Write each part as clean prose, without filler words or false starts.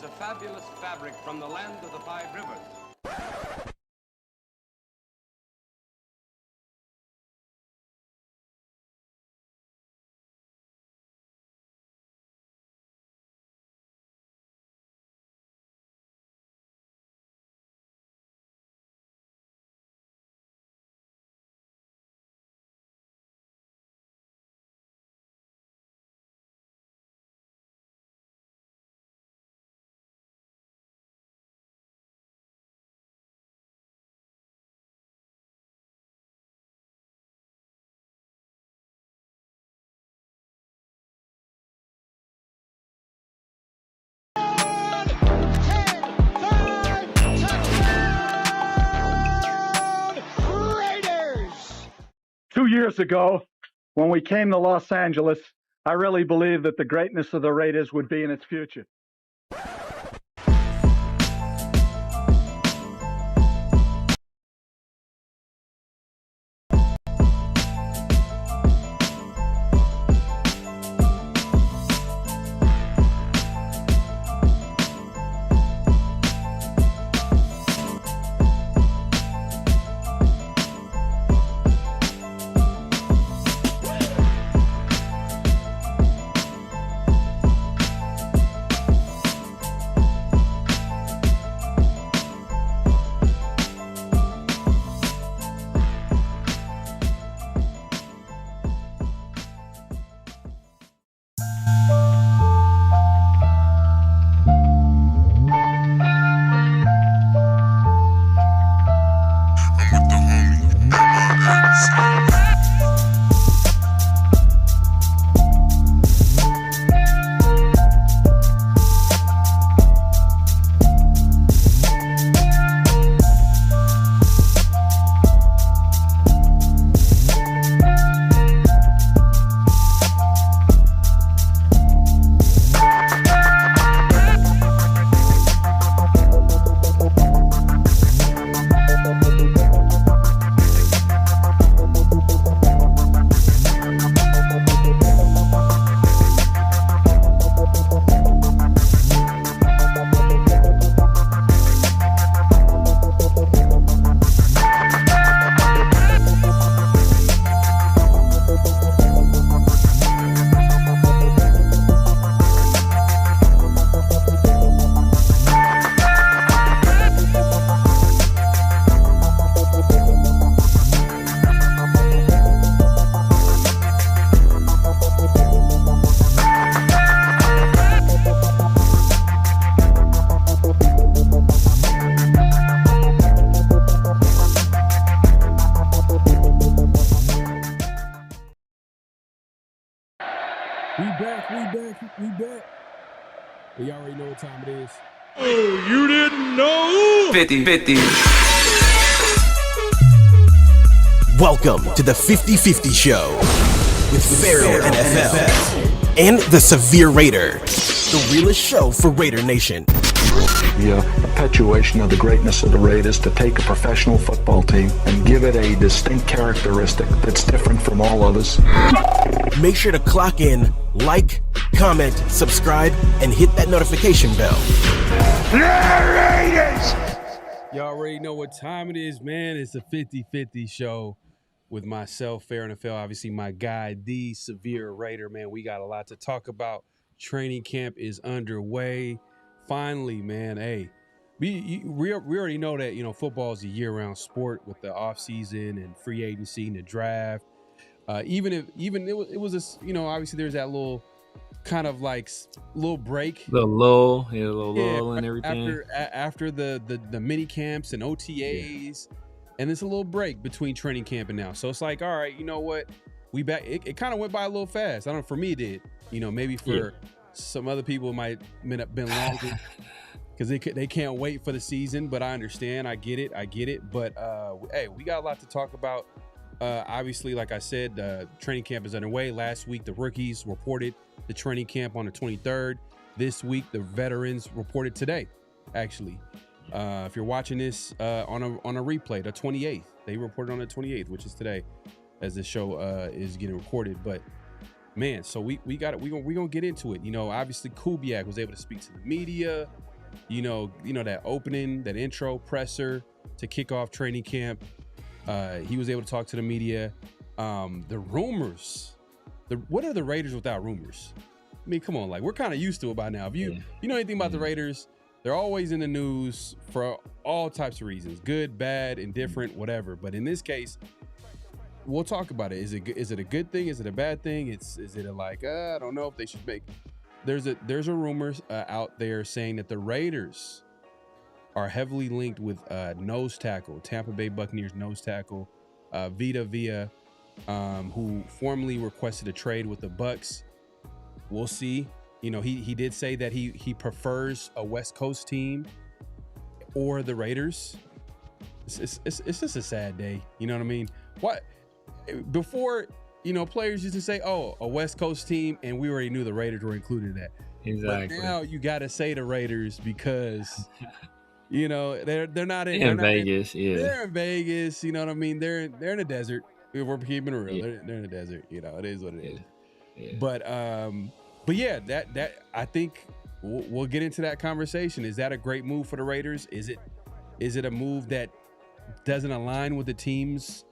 a fabulous fabric from the land of the Five Rivers. Years ago, when we came to Los Angeles, I really believed that the greatness of the Raiders would be in its future. 50-50. Welcome to the 50-50 Show with PharoahNFL and the Severe Raider, the realest show for Raider Nation. The perpetuation of the greatness of the Raiders to take a professional football team and give it a distinct characteristic that's different from all others. Make sure to clock in, like, comment, subscribe, and hit that notification bell. Raiders! Y'all already know what time it is, man. It's a 50-50 show with myself, PharoahNFL, obviously my guy, the Severe Raider, man. We got a lot to talk about. Training camp is underway. Finally, man, hey, we already know that, you know, football is a year-round sport with the offseason and free agency and the draft. It was you know, obviously there's that little kind of like little break, lull and everything after the mini camps and OTAs, and it's a little break between training camp and now. So it's like, all right, you know what, we back. It kind of went by a little fast. I don't know, for me it did. You know, maybe for some other people it might have been longer because they can't wait for the season. But I understand, I get it. But hey, we got a lot to talk about. Obviously, like I said, training camp is underway. Last week, the rookies reported the training camp on the 23rd. This week, the veterans reported today, actually. If you're watching this on a replay, the 28th. They reported on the 28th, which is today, as this show is getting recorded. But, man, so we got it. We're gonna get into it. You know, obviously, Kubiak was able to speak to the media. that opening, that intro presser to kick off training camp. He was able to talk to the media. The rumors. What are the Raiders without rumors? I mean, come on, like we're kind of used to it by now. If you know anything about the Raiders, they're always in the news for all types of reasons, good, bad, indifferent, whatever. But in this case, we'll talk about it. Is it a good thing? Is it a bad thing? Is it a I don't know if they should make. There's a rumor out there saying that the Raiders are heavily linked with nose tackle, Tampa Bay Buccaneers nose tackle, Vita Vea, who formally requested a trade with the Bucs. We'll see. He did say that he prefers a West Coast team or the Raiders. It's just a sad day. You know what I mean? What before? Players used to say, "Oh, a West Coast team," and we already knew the Raiders were included in that. Exactly. But now you got to say the Raiders because they're not in Vegas. They're in Vegas. You know what I mean? They're in the desert. If we're keeping it real, they're in the desert. It is what it is. Yeah. But yeah, that I think we'll get into that conversation. Is that a great move for the Raiders? Is it a move that doesn't align with the team's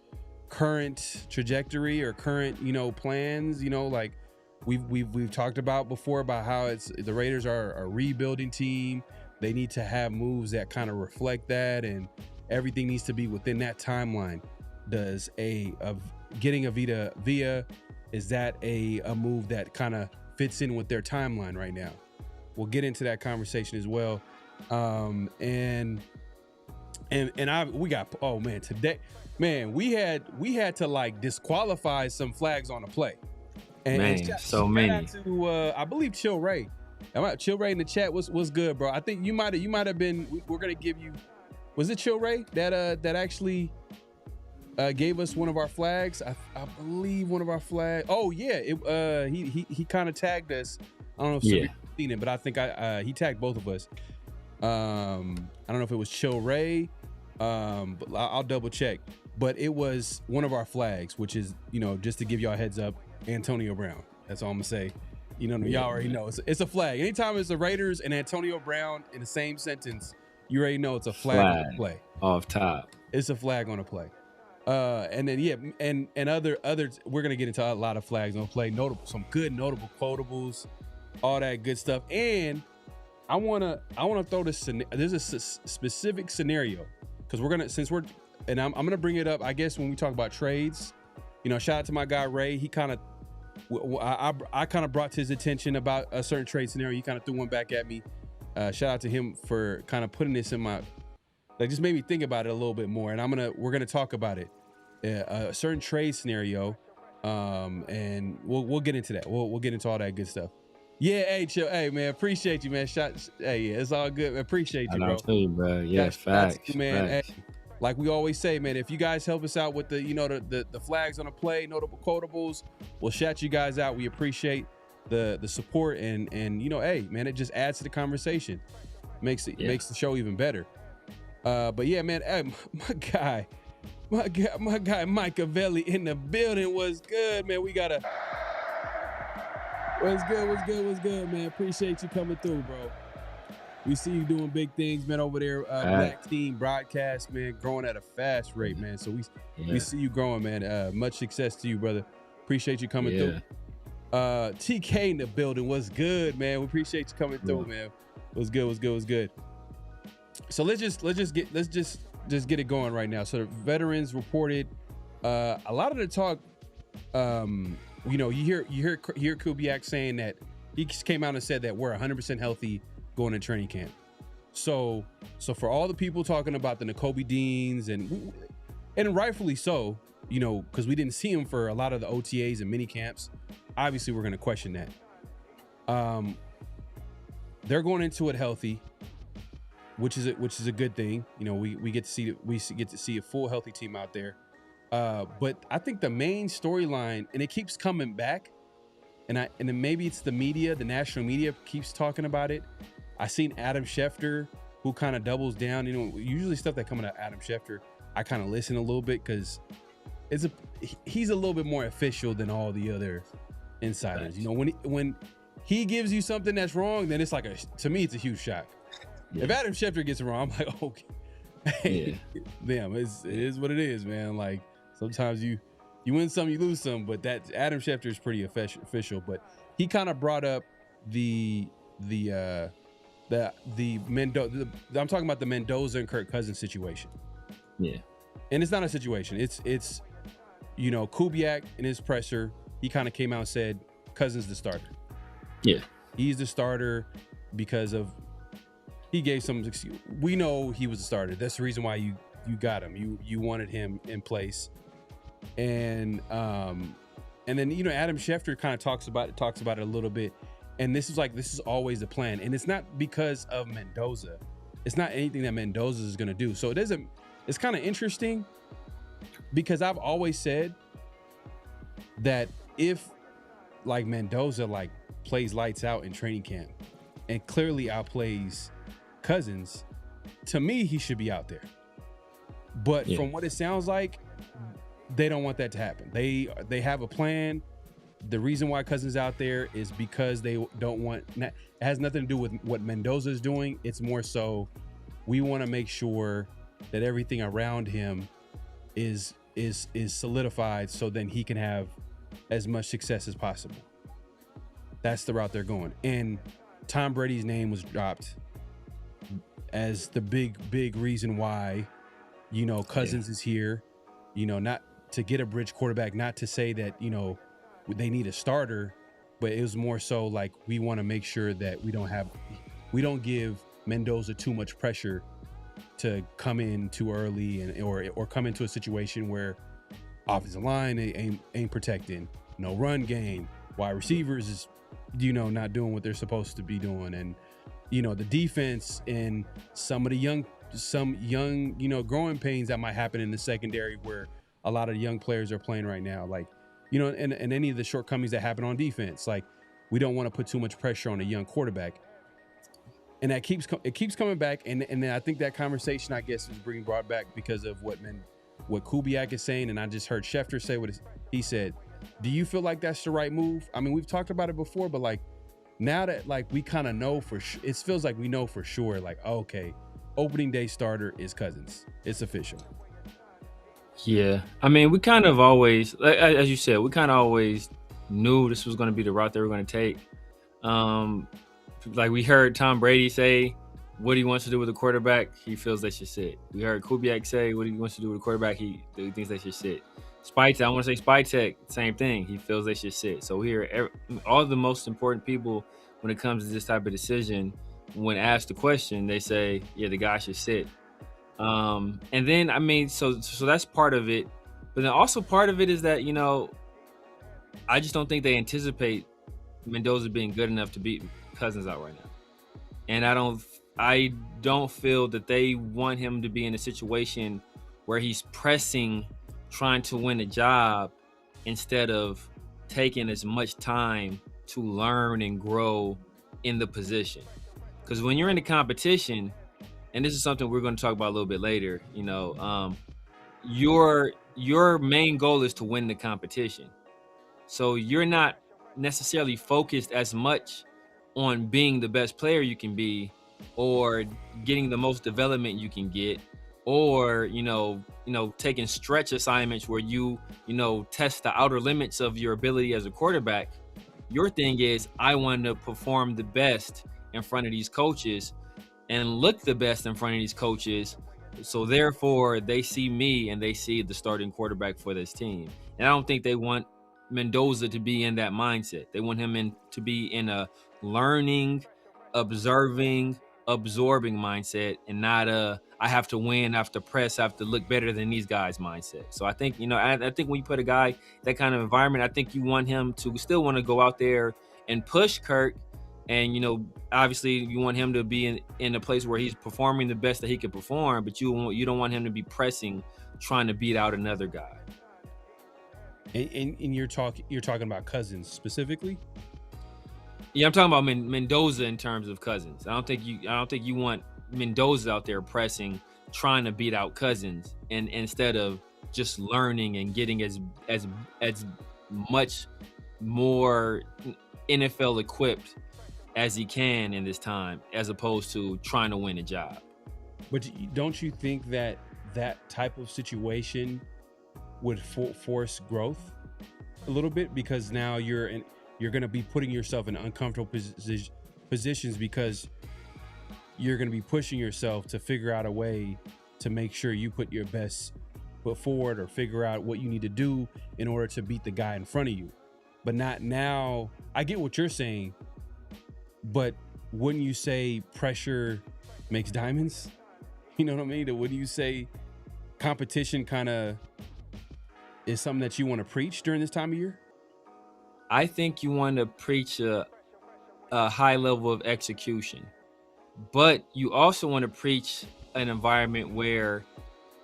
current trajectory or current plans? Like we've talked about before about how the Raiders are a rebuilding team. They need to have moves that kind of reflect that, and everything needs to be within that timeline. Does getting a Vita Vea, is that a move that kind of fits in with their timeline right now? We'll get into that conversation as well. Today, man, we had to disqualify some flags on the play. So many. To, I believe Chill Ray. Chill Ray in the chat was good, bro. I think you might have been. We're gonna give you. Was it Chill Ray that actually gave us one of our flags? I believe one of our flags. Oh yeah, he kind of tagged us. I don't know if somebody's seen it, but I think he tagged both of us. I don't know if it was Chill Ray, but I'll double check. But it was one of our flags, which is just to give y'all a heads up, Antonio Brown. That's all I'm gonna say. Y'all already know it's a flag. Anytime it's the Raiders and Antonio Brown in the same sentence, you already know it's a flag on the play. Off top. It's a flag on the play. And then and other we're gonna get into a lot of flags on play, some good notable quotables, all that good stuff. And I wanna throw this. There's a specific scenario because I'm gonna bring it up. I guess when we talk about trades, shout out to my guy Ray. He kind of I kind of brought to his attention about a certain trade scenario. He kind of threw one back at me. Shout out to him for kind of putting this in my. Just made me think about it a little bit more, and we're gonna talk about it, a certain trade scenario, and we'll get into that. We'll get into all that good stuff. Yeah, hey, chill, hey man, appreciate you, man. Hey, yeah, it's all good, man. Appreciate you, bro. Bro. Yes, facts, man. Facts. Hey, like we always say, man, if you guys help us out with the flags on the play, notable quotables, we'll shout you guys out. We appreciate the support, and hey, man, it just adds to the conversation, makes the show even better. But yeah, man, hey, my guy Machiavelli in the building. Was good, man. What's good, man. Appreciate you coming through, bro. We see you doing big things, man, over there. Black Team Broadcast, man, growing at a fast rate, man. So we see you growing, man. Much success to you, brother. Appreciate you coming through. TK in the building. What's good, man? We appreciate you coming through, man. What's good. So let's just get it going right now. So the veterans reported a lot of the talk. You hear Kubiak saying that he came out and said that we're 100% healthy going to training camp. So for all the people talking about the Nakobe Deans and rightfully so, because we didn't see him for a lot of the OTAs and mini camps. Obviously, we're going to question that. They're going into it healthy, which is a good thing. We get to see a full healthy team out there. But I think the main storyline, and it keeps coming back, and then maybe it's the media, the national media keeps talking about it. I seen Adam Schefter, who kind of doubles down. Usually stuff that coming out of Adam Schefter, I kind of listen a little bit because he's a little bit more official than all the other insiders. When he gives you something that's wrong, then it's to me it's a huge shock. If Adam Schefter gets it wrong, I'm like, okay. Hey, damn, it is what it is, man. Like sometimes you win some, you lose some, but that Adam Schefter is pretty official. But he kind of brought up the Mendoza. I'm talking about the Mendoza and Kirk Cousins situation. Yeah, and it's not a situation. It's Kubiak in his presser, he kind of came out and said Cousins the starter. Yeah, he's the starter because of. He gave some excuse. We know he was a starter. That's the reason why you got him. You wanted him in place, and then Adam Schefter kind of talks about it a little bit, and this is always the plan, and it's not because of Mendoza. It's not anything that Mendoza is going to do. So it's kind of interesting because I've always said that if like Mendoza like plays lights out in training camp and clearly outplays Cousins, to me he should be out there. But from what it sounds like, they don't want that to happen. They have a plan. The reason why Cousins out there is because they don't want. It has nothing to do with what Mendoza is doing. It's more so we want to make sure that everything around him is solidified, so then he can have as much success as possible. That's the route they're going. And Tom Brady's name was dropped as the big reason why, Cousins is here, not to get a bridge quarterback, not to say that, they need a starter, but it was more so like, we want to make sure that we don't give Mendoza too much pressure to come in too early or come into a situation where offensive line ain't protecting, no run game, wide receivers is, not doing what they're supposed to be doing. And, the defense and some young, growing pains that might happen in the secondary where a lot of young players are playing right now. Like, and any of the shortcomings that happen on defense, like we don't want to put too much pressure on a young quarterback. And that keeps coming back. And then I think that conversation, I guess, is being brought back because of what Kubiak is saying. And I just heard Schefter say what he said. Do you feel like that's the right move? I mean, we've talked about it before, but like now that like we kind of know for sure, it feels like we know for sure, like, okay, opening day starter is Cousins. It's official. Yeah. I mean, we kind of always, as you said, we kind of always knew this was going to be the route they were going to take. Like we heard Tom Brady say what he wants to do with the quarterback, he feels they should sit. We heard Kubiak say what he wants to do with the quarterback, he thinks they should sit. I want to say Spytek, same thing. He feels they should sit. So we hear all the most important people when it comes to this type of decision, when asked the question, they say, yeah, the guy should sit. And then, I mean, so that's part of it. But then also part of it is that, I just don't think they anticipate Mendoza being good enough to beat Cousins out right now. And I don't feel that they want him to be in a situation where he's pressing, trying to win a job instead of taking as much time to learn and grow in the position. Because when you're in the competition, and this is something we're going to talk about a little bit later, your main goal is to win the competition. So you're not necessarily focused as much on being the best player you can be or getting the most development you can get, or taking stretch assignments where you test the outer limits of your ability as a quarterback. Your thing is, I want to perform the best in front of these coaches and look the best in front of these coaches, so therefore they see me and they see the starting quarterback for this team. And I don't think they want Mendoza to be in that mindset. They want him to be in a learning, observing, absorbing mindset, and not I have to win, I have to press, I have to look better than these guys mindset. So I think, I think when you put a guy that kind of environment, I think you want him to still want to go out there and push Kirk. And, obviously you want him to be in a place where he's performing the best that he can perform, but you don't want him to be pressing, trying to beat out another guy. And you're talking about Cousins specifically? Yeah, I'm talking about Mendoza in terms of Cousins. I don't think you want Mendoza out there pressing, trying to beat out Cousins, and instead of just learning and getting as much more NFL equipped as he can in this time, as opposed to trying to win a job. But don't you think that that type of situation would force growth a little bit? Because now you're going to be putting yourself in uncomfortable positions, because you're going to be pushing yourself to figure out a way to make sure you put your best foot forward, or figure out what you need to do in order to beat the guy in front of you. But not now. I get what you're saying, but wouldn't you say pressure makes diamonds? You know what I mean? Wouldn't you say competition kind of is something that you want to preach during this time of year? I think you want to preach a high level of execution, but you also want to preach an environment where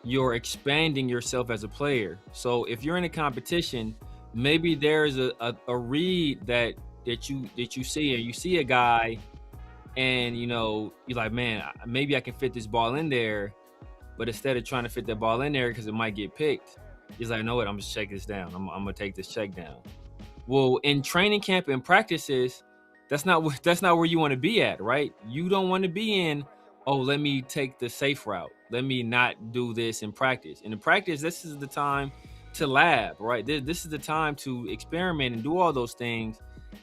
you're expanding yourself as a player. So if you're in a competition, maybe there's a read that you see, and you see a guy, and you're like, man, maybe I can fit this ball in there. But instead of trying to fit that ball in there because it might get picked, he's like, no, what? I'm just check this down. I'm gonna take this check down. Well, in training camp and practices, that's not where you want to be at, right? You don't want to be in, oh, let me take the safe route. Let me not do this in practice. And in practice, this is the time to lab, right? This is the time to experiment and do all those things.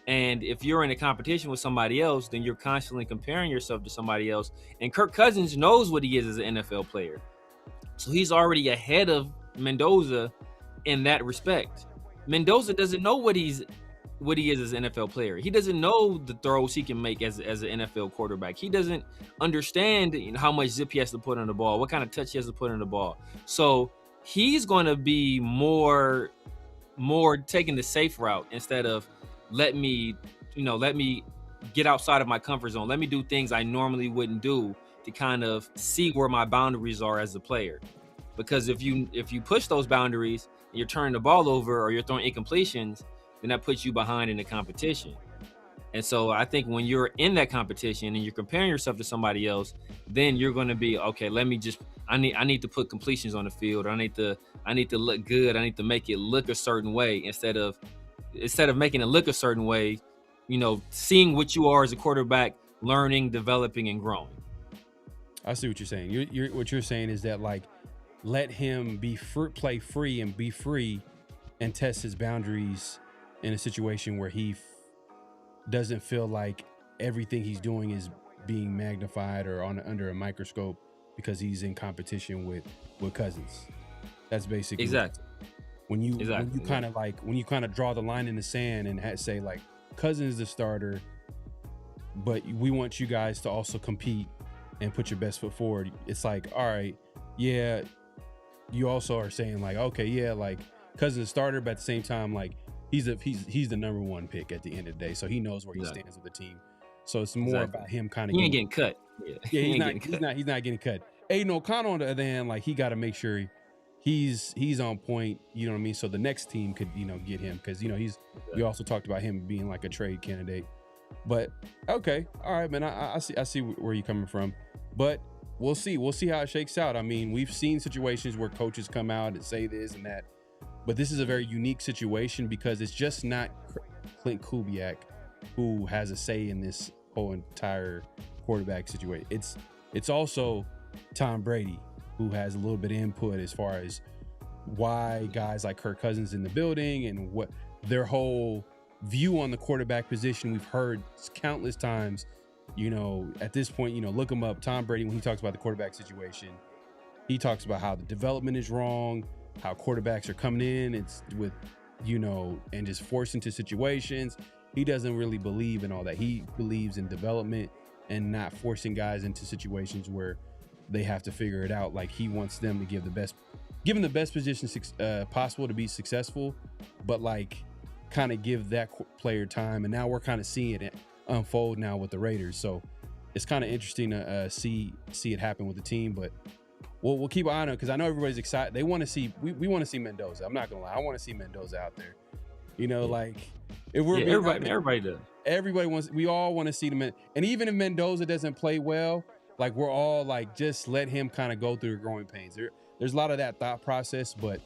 And if you're in a competition with somebody else, then you're constantly comparing yourself to somebody else. And Kirk Cousins knows what he is as an NFL player. So he's already ahead of Mendoza in that respect. Mendoza doesn't know what he is as an NFL player. He doesn't know the throws he can make as an NFL quarterback. He doesn't understand how much zip he has to put on the ball, what kind of touch he has to put on the ball. So he's going to be more taking the safe route instead of let me get outside of my comfort zone. Let me do things I normally wouldn't do to kind of see where my boundaries are as a player. Because if you push those boundaries and you're turning the ball over or you're throwing incompletions, then that puts you behind in the competition. And so I think when you're in that competition and you're comparing yourself to somebody else, then you're going to be, okay, I need to put completions on the field, or I need to look good. I need to make it look a certain way instead of making it look a certain way, seeing what you are as a quarterback, learning, developing, and growing. I see what you're saying. What you're saying is that, like, let him play free and be free and test his boundaries in a situation where he doesn't feel like everything he's doing is being magnified or under a microscope because he's in competition with Cousins. That's basically exactly when you kind of draw the line in the sand and say, like, Cousins is the starter, but we want you guys to also compete and put your best foot forward. It's like, all right, yeah, you also are saying, like, okay, yeah, like, Cousins is starter, but at the same time, like, he's the number one pick at the end of the day, so he knows where he stands with the team. So it's more about him kind of. He ain't getting cut. Yeah, he's not getting cut. Aiden O'Connell, on the other hand, like, he got to make sure he's on point. You know what I mean? So the next team could get him, because we also talked about him being like a trade candidate. But okay, all right, man. I see where you're coming from, but we'll see how it shakes out. I mean, we've seen situations where coaches come out and say this and that, but this is a very unique situation because it's just not Klint Kubiak who has a say in this whole entire quarterback situation. It's also Tom Brady, who has a little bit of input as far as why guys like Kirk Cousins in the building and what their whole view on the quarterback position. We've heard countless times, at this point, look him up. Tom Brady, when he talks about the quarterback situation, he talks about how the development is wrong, how quarterbacks are coming in, it's with, and just forced into situations. He doesn't really believe in all that. He believes in development and not forcing guys into situations where they have to figure it out. Like, he wants them to give them the best position possible to be successful, but like kind of give that player time. And now we're kind of seeing it unfold now with the Raiders. So it's kind of interesting to see it happen with the team, but we'll keep an eye on it because I know everybody's excited. They want to see, we want to see Mendoza. I'm not gonna lie. I want to see Mendoza out there. Like, if we're everybody does. We all want to see them. And even if Mendoza doesn't play well, like, we're all like, just let him kind of go through the growing pains. There's a lot of that thought process, but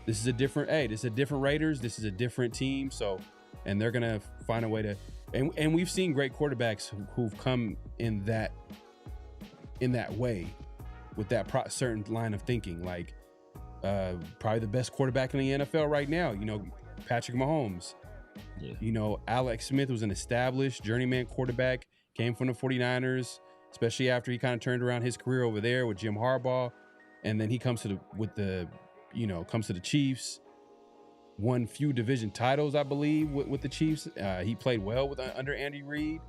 this is a different Raiders. This is a different team. So, and they're going to find a way to, And we've seen great quarterbacks who've come in that way with that certain line of thinking. Like probably the best quarterback in the NFL right now, Patrick Mahomes. Yeah. Alex Smith was an established journeyman quarterback, came from the 49ers, especially after he kind of turned around his career over there with Jim Harbaugh. And then he comes to the Chiefs, won few division titles, I believe, with the Chiefs. He played well under Andy Reid.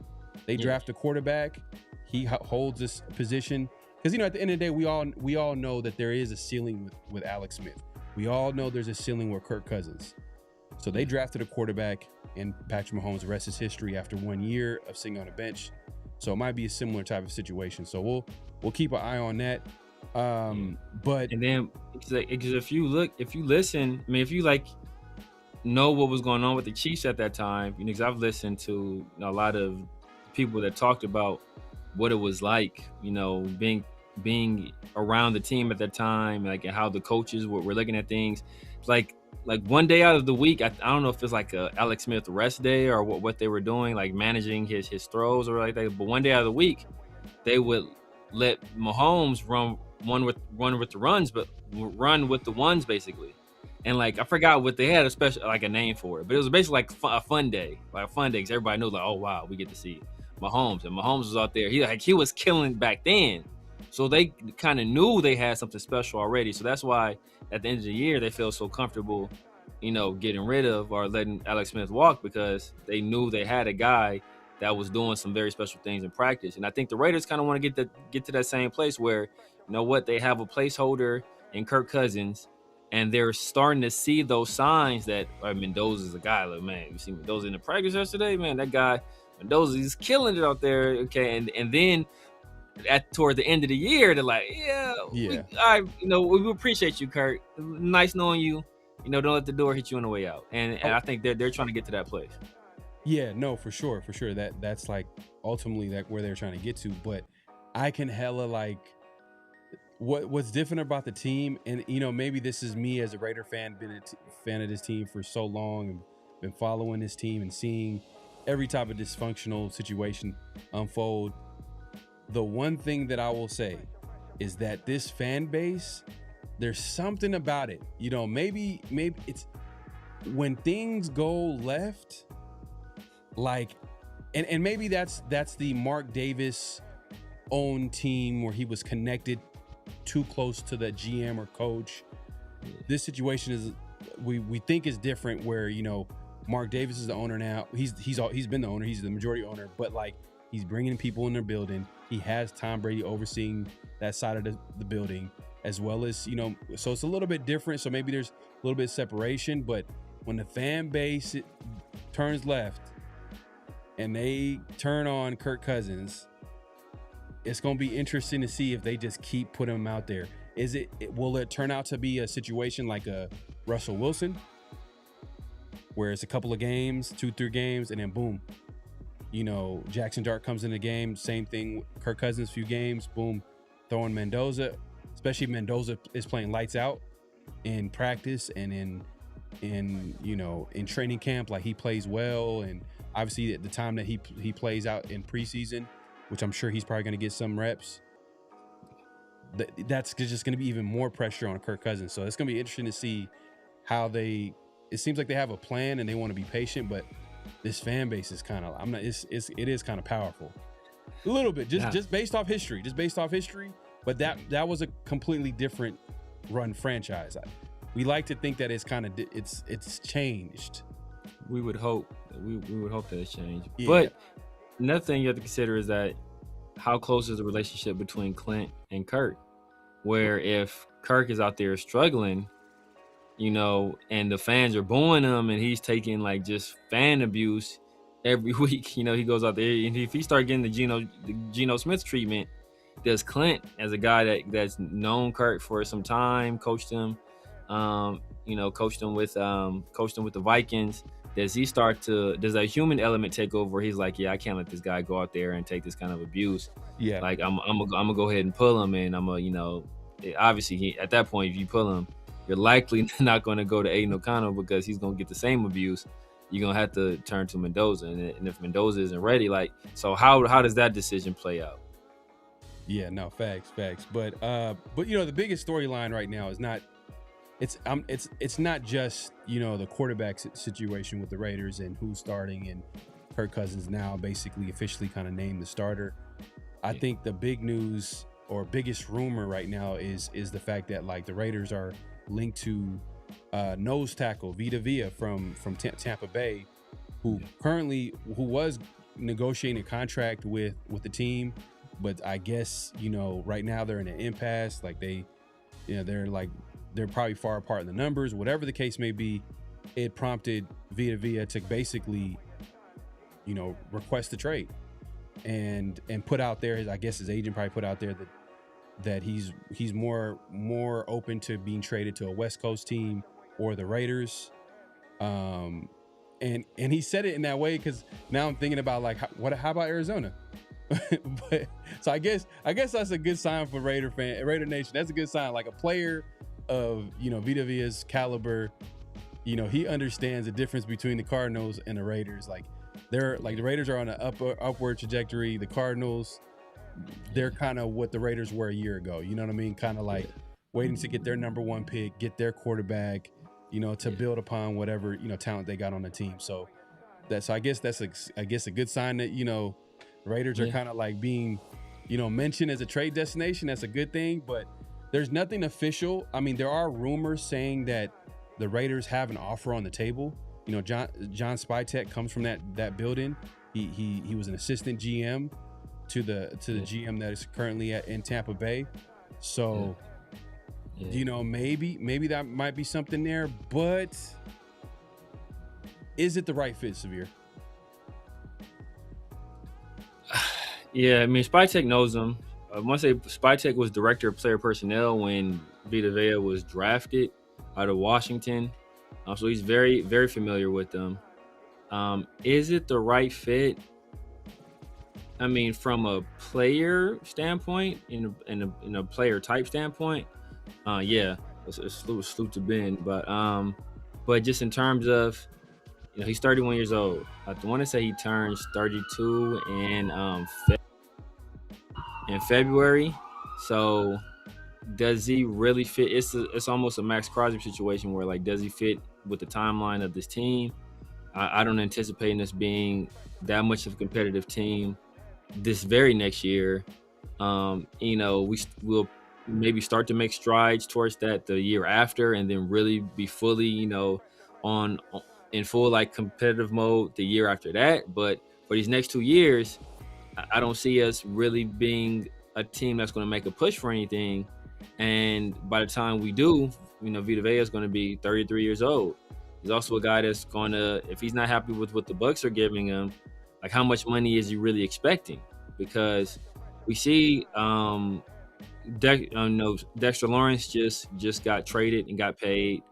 They draft a quarterback. He holds this position because at the end of the day, we all know that there is a ceiling with Alex Smith. We all know there's a ceiling with Kirk Cousins. So they drafted a quarterback, and Patrick Mahomes, the rest is history after 1 year of sitting on a bench. So it might be a similar type of situation. So we'll keep an eye on that. But and then because if you listen, I mean, if you know what was going on with the Chiefs at that time, because I've listened to a lot of people that talked about what it was like, being around the team at that time, and how the coaches were looking at things. It's like one day out of the week, I don't know if it's like a Alex Smith rest day or what they were doing, like managing his throws or like that. But one day out of the week, they would let Mahomes run with the runs, but run with the ones basically. And I forgot what they had, a name for it, but it was basically a fun day, because everybody knows oh wow, we get to see Mahomes, and Mahomes was out there. He was killing back then, so they kind of knew they had something special already. So that's why at the end of the year they felt so comfortable, getting rid of or letting Alex Smith walk, because they knew they had a guy that was doing some very special things in practice. And I think the Raiders kind of want to get to that same place where, they have a placeholder in Kirk Cousins, and they're starting to see those signs that Mendoza's a guy. Like, man, you see Mendoza in the practice yesterday, man, that guy Mendoza, he's killing it out there. Okay, and then toward the end of the year, they're like, we appreciate you, Kirk. Nice knowing you. Don't let the door hit you on the way out. And I think they're trying to get to that place. Yeah, no, for sure. That's ultimately where they're trying to get to. But I can hella what's different about the team, and maybe this is me as a Raider fan, been a fan of this team for so long and been following this team and seeing every type of dysfunctional situation unfold. The one thing that I will say is that this fan base, there's something about it. Maybe it's when things go left, and maybe that's the Mark Davis owned team where he was connected too close to the GM or coach. This situation is we think is different where Mark Davis is the owner now. He's been the owner. He's the majority owner, but he's bringing people in their building. He has Tom Brady overseeing that side of the building, as well as so it's a little bit different. So maybe there's a little bit of separation, but when the fan base turns left and they turn on Kirk Cousins, it's going to be interesting to see if they just keep putting him out there. Will it turn out to be a situation like a Russell Wilson, where it's a couple of games, 2-3 games, and then boom, Jackson Dart comes in the game, same thing, Kirk Cousins, few games, boom, throwing Mendoza, especially Mendoza is playing lights out in practice and in training camp, he plays well, and obviously at the time that he plays out in preseason, which I'm sure he's probably going to get some reps, that's just going to be even more pressure on Kirk Cousins. So it's going to be interesting to see how it seems like they have a plan and they want to be patient, but this fan base is kind of, it is kind of powerful. A little bit, just based off history, but that was a completely different run franchise. We like to think that it's kind of, it's changed. We would hope that it's changed. Yeah. But another thing you have to consider is that how close is the relationship between Klint and Kirk, where if Kirk is out there struggling, and the fans are booing him and he's taking just fan abuse every week, he goes out there, and if he starts getting the Geno Smith treatment, does Klint, as a guy that's known Kirk for some time, coached him with the Vikings, does that human element take over? He's like, yeah, I can't let this guy go out there and take this kind of abuse. Yeah. I'm gonna go ahead and pull him, and obviously at that point, if you pull him, you're likely not going to go to Aiden O'Connell because he's going to get the same abuse. you're gonna have to turn to Mendoza, and if Mendoza isn't ready, like, so how does that decision play out? Yeah, no, facts. But the biggest storyline right now is not it's not just the quarterback situation with the Raiders and who's starting, and Kirk Cousins now basically officially kind of named the starter. I think the big news or biggest rumor right now is the fact that like the Raiders are linked to nose tackle Vita Vea from Tampa Bay, who was negotiating a contract with the team, but I guess right now they're in an impasse. Like they're probably far apart in the numbers. Whatever the case may be, it prompted Vita Vea to basically request the trade and put out there, I guess his agent probably put out there that he's more open to being traded to a West Coast team or the Raiders. And he said it in that way because now I'm thinking about like how about Arizona? But so I guess that's a good sign for Raider Nation. That's a good sign. Like a player of Vita Vea's caliber, he understands the difference between the Cardinals and the Raiders. Like the Raiders are on an upward trajectory. The Cardinals, they're kind of what the Raiders were a year ago. You know what I mean? Kind of like waiting to get their number one pick, get their quarterback, to build upon whatever talent they got on the team. So I guess that's a good sign that the Raiders are kind of like being mentioned as a trade destination. That's a good thing, but there's nothing official. I mean, there are rumors saying that the Raiders have an offer on the table. John Spytek comes from that building. He was an assistant GM to the GM that is currently in Tampa Bay. So, maybe that might be something there, but is it the right fit, Severe? Yeah, I mean, Spytek knows him. I want to say Spytek was director of player personnel when Vita Vea was drafted out of Washington. So he's very, very familiar with them. Is it the right fit? I mean, from a player standpoint, in a player type standpoint, yeah, it's salute to Ben. But just in terms of, he's 31 years old. I want to say he turns 32 in February. So does he really fit? It's almost a Max Crosby situation where, like, does he fit with the timeline of this team? I don't anticipate this being that much of a competitive team this very next year. We'll maybe start to make strides towards that the year after, and then really be fully, in full like competitive mode the year after that. But for these next 2 years, I don't see us really being a team that's going to make a push for anything. And by the time we do, Vita Vea is going to be 33 years old. He's also a guy that's going to, if he's not happy with what the Bucs are giving him, like, how much money is he really expecting? Because we see Dexter Lawrence just got traded and got paid.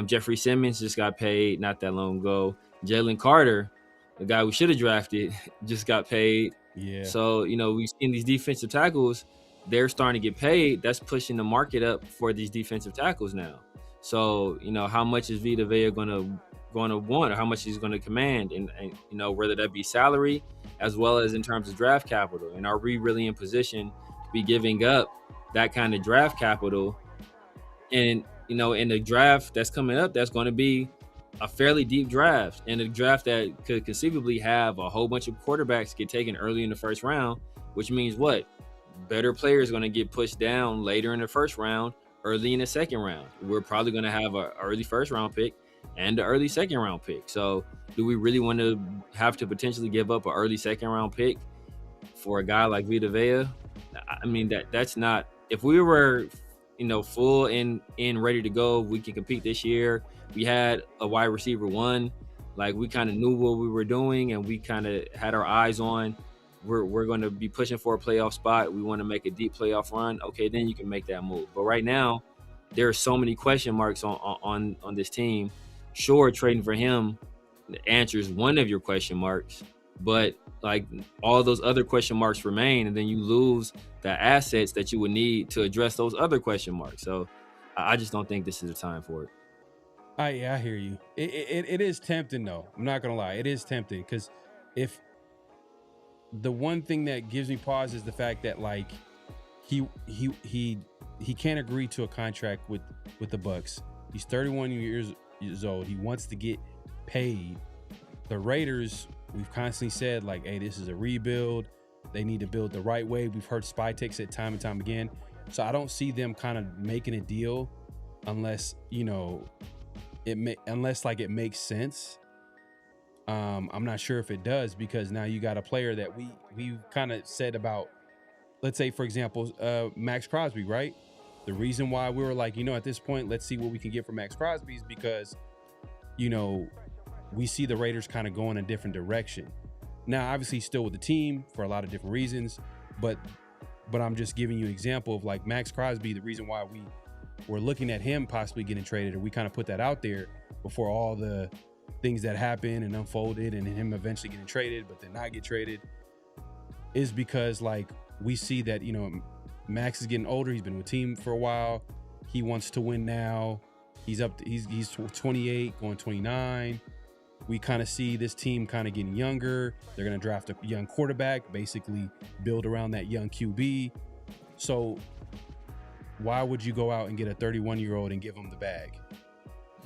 Jeffrey Simmons just got paid not that long ago. Jalen Carter, the guy we should have drafted, just got paid. Yeah. So, we've seen these defensive tackles, they're starting to get paid. That's pushing the market up for these defensive tackles now. So, how much is Vita Vea going to want, or how much he's going to command, and whether that be salary as well as in terms of draft capital. And are we really in position to be giving up that kind of draft capital? And, in the draft that's coming up, that's going to be a fairly deep draft, and a draft that could conceivably have a whole bunch of quarterbacks get taken early in the first round, which means what? Better players going to get pushed down later in the first round, early in the second round. We're probably going to have an early first round pick and an early second round pick. So do we really want to have to potentially give up an early second round pick for a guy like Vita Vea? I mean, that's not, if we were, full and ready to go, we can compete this year. We had a wide receiver one, like, we kind of knew what we were doing, and we kind of had our eyes on, we're going to be pushing for a playoff spot. We want to make a deep playoff run. Okay, then you can make that move. But right now, there are so many question marks on this team. Sure, trading for him answers one of your question marks, but like, all those other question marks remain, and then you lose the assets that you would need to address those other question marks. So I just don't think this is the time for it. I hear you. It is tempting though. I'm not gonna lie. It is tempting because if the one thing that gives me pause is the fact that like he can't agree to a contract with the Bucs. He's 31 years old. He wants to get paid. The Raiders, we've constantly said like, hey, this is a rebuild. They need to build the right way. We've heard spy takes it time and time again. So I don't see them kind of making a deal unless, you know, unless like it makes sense. I'm not sure if it does, because now you got a player that we've kind of said about, let's say, for example, Max Crosby, right? The reason why we were like, you know, at this point, let's see what we can get from Max Crosby is because, you know, we see the Raiders kind of going a different direction. Now, obviously, still with the team for a lot of different reasons, but I'm just giving you an example of like Max Crosby. The reason why we were looking at him possibly getting traded, and we kind of put that out there before all the things that happened and unfolded, and him eventually getting traded, but then not get traded, is because like we see that, you know, Max is getting older. He's been with the team for a while. He wants to win now. He's 28, going 29. We kind of see this team kind of getting younger. They're going to draft a young quarterback, basically build around that young QB. So why would you go out and get a 31-year-old and give him the bag?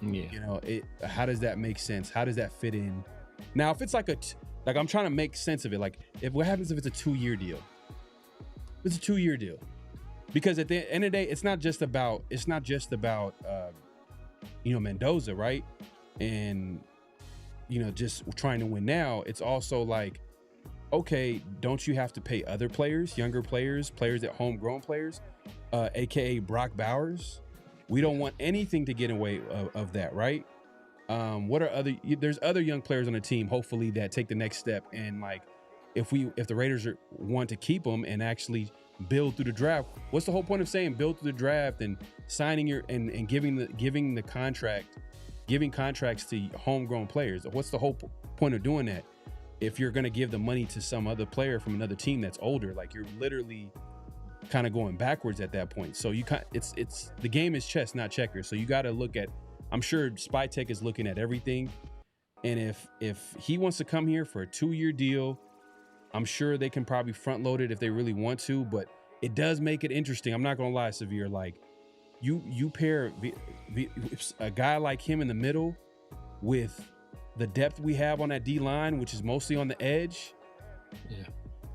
Yeah. You know, how does that make sense? How does that fit in? Now, if it's like I'm trying to make sense of it. Like, what happens if it's a 2-year deal? It's a 2-year deal, because at the end of the day, it's not just about you know, Mendoza, right? And, you know, just trying to win now. It's also like, okay, don't you have to pay other players, younger players that homegrown players, aka Brock Bowers? We don't want anything to get away of that, right? There's other young players on the team, hopefully, that take the next step. And like, if the Raiders want to keep them and actually build through the draft, what's the whole point of saying build through the draft and signing and giving contracts to homegrown players? What's the whole point of doing that if you're going to give the money to some other player from another team that's older? Like, you're literally kind of going backwards at that point. So it's the game is chess, not checkers. So you got to look at, I'm sure Spy Tech is looking at everything, and if he wants to come here for a 2-year deal, I'm sure they can probably front load it if they really want to, but it does make it interesting. I'm not gonna lie, Severe. Like, you pair a guy like him in the middle with the depth we have on that D line, which is mostly on the edge. Yeah.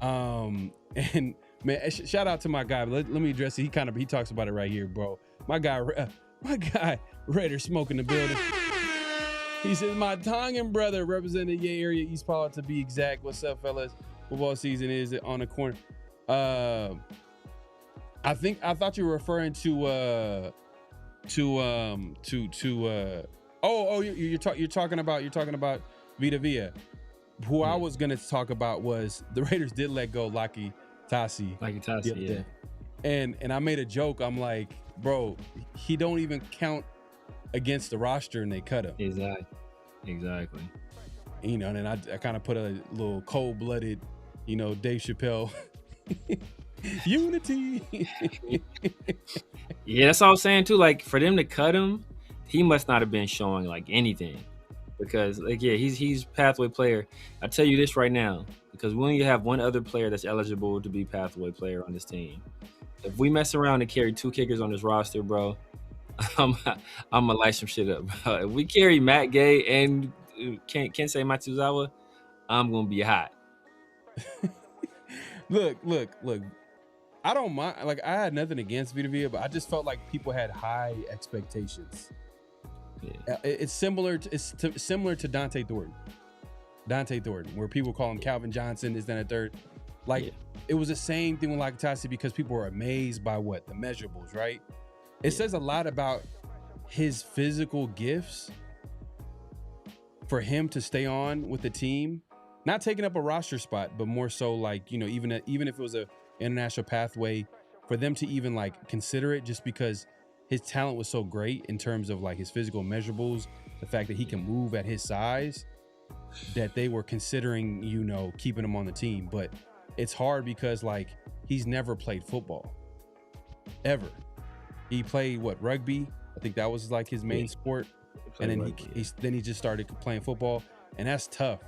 And man, shout out to my guy. Let me address it. He talks about it right here, bro. My guy Raider Smoke in the building. He says, my Tongan brother representing the Yay area, East Paula to be exact. What's up, fellas? Football season is on the corner. I thought you were referring to you're talking about Vita Vea. Who I was gonna talk about was the Raiders did let go Laki Tasi, yeah. And I made a joke. I'm like, bro, he don't even count against the roster, and they cut him. Exactly. You know, and then I kind of put a little cold-blooded, you know, Dave Chappelle unity. Yeah, that's all I'm saying too. Like, for them to cut him, he must not have been showing like anything, because like, yeah, he's pathway player. I tell you this right now, because we only have one other player that's eligible to be pathway player on this team. If we mess around and carry 2 kickers on this roster, bro, I'm gonna light some shit up, bro. If we carry Matt Gay and Kensei Matsuzawa, I'm gonna be hot. Look. I don't mind. Like, I had nothing against Vita Vea, but I just felt like people had high expectations. Yeah. It's similar to Dante Thornton, where people call him Calvin Johnson, this, then a third. Like, It was the same thing with Lakatasi, because people were amazed by the measurables, right? It says a lot about his physical gifts for him to stay on with the team, not taking up a roster spot, but more so like, you know, even if it was a international pathway, for them to even like consider it, just because his talent was so great in terms of like his physical measurables, the fact that he can move at his size, that they were considering, you know, keeping him on the team. But it's hard because like he's never played football ever. He played rugby. I think that was like his main sport. and then he just started playing football, and that's tough.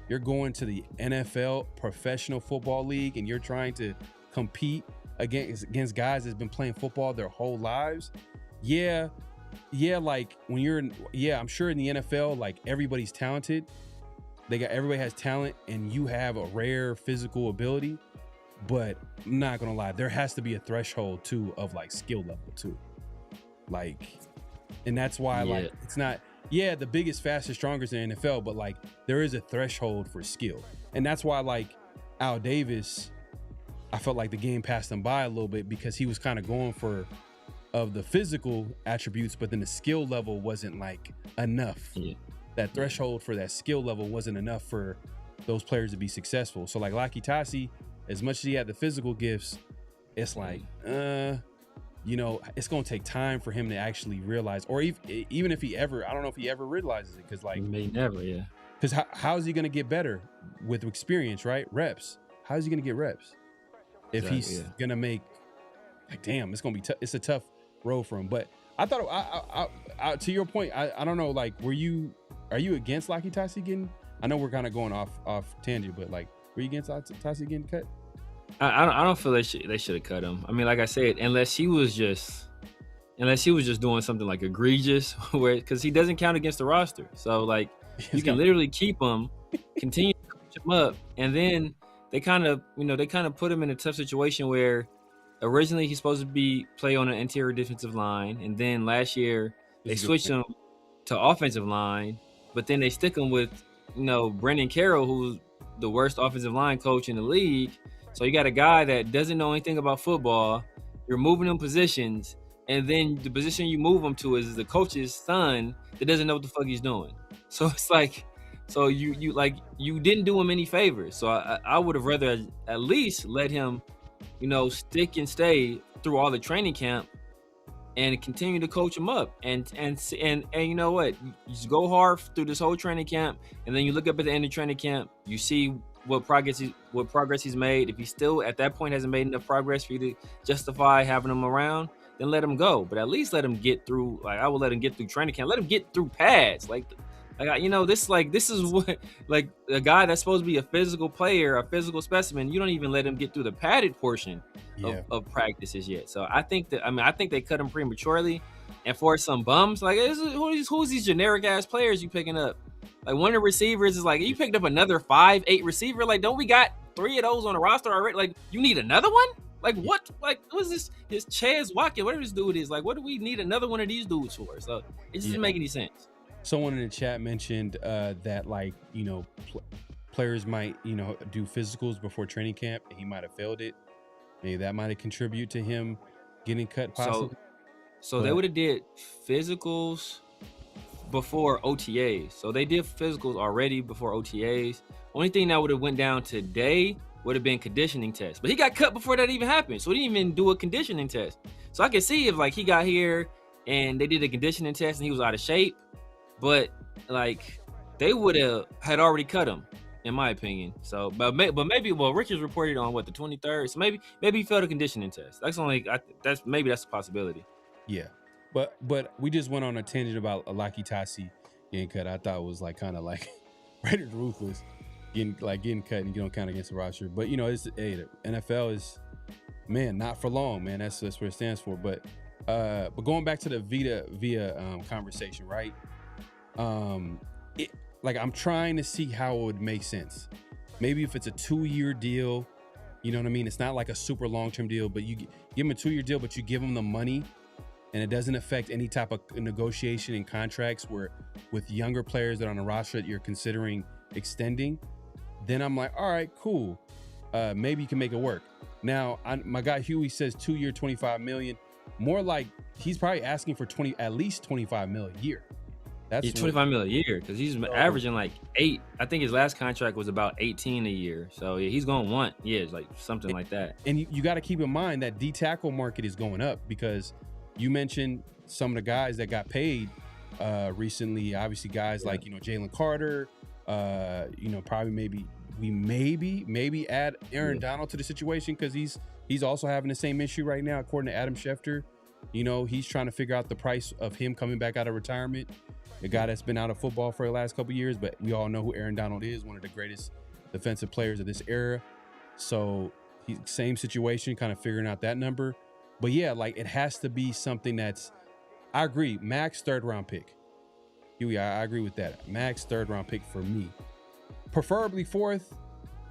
You're going to the NFL Professional Football League, and you're trying to compete against guys that's been playing football their whole lives. Yeah, like when you're I'm sure in the NFL, like everybody's talented. Everybody has talent, and you have a rare physical ability. But I'm not gonna lie, there has to be a threshold too of like skill level too. Like, and that's why like it's not the biggest, fastest, strongest in the NFL, but like there is a threshold for skill. And that's why like Al Davis, I felt like the game passed him by a little bit because he was kind of going for of the physical attributes, but then the skill level wasn't like enough. That threshold for that skill level wasn't enough for those players to be successful. So like Laki Tassi, as much as he had the physical gifts, it's like, it's going to take time for him to actually realize, or even if he ever, I don't know if he ever realizes it. Cause like, may never, Cause how is he going to get better with experience, right? Reps. How is he going to get reps? If he's going to make, like, damn, it's going to be it's a tough road for him. But I thought, I to your point, I don't know, like, are you against Laki Tassi getting, I know we're kind of going off tangent, but like, were you against Tassi getting cut? I don't feel they should have cut him. I mean, like I said, unless he was just doing something like egregious, because he doesn't count against the roster. So like you can literally keep him, continue to coach him up, and then they kind of put him in a tough situation where originally he's supposed to play on an interior defensive line, and then last year they switched him to offensive line, but then they stick him with Brendan Carroll, who's the worst offensive line coach in the league. So you got a guy that doesn't know anything about football. You're moving him positions, and then the position you move him to is the coach's son that doesn't know what the fuck he's doing. So it's like, so you didn't do him any favors. So I would have rather at least let him, stick and stay through all the training camp and continue to coach him up. And you know what? You just go hard through this whole training camp, and then you look up at the end of training camp, you see what progress he's made. If he still at that point hasn't made enough progress for you to justify having him around, then let him go. But at least let him get through. Like, I will let him get through training camp. Let him get through pads. This is what, like, a guy that's supposed to be a physical player, a physical specimen. You don't even let him get through the padded portion of practices yet. So I think they cut him prematurely. And for some bums, like, who's these generic ass players you picking up? Like, one of the receivers is like, you picked up another 5'8" receiver. Like, don't we got 3 of those on the roster already? Like, you need another one? Like, what? Like, what's this? This Chaz Watkins, whatever this dude is. Like, what do we need another one of these dudes for? So it just doesn't make any sense. Someone in the chat mentioned that, like, players might, do physicals before training camp, and he might have failed it. Maybe that might have contributed to him getting cut possibly. So they would have did physicals before OTAs. So they did physicals already before OTAs. Only thing that would have went down today would have been conditioning tests. But he got cut before that even happened. So he didn't even do a conditioning test. So I can see if, like, he got here and they did a conditioning test and he was out of shape. But, like, they would have had already cut him, in my opinion. So, but maybe Richards reported on the 23rd. So maybe he failed a conditioning test. That's a possibility. Yeah. But we just went on a tangent about Laki Tassi getting cut. I thought it was like kind of like Raiders ruthless getting cut and you don't count against the roster. But the NFL is, man, not for long, man. That's what it stands for. But going back to the Vita Vea conversation, right? I'm trying to see how it would make sense. Maybe if it's a 2-year deal, you know what I mean? It's not like a super long-term deal, but you give him a 2-year deal, but you give him the money, and it doesn't affect any type of negotiation and contracts with younger players that are on the roster that you're considering extending, then I'm like, all right, cool. Maybe you can make it work. Now, my guy Huey says 2-year, $25 million. More like he's probably asking for at least $25 million a year. That's $25 million a year because he's averaging like 8. I think his last contract was about 18 a year. So yeah, he's going to want like something like that. And you got to keep in mind that D tackle market is going up because you mentioned some of the guys that got paid recently. Obviously, guys like Jalen Carter. Probably maybe add Aaron Donald to the situation because he's also having the same issue right now, according to Adam Schefter. He's trying to figure out the price of him coming back out of retirement. a guy that's been out of football for the last couple of years, but we all know who Aaron Donald is, one of the greatest defensive players of this era. So same situation, kind of figuring out that number. But yeah, like it has to be something that's, I agree, max 3rd round pick. Huey, I agree with that. Max 3rd round pick for me. Preferably 4th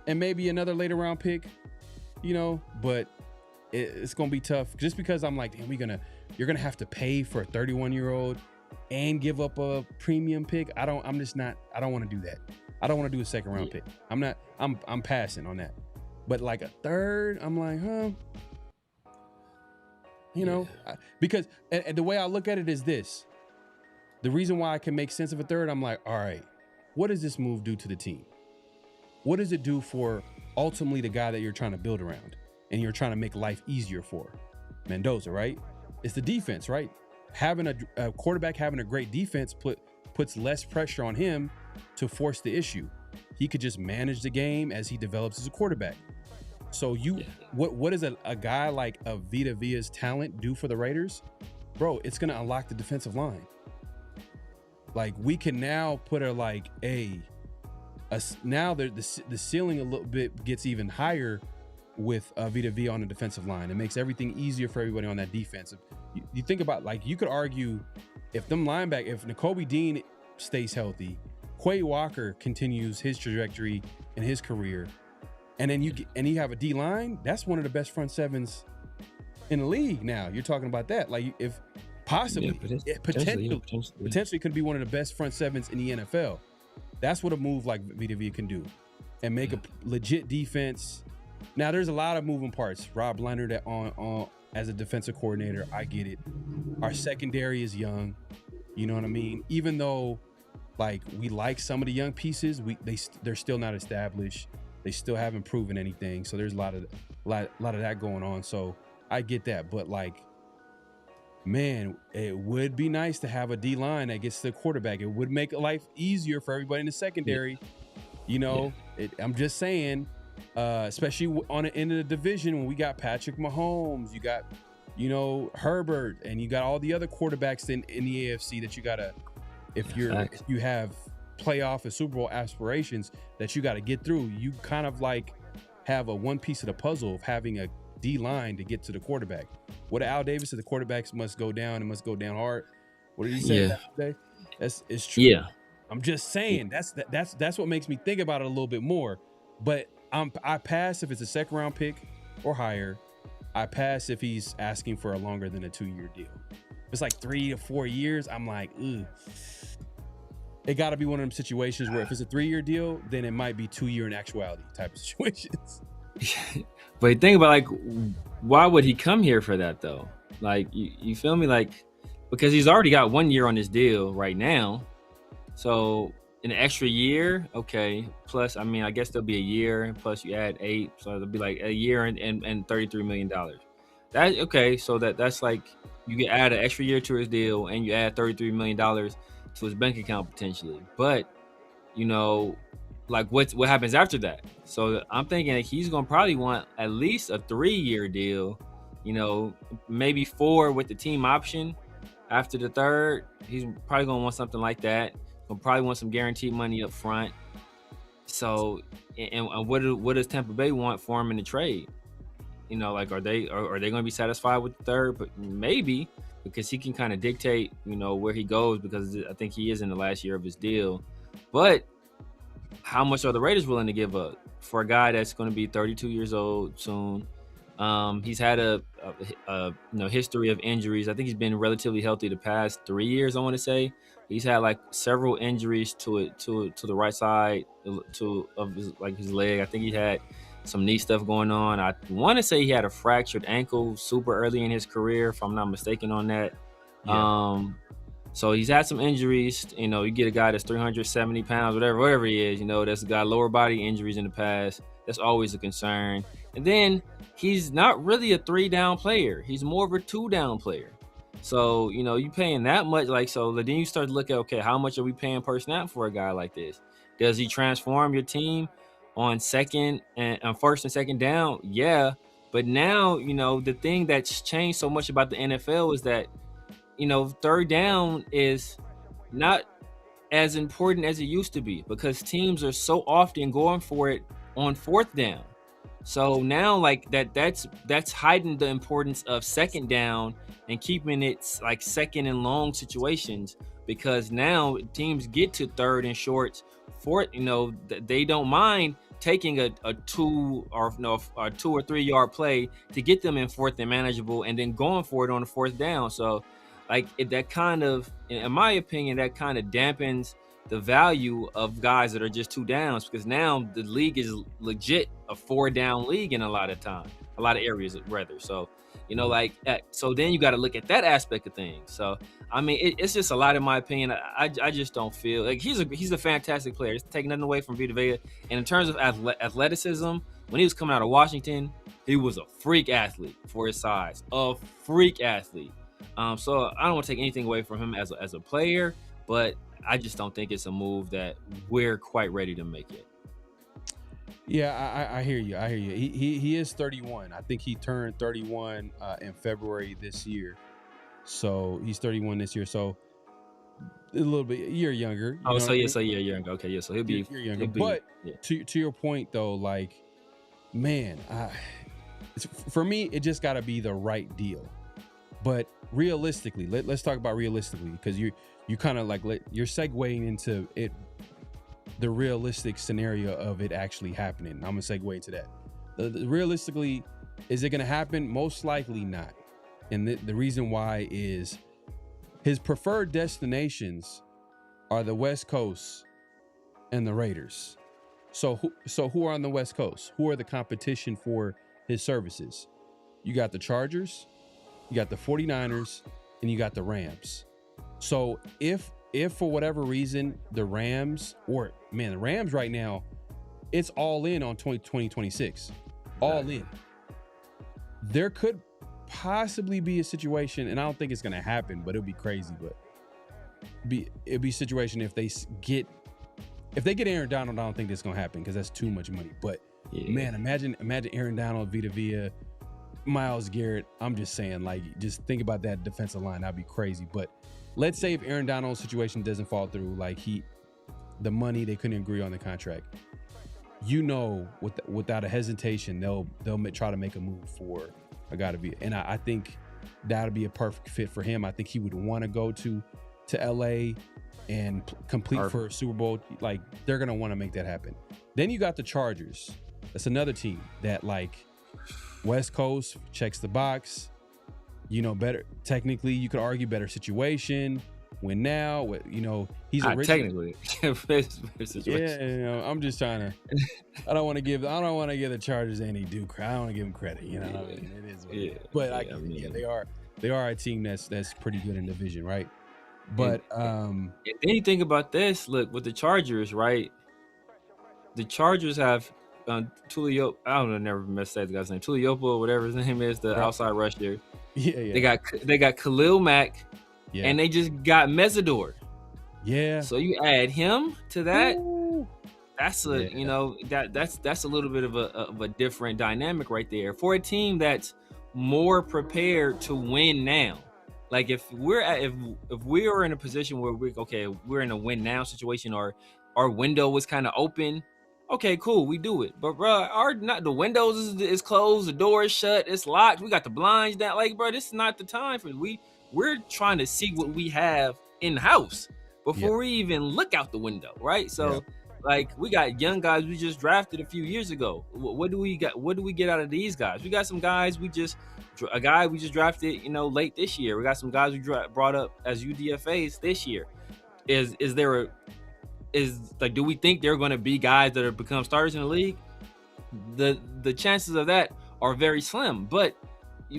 and maybe another later round pick, you know, but it's going to be tough just because I'm like, damn, you're going to have to pay for a 31-year-old and give up a premium pick. I don't want to do that. I don't want to do a 2nd round pick. I'm passing on that. But like a 3rd, I'm like, you know, because and the way I look at it is this. The reason why I can make sense of a 3rd, I'm like, all right, what does this move do to the team? What does it do for ultimately the guy that you're trying to build around and you're trying to make life easier for? Mendoza, right? It's the defense, right? Having a quarterback having a great defense puts less pressure on him to force the issue. He could just manage the game as he develops as a quarterback. So what does a guy like a Vita Vea's talent do for the Raiders? Bro, it's going to unlock the defensive line. Like we can now put now the ceiling a little bit gets even higher with Vita Vea on the defensive line. It makes everything easier for everybody on that defense. You think about, like, you could argue if Nakobe Dean stays healthy, Quay Walker continues his trajectory in his career, and then you have a D line, that's one of the best front sevens in the league now. You're talking about that. Like if possibly, potentially could be one of the best front sevens in the NFL. That's what a move like Vita Vea can do, and make a legit defense. Now there's a lot of moving parts. Rob Leonard on as a defensive coordinator, I get it. Our secondary is young, you know what I mean? Even though like we like some of the young pieces, they're still not established. They still haven't proven anything. So there's a lot of that going on. So I get that, but like, man, it would be nice to have a D line that gets to the quarterback. It would make life easier for everybody in the secondary. You know, I'm just saying. Especially on the end of the division when we got Patrick Mahomes, you got, you know, Herbert, and you got all the other quarterbacks in the AFC that you gotta, if you have playoff and Super Bowl aspirations that you got to get through. You kind of like have a one piece of the puzzle of having a D line to get to the quarterback. What Al Davis said, the quarterbacks must go down and must go down hard. What did he say today? It's true. Yeah. I'm just saying that's what makes me think about it a little bit more. But I pass if it's a 2nd round pick or higher. I pass if he's asking for a longer than a 2-year deal. If it's like 3 to 4 years, I'm like, ugh. It got to be one of them situations where if it's a 3-year deal, then it might be 2-year in actuality type of situations. But think about, like, why would he come here for that though? Like, you feel me? Like, because he's already got 1 year on this deal right now. So an extra year, okay. Plus, I mean, I guess there'll be a year. Plus, you add 8, so it'll be like a year and $33 million. That okay? So that's like you can add an extra year to his deal, and you add $33 million to his bank account potentially. But you know, like what happens after that? So I'm thinking that he's gonna probably want at least a 3-year deal. You know, maybe 4 with the team option after the 3rd. He's probably gonna want something like that. He'll probably want some guaranteed money up front. So, and what does Tampa Bay want for him in the trade? You know, like are they going to be satisfied with the 3rd? But maybe, because he can kind of dictate, you know, where he goes, because I think he is in the last year of his deal. But how much are the Raiders willing to give up for a guy that's going to be 32 years old soon? He's had a history of injuries. I think he's been relatively healthy the past 3 years, I want to say. He's had like several injuries to the right side of his leg. I think he had some knee stuff going on. I want to say he had a fractured ankle super early in his career, if I'm not mistaken on that. Yeah. So he's had some injuries. You know, you get a guy that's 370 pounds, whatever he is, you know, that's got lower body injuries in the past. That's always a concern. And then he's not really a 3-down player. He's more of a 2-down player. So, you know, you paying that much, like, so then you start to look at, okay, how much are we paying per snap for a guy like this? Does he transform your team on 1st and 2nd down? Yeah. But now, you know, the thing that's changed so much about the NFL is that, you know, 3rd down is not as important as it used to be because teams are so often going for it on 4th down. So now like that's heightened the importance of 2nd down and keeping it like 2nd and long situations because now teams get to 3rd and shorts, 4th, they don't mind taking a 2 or 3 yard play to get them in 4th and manageable and then going for it on the 4th down. So like that kind of, in my opinion, that kind of dampens the value of guys that are just 2 downs because now the league is legit a 4 down league in a lot of areas rather. So, so then you got to look at that aspect of things. So, I mean, it's just a lot in my opinion. I just don't feel like he's a fantastic player. It's taking nothing away from Vita Vea. And in terms of athleticism, when he was coming out of Washington, he was a freak athlete for his size, a freak athlete. So I don't want to take anything away from him as a player, but I just don't think it's a move that we're quite ready to make yet. Yeah, I hear you. He is 31. I think he turned 31 in February this year. So he's 31 this year. So a little bit a year younger. So a year younger. Okay, yeah. So he'll be younger. But to your point though, like, man, for me, it just got to be the right deal. But realistically, let's talk about realistically because you kind of like you're segueing into it. The realistic scenario of it actually happening. I'm gonna segue into that. Realistically, is it gonna happen? Most likely not. And the reason why is his preferred destinations are the West Coast and the Raiders. So who are on the West Coast? Who are the competition for his services? You got the Chargers, you got the 49ers, and you got the Rams. So if for whatever reason the Rams right now, it's all in on 2026, all in. There could possibly be a situation, and I don't think it's gonna happen, but it'll be crazy. But it'd be a situation if they get Aaron Donald. I don't think that's gonna happen because that's too much money. But man, imagine Aaron Donald, Vita Vea, Myles Garrett. I'm just saying, like, just think about that defensive line. That'd be crazy. But let's say if Aaron Donald's situation doesn't fall through, like the money, they couldn't agree on the contract. Without a hesitation, they'll try to make a move for a guy to be. And I think that'll be a perfect fit for him. I think he would want to go to LA and complete for a Super Bowl. Like, they're gonna want to make that happen. Then you got the Chargers. That's another team that, like, West Coast checks the box. Better technically, you could argue better situation. Win now, he's technically. Yeah, I'm just trying to. I don't want to give the Chargers any due credit. I don't want to give them credit. I mean, it is what it is. But they are a team that's pretty good in the division, right? But and then you think about this. Look, with the Chargers, right? The Chargers have Tulio. I don't know, never mistake the guy's name. Tuliopo, whatever his name is, the outside rusher. Yeah. They got Khalil Mack, and they just got Mesidor. Yeah. So you add him to that. Ooh. That's that's a little bit of a different dynamic right there for a team that's more prepared to win now. Like if we are in a position where we're in a win now situation, or our window was kind of open. Okay, cool, we do it. But bro, the windows is closed, the door is shut, it's locked. We got the blinds down. Like, bro, this is not the time for it. We're trying to see what we have in house before we even look out the window, right? So, like, we got young guys we just drafted a few years ago. What do we got? What do we get out of these guys? We got some guys we just drafted, late this year. We got some guys we brought up as UDFAs this year. Do we think they're going to be guys that are become starters in the league? The chances of that are very slim. But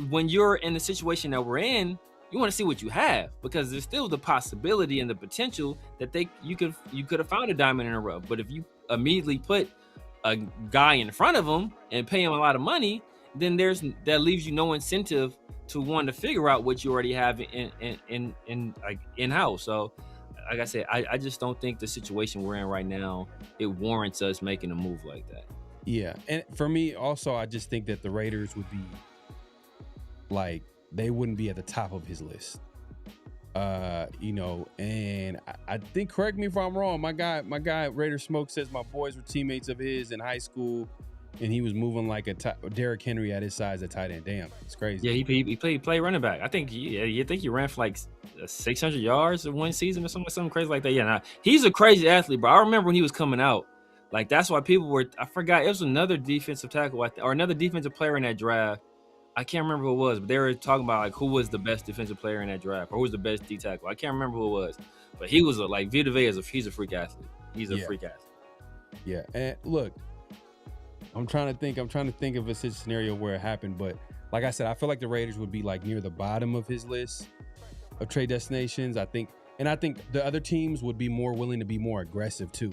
when you're in the situation that we're in, you want to see what you have, because there's still the possibility and the potential that you could have found a diamond in the rough. But if you immediately put a guy in front of him and pay him a lot of money, then that leaves you no incentive to want to figure out what you already have in house. So, like I said, I just don't think the situation we're in right now, it warrants us making a move like that. Yeah, and for me also, I just think that the Raiders would be like, they wouldn't be at the top of his list. You know, and I think, correct me if I'm wrong, my guy Raider Smoke says my boys were teammates of his in high school, and he was moving like a Derrick Henry at his size at tight end. Damn, it's crazy. Yeah, he played running back. I think he ran for like 600 yards in one season or something crazy like that. Yeah, nah, he's a crazy athlete, bro. I remember when he was coming out, like that's why people were. I forgot it was another defensive tackle or another defensive player in that draft. I can't remember who it was, but they were talking about like who was the best defensive player in that draft or who was the best D tackle. I can't remember who it was, but he was like Vita Vea he's a freak athlete. He's a freak athlete. Yeah, and look, I'm trying to think of a scenario where it happened, but like I said, I feel like the Raiders would be like near the bottom of his list of trade destinations. I think the other teams would be more willing to be more aggressive too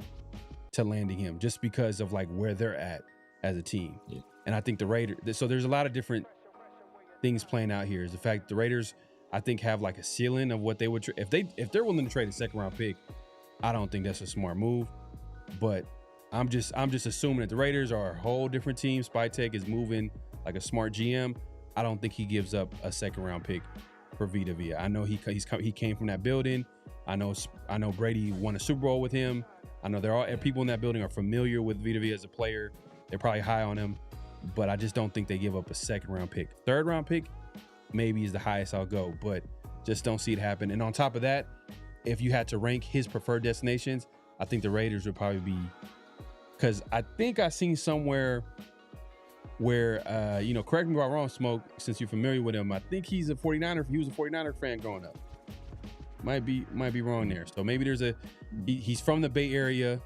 to landing him, just because of like where they're at as a team. Yeah. And I think the Raiders. So there's a lot of different things playing out here. Is the fact the Raiders, I think, have like a ceiling of what they would if they're willing to trade a second round pick. I don't think that's a smart move, but I'm just assuming that the Raiders are a whole different team. Spytek is moving like a smart GM. I don't think he gives up a second round pick for Vita Vea. I know he came from that building. I know Brady won a Super Bowl with him. I know people in that building are familiar with Vita Vea as a player. They're probably high on him, but I just don't think they give up a second round pick. Third round pick maybe is the highest I'll go, but just don't see it happen. And on top of that, if you had to rank his preferred destinations, I think the Raiders would probably be, because I think I seen somewhere where, correct me if I'm wrong, Smoke, since you're familiar with him, I think he was a 49er fan growing up. Might be wrong there. So maybe he's from the Bay Area.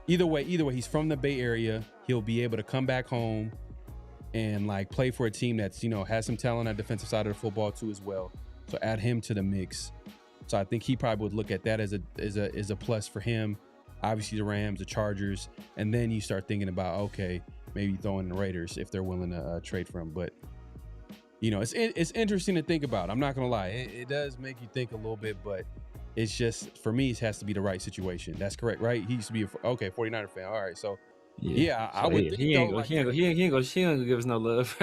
Either way, he's from the Bay Area. He'll be able to come back home and like play for a team that's, has some talent on the defensive side of the football too as well. So add him to the mix. So I think he probably would look at that as a plus for him. Obviously the Rams, the Chargers, and then you start thinking about, okay, maybe throwing the Raiders if they're willing to trade for him. But it's interesting to think about. I'm not gonna lie, it does make you think a little bit, but it's just, for me, it has to be the right situation. That's correct, right? He used to be 49er fan. All right, so I would think he ain't gonna give us no love.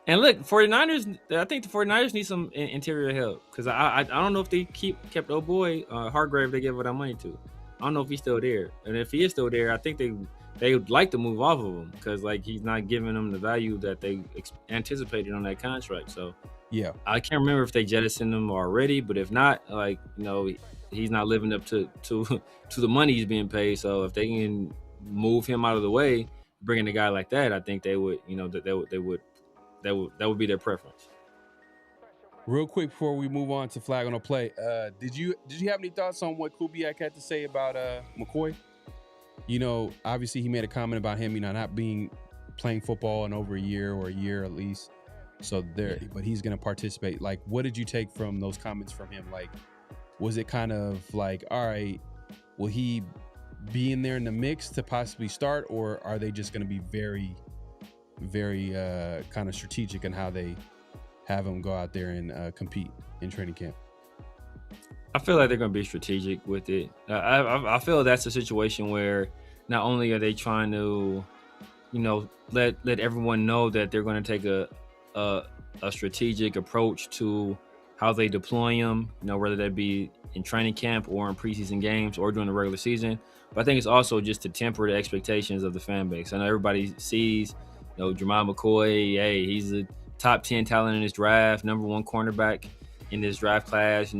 And look, 49ers, I think the 49ers need some interior help, because I don't know if they kept old boy Hargrave they gave all that money to. I don't know if he's still there, and if he is still there, I think they would like to move off of him, because like he's not giving them the value that they anticipated on that contract. So yeah, I can't remember if they jettisoned him already, but if not, he's not living up to the money he's being paid. So if they can move him out of the way, bringing a guy like that, I think they would, that would be their preference. Real quick before we move on to flag on a play, did you have any thoughts on what Kubiak had to say about McCoy? Obviously he made a comment about him, not playing football in over a year or a year at least. So but he's going to participate. Like, what did you take from those comments from him? Like, was it kind of like, all right, will he be in there in the mix to possibly start, or are they just going to be very, very kind of strategic in how they have him go out there and compete in training camp? I feel like they're going to be strategic with it. I feel that's a situation where not only are they trying to, let everyone know that they're going to take a strategic approach to how they deploy him, whether that be in training camp or in preseason games or during the regular season. But I think it's also just to temper the expectations of the fan base. I know everybody sees, Jamal McCoy, hey, he's a top 10 talent in this draft, number one cornerback in this draft class,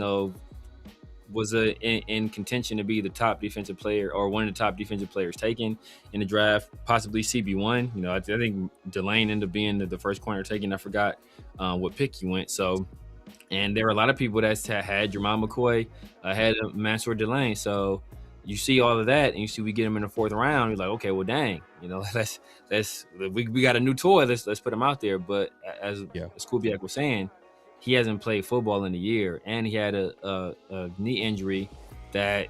was in contention to be the top defensive player or one of the top defensive players taken in the draft, possibly CB1. I think Delane ended up being the first corner taken. I forgot what pick he went. So, and there were a lot of people that had Jamal McCoy ahead of Mansour Delane. So you see all of that, and you see we get him in the fourth round. You're like, okay, well, dang, we got a new toy. Let's put him out there. But as Kubiak was saying, he hasn't played football in a year, and he had a knee injury that,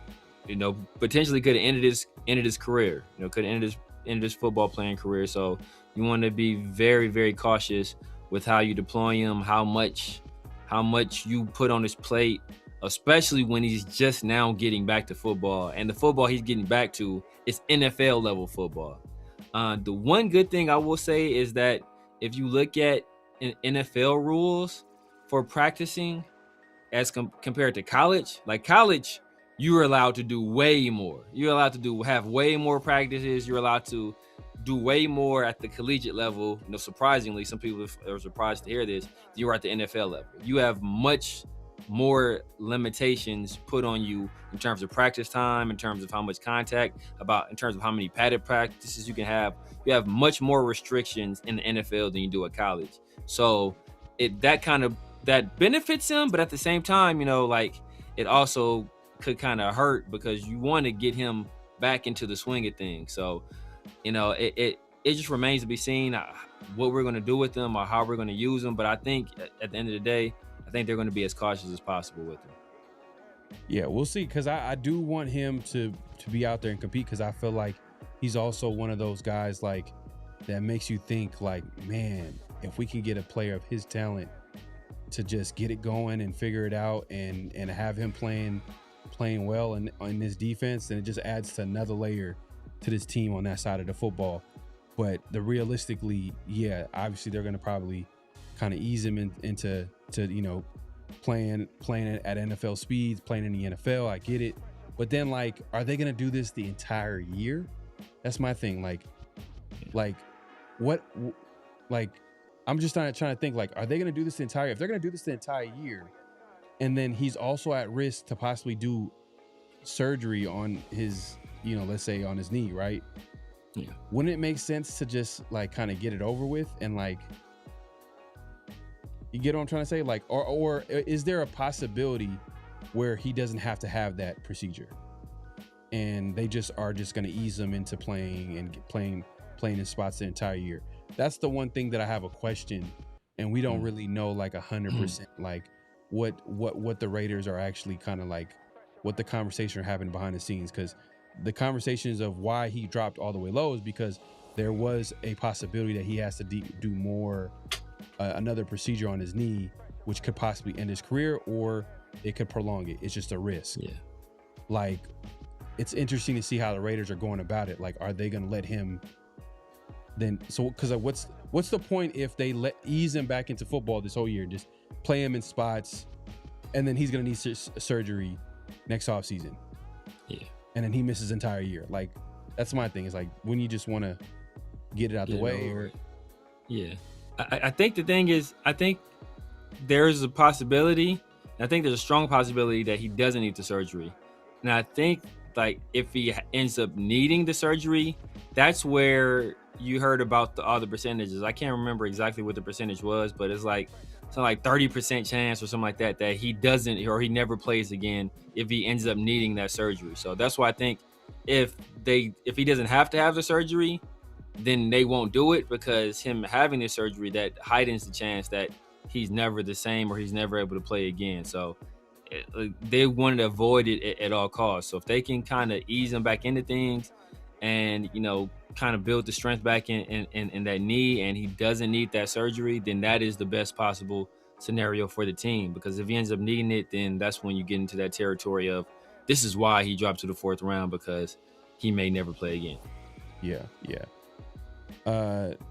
potentially could have ended his career. Could have ended his football playing career. So you want to be very, very cautious with how you deploy him, how much you put on his plate, especially when he's just now getting back to football. And the football he's getting back to is NFL level football. The one good thing I will say is that if you look at NFL rules for practicing, as compared to college, like college, you're allowed to do way more. You're allowed to have way more practices. You're allowed to do way more at the collegiate level. Surprisingly, some people are surprised to hear this. You're at the NFL level. You have much more limitations put on you in terms of practice time, in terms of how much contact, in terms of how many padded practices you can have. You have much more restrictions in the NFL than you do at college. So that benefits him, but at the same time, it also could kind of hurt because you want to get him back into the swing of things. So, it just remains to be seen what we're going to do with them or how we're going to use them. But I think at the end of the day, I think they're going to be as cautious as possible with him. Yeah, we'll see. Because I do want him to be out there and compete, because I feel like he's also one of those guys like that makes you think like, man, if we can get a player of his talent to just get it going and figure it out and have him playing well in this defense, then it just adds to another layer to this team on that side of the football. But realistically, yeah, obviously they're going to probably kind of ease him into playing at NFL speeds, playing in the NFL. I get it. But then, like, are they going to do this the entire year? That's my thing. Like what, like, I'm just trying to think, like, are they going to do this if they're going to do this the entire year, and then he's also at risk to possibly do surgery on his, let's say on his knee, right? Yeah. Wouldn't it make sense to just like kind of get it over with and like, you get what I'm trying to say? Like, or is there a possibility where he doesn't have to have that procedure and they just are just going to ease him into playing in spots the entire year? That's the one thing that I have a question, and we don't really know like 100% like what the Raiders are actually kind of like, what the conversation are happening behind the scenes. Because the conversations of why he dropped all the way low is because there was a possibility that he has to do more, another procedure on his knee, which could possibly end his career or it could prolong it. It's just a risk. Yeah. Like, it's interesting to see how the Raiders are going about it. Like, are they going to let him then? So, because what's the point if they ease him back into football this whole year, just play him in spots, and then he's going to need surgery next offseason? Yeah. And then he misses entire year. Like, that's my thing. Is like, when you just want to get it out the way, or yeah. I think the thing is, I think there's a possibility. I think there's a strong possibility that he doesn't need the surgery. And I think, like, if he ends up needing the surgery, that's where you heard about all the percentages. I can't remember exactly what the percentage was, but it's like something like 30% chance or something like that he doesn't, or he never plays again if he ends up needing that surgery. So that's why I think if he doesn't have to have the surgery, then they won't do it, because him having the surgery, that heightens the chance that he's never the same or he's never able to play again. So they wanted to avoid it at all costs. So if they can kind of ease him back into things and, kind of build the strength back in that knee, and he doesn't need that surgery, then that is the best possible scenario for the team. Because if he ends up needing it, then that's when you get into that territory of, this is why he dropped to the 4th round, because he may never play again. Yeah.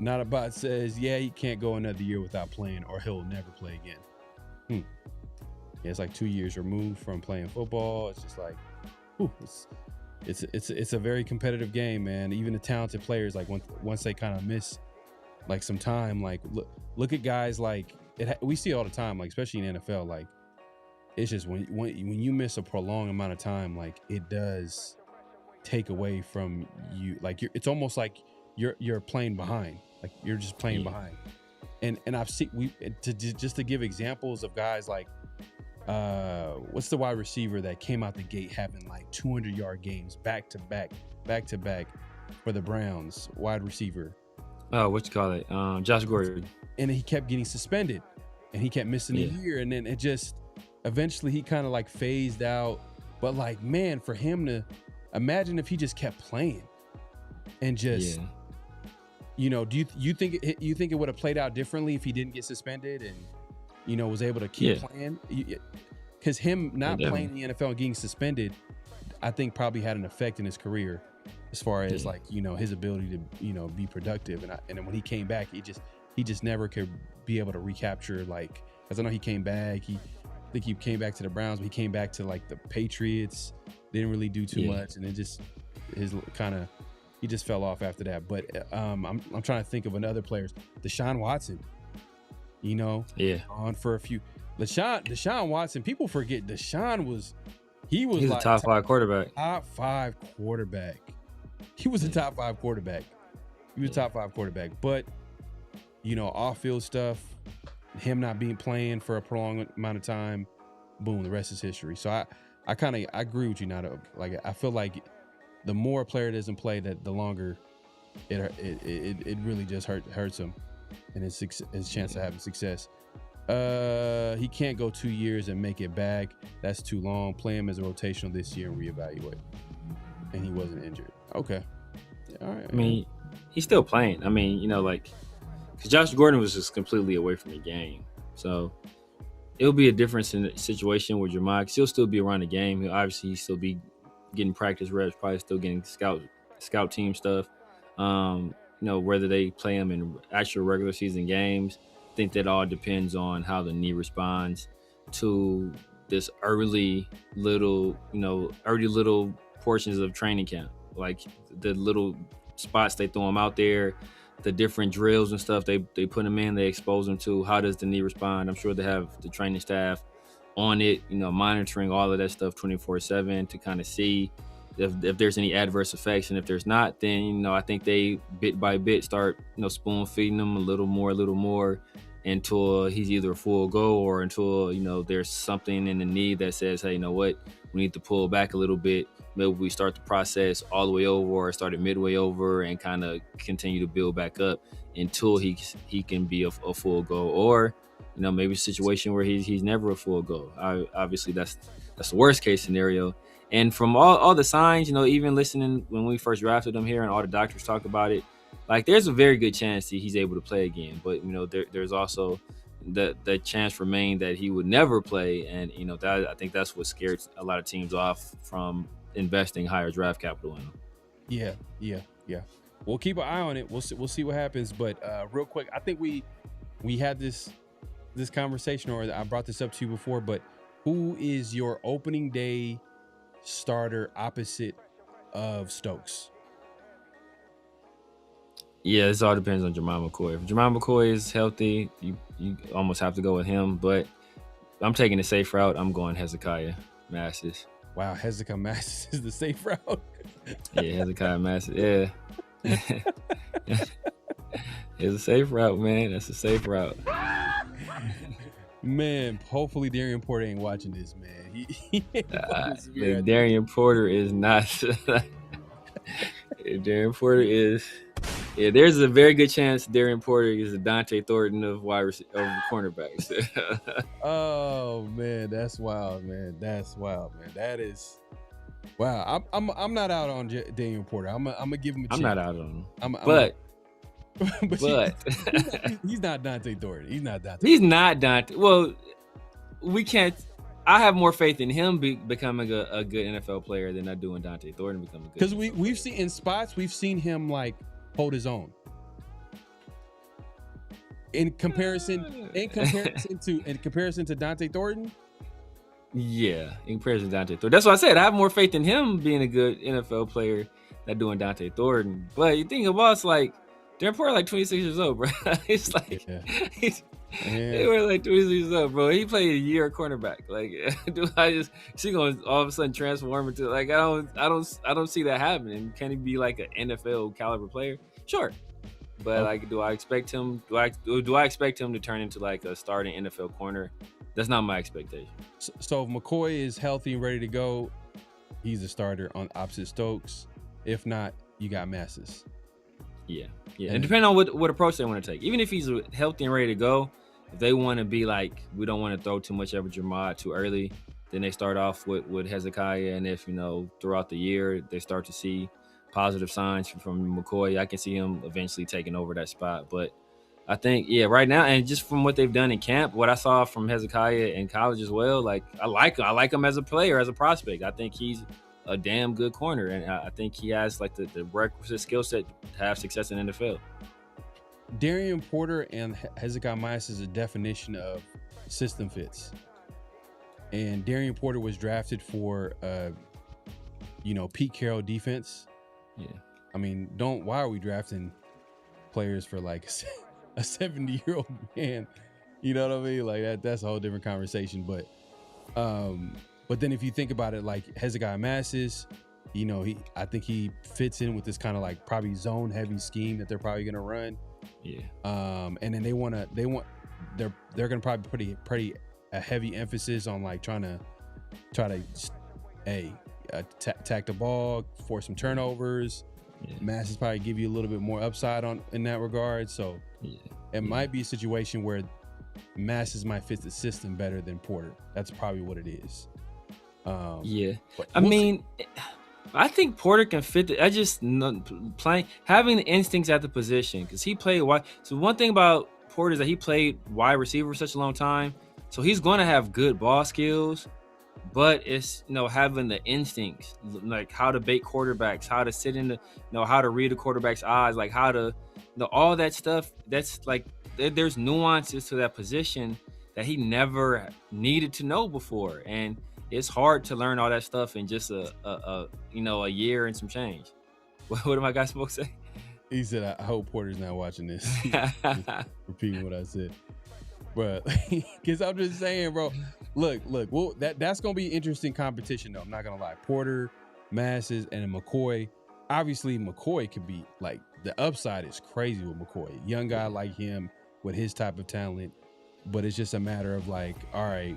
Not a bot says, yeah, he can't go another year without playing or he'll never play again. Yeah, it's like 2 years removed from playing football. It's just like, it's a very competitive game, man. Even the talented players, like once they kind of miss like some time, like look at guys like we see it all the time, like especially in NFL. Like, it's just when you miss a prolonged amount of time, like it does take away from you. Like it's almost like you're playing behind. Like you're just playing behind. And I've seen just to give examples of guys like what's the wide receiver that came out the gate having like 200-yard games back to back for the Browns, wide receiver. Oh, what you call it? Josh Gordon. And he kept getting suspended and he kept missing a year, and then it just eventually he kind of like phased out. But like, man, for him to imagine if he just kept playing and just do you think it would have played out differently if he didn't get suspended and was able to keep playing? Because him not playing in the NFL and getting suspended, I think probably had an effect in his career as far as like, his ability to, be productive. And then when he came back, he just never could be able to recapture, like, because I know he came back, he I think he came back to the Browns, but he came back to like the Patriots. Didn't really do too much, and it just he just fell off after that. But I'm trying to think of another players. Deshaun Watson, on for a few. Deshaun Watson. People forget Deshaun was he's like a top 5 quarterback. Top 5 quarterback. He was a top 5 quarterback. He was a top 5 quarterback, but off-field stuff, him not playing for a prolonged amount of time, boom, the rest is history. So I agree with you. Like I feel like the more a player doesn't play, that the longer it really just hurts him and his chance of having success. He can't go 2 years and make it back. That's too long. Play him as a rotational this year and reevaluate. And he wasn't injured. Okay. All right. I mean, he's still playing. I mean, because Josh Gordon was just completely away from the game. So it'll be a different situation with Jeremiah, because he'll still be around the game. He'll still be getting practice reps, probably still getting scout team stuff. Whether they play him in actual regular season games, I think that all depends on how the knee responds to this early little portions of training camp, like the little spots they throw him out there, the different drills and stuff they put him in, they expose him to. How does the knee respond? I'm sure they have the training staff on it, monitoring all of that stuff 24/7 to kind of see if there's any adverse effects. And if there's not, then, I think they bit by bit start, spoon feeding him a little more until he's either a full go, or until, there's something in the knee that says, hey, you know what, we need to pull back a little bit. Maybe we start the process all the way over, or start it midway over, and kind of continue to build back up until he can be a full go. Or, maybe a situation where he's never a full go. Obviously, that's the worst case scenario. And from all the signs, even listening when we first drafted him here, and all the doctors talk about it, like, there's a very good chance that he's able to play again. But there's also the chance remained that he would never play, and I think that's what scared a lot of teams off from investing higher draft capital in him. Yeah. We'll keep an eye on it. We'll see what happens. But real quick, I think we had this conversation, or I brought this up to you before. But who is your opening day starter opposite of Stokes? Yeah, this all depends on Jemima McCoy. If Jemima McCoy is healthy, you almost have to go with him. But I'm taking the safe route. I'm going Hezekiah Masses. Wow, Hezekiah Masses is the safe route. Yeah, Hezekiah Masses. Yeah. It's a safe route, man. That's a safe route. Man, hopefully Darian Porter ain't watching this, man. Darian Porter is not. Darian Porter is. Yeah, there's a very good chance Darian Porter is the Dante Thornton of cornerbacks. Oh man, that's wild, man. That is wow. I'm not out on Darian Porter. I'm gonna give him a chance. I'm not out on him. But But he's not Dante Thornton. He's not Dante. He's not Dante. Well, we can't. I have more faith in him becoming a good NFL player than I do in Dante Thornton becoming a good. Because we've seen in spots, we've seen him like hold his own. In comparison to Dante Thornton. Yeah, in comparison to Dante Thornton. That's why I said I have more faith in him being a good NFL player than doing Dante Thornton. But you think about it's like Darren Porter like 26 years old, bro. It's like they were like 26 years old, bro. He played a year cornerback. Like, she gonna all of a sudden transform into like I don't see that happening. Can he be like an NFL caliber player? Sure. But like, do I expect him? Do I expect him to turn into like a starting NFL corner? That's not my expectation. So if McCoy is healthy and ready to go, he's a starter on opposite Stokes. If not, you got Masses. Yeah. And depending on what approach they want to take, even if he's healthy and ready to go, if they want to be like, we don't want to throw too much of Jamad too early, then they start off with Hezekiah. And if, throughout the year, they start to see positive signs from McCoy, I can see him eventually taking over that spot. But I think, right now, and just from what they've done in camp, what I saw from Hezekiah in college as well, like I like him as a player, as a prospect. I think he's a damn good corner, and I think he has like the requisite skill set to have success in the NFL. Darian Porter and Hezekiah Mize is a definition of system fits. and Darian Porter was drafted for, Pete Carroll defense. Yeah. I mean, why are we drafting players for like a 70-year-old man? You know what I mean? Like that's a whole different conversation. But then if you think about it, like Hezekiah Massis, I think he fits in with this kind of like probably zone heavy scheme that they're probably going to run. Yeah. And then they're going to probably put pretty a heavy emphasis on like try to attack the ball, force some turnovers. Yeah. Massis probably give you a little bit more upside in that regard. So it might be a situation where Massis might fit the system better than Porter. That's probably what it is. I think Porter can fit. Having the instincts at the position, because he played wide. So one thing about Porter is that he played wide receiver for such a long time, so he's going to have good ball skills. But it's having the instincts, like how to bait quarterbacks, how to sit in how to read the quarterback's eyes, like how to all that stuff. That's like there's nuances to that position that he never needed to know before, and it's hard to learn all that stuff in just a year and some change. What am I guys supposed to say? He said, "I hope Porter's not watching this." Repeating what I said, but because I'm just saying, bro. Look. Well, that's gonna be interesting competition, though. I'm not gonna lie. Porter, Massis, and McCoy. Obviously, McCoy could be like the upside is crazy with McCoy. Young guy like him with his type of talent, but it's just a matter of like, all right,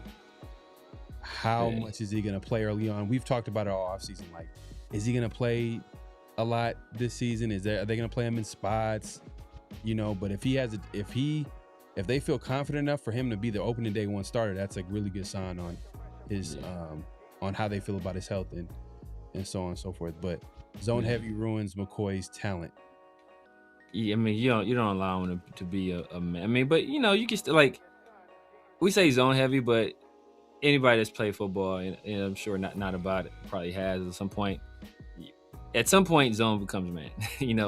how much is he gonna play early on? We've talked about it all offseason. Like, is he gonna play a lot this season? Are they gonna play him in spots? But if they feel confident enough for him to be the opening day one starter, that's a really good sign on his on how they feel about his health and so on and so forth. But zone heavy ruins McCoy's talent. Yeah, I mean, you don't allow him to be a man. I mean, but you can still, like, we say zone heavy, but anybody that's played football, and I'm sure not about it, probably has at some point. At some point, zone becomes man.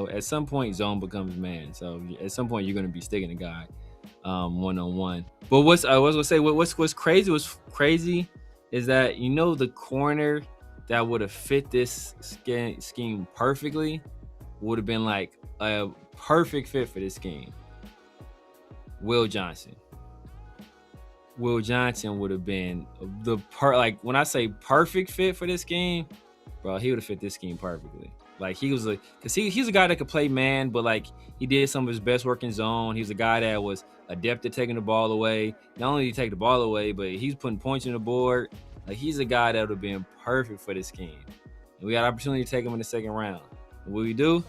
At some point, zone becomes man. So at some point, you're going to be sticking a guy one-on-one. But what's crazy is that the corner that would have fit this scheme perfectly would have been like a perfect fit for this scheme. Will Johnson would have been when I say perfect fit for this scheme, bro, he would have fit this scheme perfectly. Like he's a guy that could play man, but like he did some of his best work in zone. He was a guy that was adept at taking the ball away. Not only did he take the ball away, but he's putting points on the board. Like he's a guy that would have been perfect for this scheme. And we got an opportunity to take him in the second round. And what we do?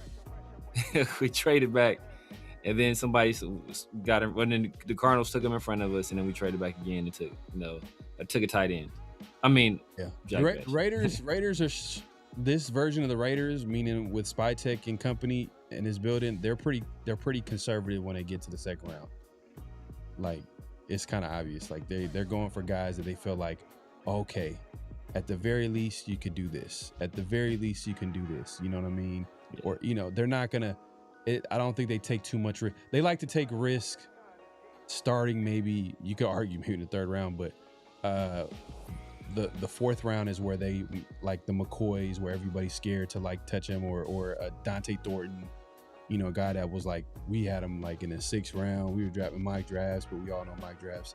We traded back, and then somebody got him. And then the Cardinals took him in front of us, and then we traded back again and took a tight end. I mean, Raiders are this version of the Raiders, meaning with Spytek and company in his building. They're pretty conservative when they get to the second round. Like it's kind of obvious. Like they're going for guys that they feel like, okay, at the very least you could do this. At the very least you can do this. You know what I mean? Yeah. Or they're not gonna. I don't think they take too much risk. They like to take risk starting. Maybe you could argue maybe in the third round, but the fourth round is where they like the McCoys, where everybody's scared to like touch him, or Dante Thornton, a guy that was like, we had him like in the sixth round. We were drafting mock drafts, but we all know mock drafts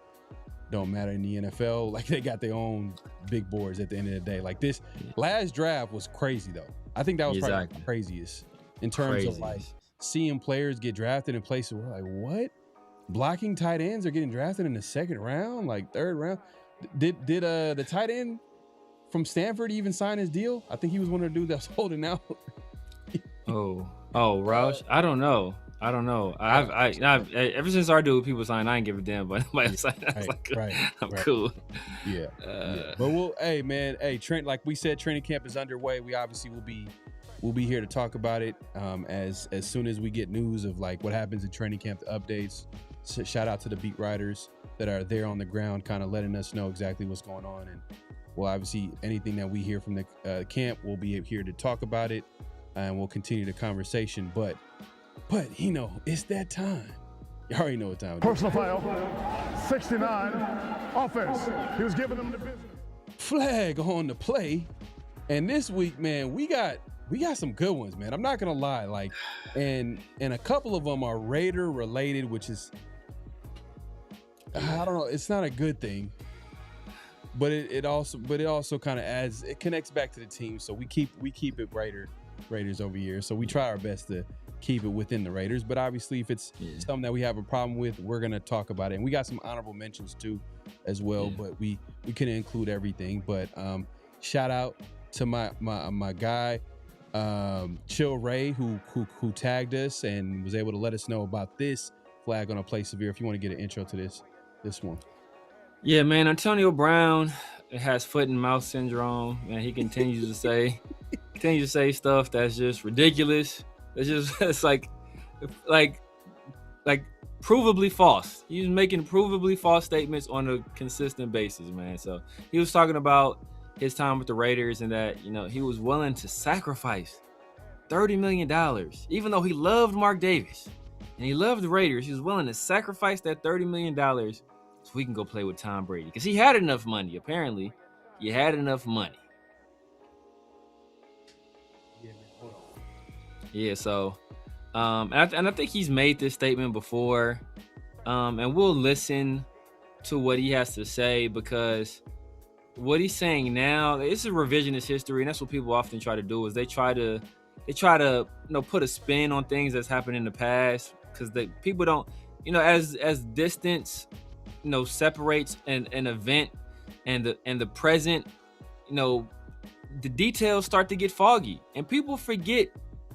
don't matter in the NFL. Like they got their own big boards at the end of the day. Like this last draft was crazy though. I think that was probably the craziest in terms of like seeing players get drafted in places where like, what? Blocking tight ends are getting drafted in the second round, like third round. Did the tight end from Stanford even sign his deal? I think he was one of the dudes that was holding out. oh, Roush? I don't know. I've ever since our dude people sign, I ain't give a damn about nobody sign. I'm cool. Yeah. But Trent, like we said, training camp is underway. We obviously will be here to talk about it as soon as we get news of like what happens in training camp, the updates. So shout out to the beat writers that are there on the ground, kind of letting us know exactly what's going on. And well, obviously anything that we hear from the camp, we'll be here to talk about it, and we'll continue the conversation. But it's that time. You already know what time it is. Personal foul. 69, offense. He was giving them the business. Flag on the play. And this week, man, we got some good ones, man. I'm not gonna lie. Like, and a couple of them are Raider related, which is, I don't know, it's not a good thing. But it also kind of it connects back to the team. So we keep it Raiders over here. So we try our best to keep it within the Raiders. But obviously, if it's something that we have a problem with, we're gonna talk about it. And we got some honorable mentions too, as well. Yeah. But we couldn't include everything. But shout out to my guy, Chill Ray, who tagged us and was able to let us know about this flag on a play severe. If you want to get an intro to this one. Yeah, man, Antonio Brown has foot and mouth syndrome, and he continues to say stuff that's just ridiculous. It's like provably false. He's making provably false statements on a consistent basis, man. So he was talking about his time with the Raiders and that, he was willing to sacrifice $30 million, even though he loved Mark Davis and he loved the Raiders. He was willing to sacrifice that $30 million so we can go play with Tom Brady, because he had enough money. Apparently, he had enough money. Yeah, man, hold on. Yeah, so, and I think he's made this statement before, and we'll listen to what he has to say, because what he's saying now, this is revisionist history, and that's what people often try to do, is they try to put a spin on things that's happened in the past, because the people don't, as distance separates an event and the present, the details start to get foggy and people forget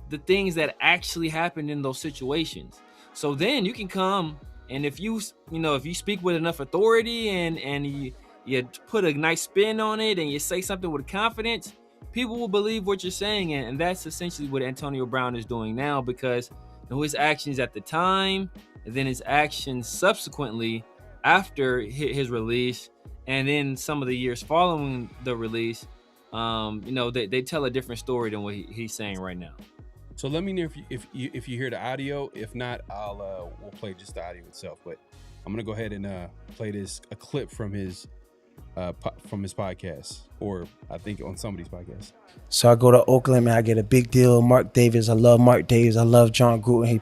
the things that actually happened in those situations. So then you can come, and if you speak with enough authority and you put a nice spin on it and you say something with confidence, people will believe what you're saying. And that's essentially what Antonio Brown is doing now, because his actions at the time and then his actions subsequently after his release, and then some of the years following the release, they tell a different story than what he's saying right now. So let me know if you hear the audio. If not, we'll play just the audio itself. But I'm gonna go ahead and play a clip from his podcast, or I think on somebody's podcast. So I go to Oakland, man. I get a big deal. Mark Davis. I love Mark Davis. I love John Gruden.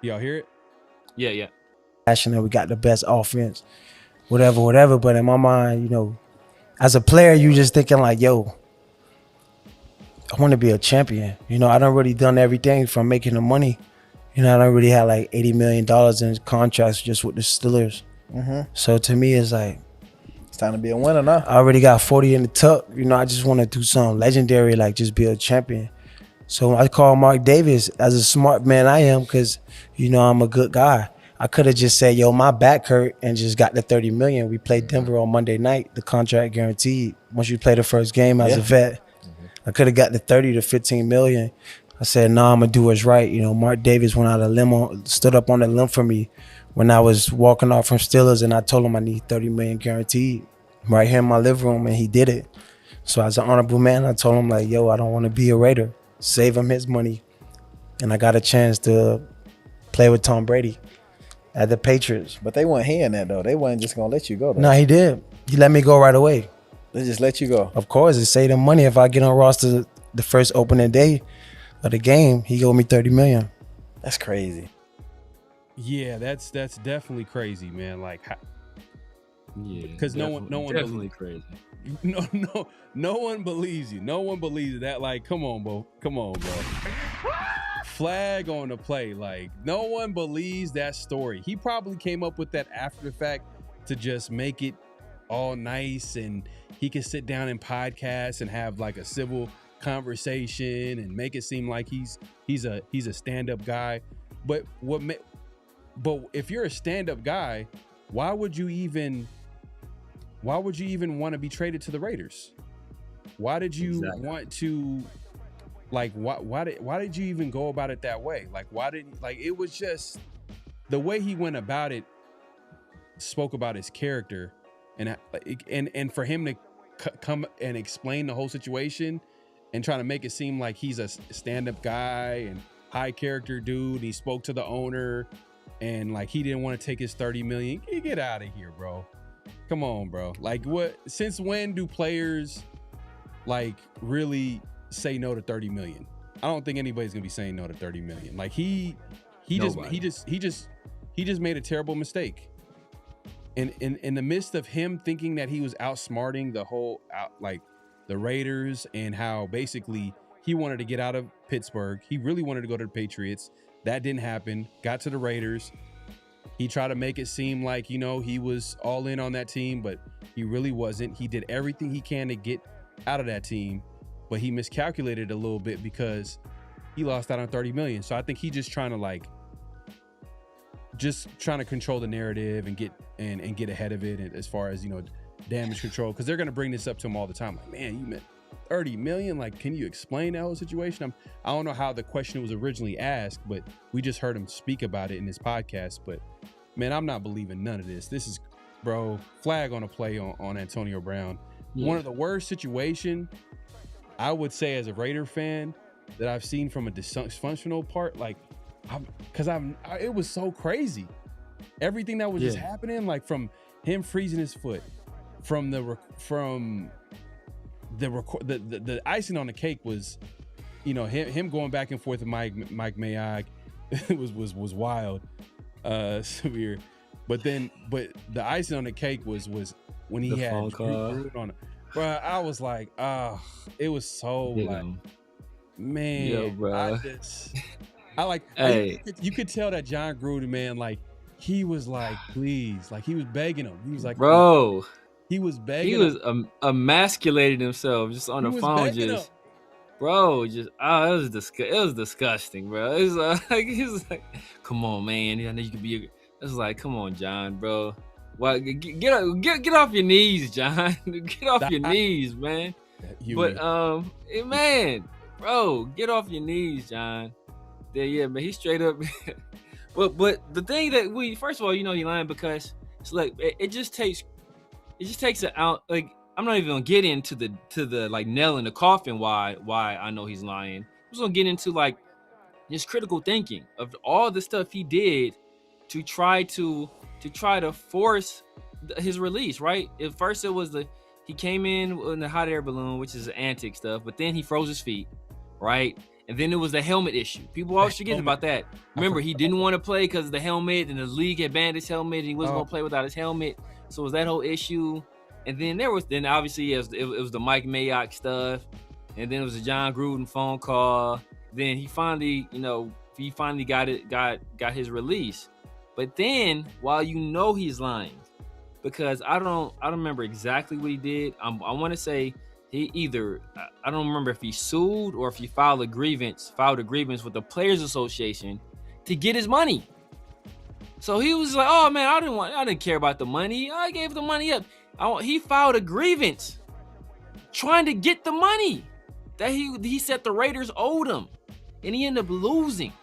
Y'all hear it? Yeah. Passionate. We got the best offense, whatever. But in my mind, as a player, you just thinking like, yo, I want to be a champion. I done really done everything from making the money. I done really had like $80 million in contracts just with the Steelers. Mm-hmm. So to me, it's like, it's time to be a winner now. I already got 40 in the tuck. I just want to do something legendary, like just be a champion. So I call Mark Davis, as a smart man I am, because, I'm a good guy. I could have just said, yo, my back hurt, and just got the $30 million. We played Denver on Monday night, the contract guaranteed. Once you play the first game as a vet, I could have got the 30 to 15 million. I said, no, I'm going to do what's right. Mark Davis went out a limo, stood up on the limb for me when I was walking off from Steelers, and I told him I need 30 million guaranteed right here in my living room, and he did it. So as an honorable man, I told him, like, yo, I don't want to be a Raider. Save him his money. And I got a chance to play with Tom Brady at the Patriots. But they weren't hearing that, though. They weren't just going to let you go, though. No, he did. He let me go right away. They just let you go? Of course. It saved him money. If I get on roster the first opening day of the game, he owed me $30 million. That's crazy. Yeah, that's definitely crazy, man. Like, because no one definitely crazy. No one believes you. No one believes that. Like, come on, bro. Flag on the play. Like, no one believes that story. He probably came up with that after the fact to just make it all nice, and he can sit down in podcasts and have like a civil conversation and make it seem like he's a stand-up guy. But if you're a stand-up guy, why would you even want to be traded to the Raiders? Why did you want to, like, why did you even go about it that way? Like, it was just the way he went about it, spoke about his character, and for him to come and explain the whole situation and try to make it seem like he's a stand-up guy and high character dude. He spoke to the owner and like he didn't want to take his $30 million. Get out of here, bro. Come on, bro. Like what? Since when do players like really say no to 30 million? I don't think anybody's gonna be saying no to 30 million. Like he just made a terrible mistake. And in the midst of him thinking that he was outsmarting the Raiders, and how basically he wanted to get out of Pittsburgh. He really wanted to go to the Patriots. That didn't happen. Got to the Raiders. He tried to make it seem like, you know, he was all in on that team, but he really wasn't. He did everything he can to get out of that team, but he miscalculated a little bit because he lost out on 30 million. So I think he's just trying to control the narrative and get ahead of it as far as, you know, damage control, because they're going to bring this up to him all the time. Like, man, you meant 30 million. Like, can you explain that whole situation? I don't know how the question was originally asked, but we just heard him speak about it in his podcast. But man, I'm not believing none of this. This is, bro, flag on a play on Antonio Brown. Yeah. One of the worst situation, I would say, as a Raider fan that I've seen from a dysfunctional part. Like, it was so crazy. Everything that was just happening, like from him freezing his foot, from the icing on the cake was, you know, him going back and forth with Mike Mayock was wild, severe. But the icing on the cake was when he had Gruden on it. Bro, I was like, it was so like, man, yo, bro. You could tell that John Gruden, man, like he was like, please, like he was begging him. He was like, bro. He was begging. He was emasculating himself just on the phone, just bro. Just it was disgusting, bro. It was like, come on, man. I know you could be. It was like, come on, John, bro. Well, get off your knees, John. Get off your knees, man. Man, bro, get off your knees, John. Yeah, man. He straight up. but the thing that first of all, you know, he lying because it's like it just takes it out. Like, I'm not even gonna get into the like nail in the coffin why I know he's lying. I'm just gonna get into like his critical thinking of all the stuff he did to try to force his release. Right. At first, it was he came in the hot air balloon, which is antic stuff, but then he froze his feet. Right. And then it was the helmet issue. People always forget about that. Remember, he didn't want to play because of the helmet, and the league had banned his helmet, and he wasn't going to play without his helmet. So it was that whole issue. And then obviously it was the Mike Mayock stuff, and then it was the John Gruden phone call. Then he finally got his release. But then, while you know he's lying, because I don't remember exactly what he did. I want to say he I don't remember if he sued or if he filed a grievance with the Players Association to get his money. So he was like, oh man, I didn't care about the money. I gave the money up. He filed a grievance trying to get the money that he said the Raiders owed him, and he ended up losing.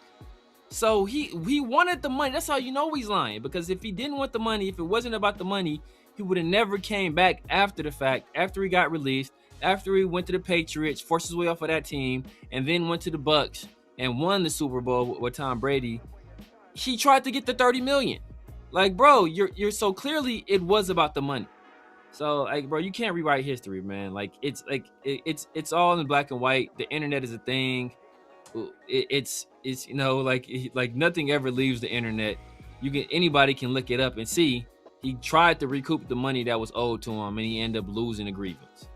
So he wanted the money. That's how you know he's lying, because if he didn't want the money, if it wasn't about the money, he would have never came back after the fact, after he got released, after he went to the Patriots, forced his way off of that team, and then went to the Bucs and won the Super Bowl with Tom Brady. He tried to get the 30 million. Like, bro, you're so clearly it was about the money. So, like, bro, you can't rewrite history, man. Like, it's it's all in black and white. The internet is a thing. It's you know, like nothing ever leaves the internet. Anybody can look it up and see he tried to recoup the money that was owed to him, and he ended up losing the grievance.